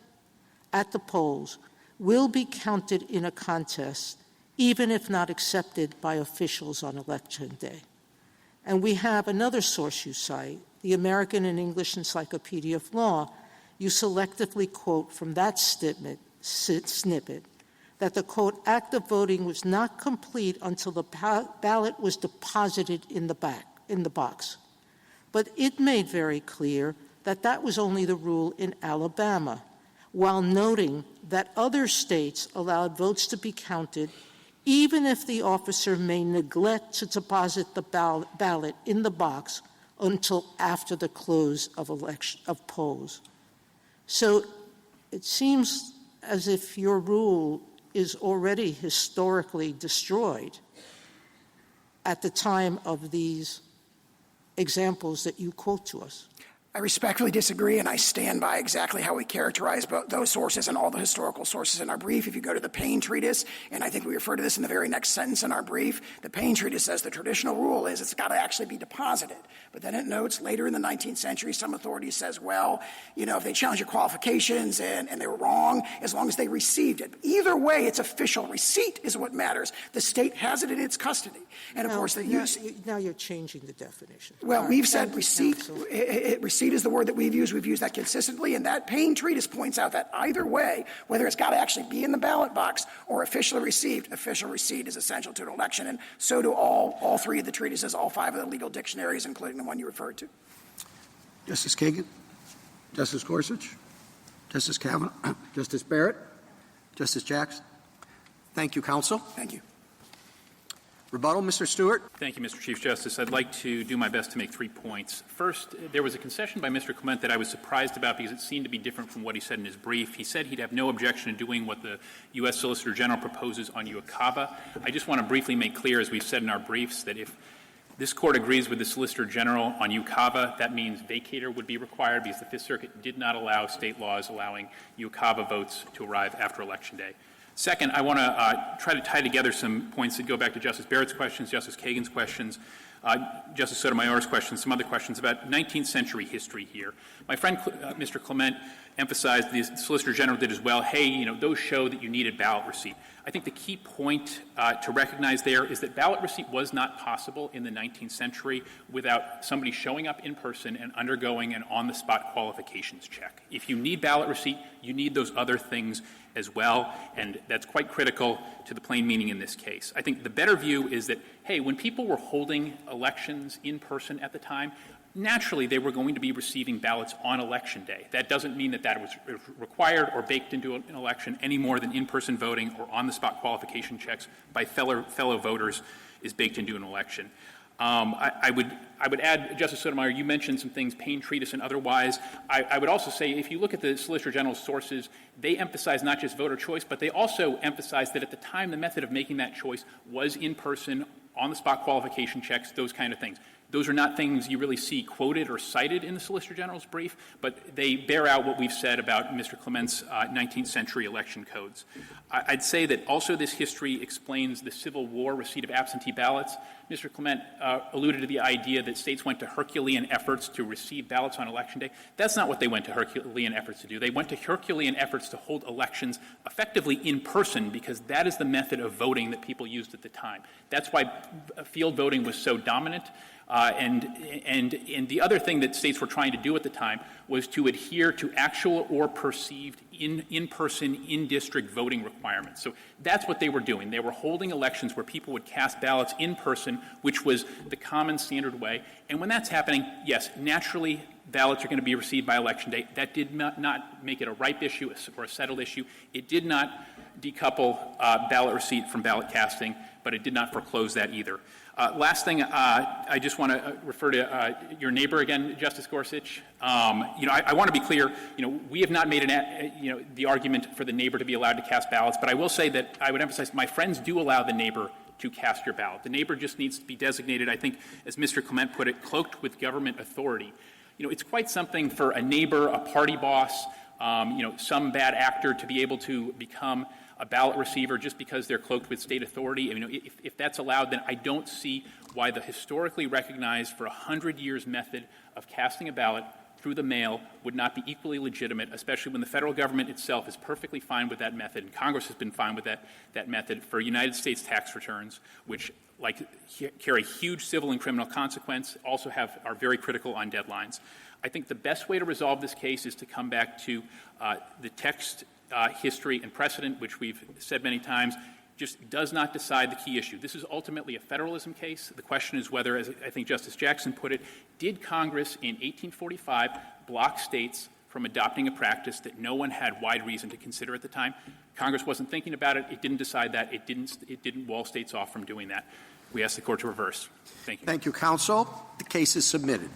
at the polls, will be counted in a contest, even if not accepted by officials on Election Day. And we have another source you cite, the American and English Encyclopedia of Law. You selectively quote from that snippet that the, quote, act of voting was not complete until the ballot was deposited in the box. But it made very clear that that was only the rule in Alabama, while noting that other states allowed votes to be counted even if the officer may neglect to deposit the ballot in the box until after the close of polls. So it seems as if your rule is already historically destroyed at the time of these examples that you quote to us. I respectfully disagree, and I stand by exactly how we characterize those sources and all the historical sources in our brief. If you go to the Payne Treatise, and I think we refer to this in the very next sentence in our brief, the Payne Treatise says the traditional rule is it's got to actually be deposited. But then it notes later in the 19th century, some authority says, well, if they challenge your qualifications and they were wrong, as long as they received it. Either way, it's official. Receipt is what matters. The state has it in its custody. And, of course, now you're changing the definition. Well, we've said receipt. Receipt is the word that we've used. We've used that consistently, and that Payne Treatise points out that either way, whether it's got to actually be in the ballot box or officially received, official receipt is essential to an election, and so do all three of the treatises, all five of the legal dictionaries, including the one you referred to. Justice Kagan, Justice Gorsuch, Justice Kavanaugh, Justice Barrett, Justice Jackson. Thank you, counsel. Thank you. Rebuttal, Mr. Stewart. Thank you, Mr. Chief Justice. I'd like to do my best to make 3 points. First, there was a concession by Mr. Clement that I was surprised about because it seemed to be different from what he said in his brief. He said he'd have no objection to doing what the U.S. Solicitor General proposes on UOCAVA. I just want to briefly make clear, as we've said in our briefs, that if this Court agrees with the Solicitor General on UOCAVA, that means vacator would be required because the Fifth Circuit did not allow state laws allowing UOCAVA votes to arrive after Election Day. Second, I want to try to tie together some points that go back to Justice Barrett's questions, Justice Kagan's questions, Justice Sotomayor's questions, some other questions about 19th century history here. My friend, Mr. Clement, emphasized, the Solicitor General did as well, hey, those show that you needed ballot receipt. I think the key point to recognize there is that ballot receipt was not possible in the 19th century without somebody showing up in person and undergoing an on-the-spot qualifications check. If you need ballot receipt, you need those other things as well, and that's quite critical to the plain meaning in this case. I think the better view is that, hey, when people were holding elections in person at the time, naturally they were going to be receiving ballots on Election Day. That doesn't mean that that was required or baked into an election any more than in-person voting or on-the-spot qualification checks by fellow voters is baked into an election. I would add, Justice Sotomayor, you mentioned some things, Payne Treatise and otherwise. I would also say if you look at the Solicitor General's sources, they emphasize not just voter choice, but they also emphasize that at the time the method of making that choice was in-person, on-the-spot qualification checks, those kind of things. Those are not things you really see quoted or cited in the Solicitor General's brief, but they bear out what we've said about Mr. Clement's 19th century election codes. I'd say that also this history explains the Civil War receipt of absentee ballots. Mr. Clement alluded to the idea that states went to Herculean efforts to receive ballots on Election Day. That's not what they went to Herculean efforts to do. They went to Herculean efforts to hold elections effectively in person because that is the method of voting that people used at the time. That's why field voting was so dominant. And the other thing that states were trying to do at the time was to adhere to actual or perceived in-person, in-district voting requirements. So that's what they were doing. They were holding elections where people would cast ballots in person, which was the common standard way. And when that's happening, yes, naturally ballots are going to be received by Election Day. That did not make it a ripe issue or a settled issue. It did not decouple ballot receipt from ballot casting, but it did not foreclose that either. Last thing, I just want to refer to your neighbor again, Justice Gorsuch. I want to be clear. We have not made the argument for the neighbor to be allowed to cast ballots, but I will say that I would emphasize my friends do allow the neighbor to cast your ballot. The neighbor just needs to be designated, I think, as Mr. Clement put it, cloaked with government authority. It's quite something for a neighbor, a party boss, some bad actor to be able to become a ballot receiver just because they're cloaked with state authority. If that's allowed, then I don't see why the historically recognized for 100 years method of casting a ballot through the mail would not be equally legitimate, especially when the federal government itself is perfectly fine with that method, and Congress has been fine with that method for United States tax returns, which carry huge civil and criminal consequence, also are very critical on deadlines. I think the best way to resolve this case is to come back to the text, history, and precedent, which we've said many times, just does not decide the key issue. This is ultimately a federalism case. The question is whether, as I think Justice Jackson put it, did Congress in 1845 block states from adopting a practice that no one had wide reason to consider at the time? Congress wasn't thinking about it. It didn't decide that. It didn't wall states off from doing that. We ask the court to reverse. Thank you. Thank you, counsel. The case is submitted.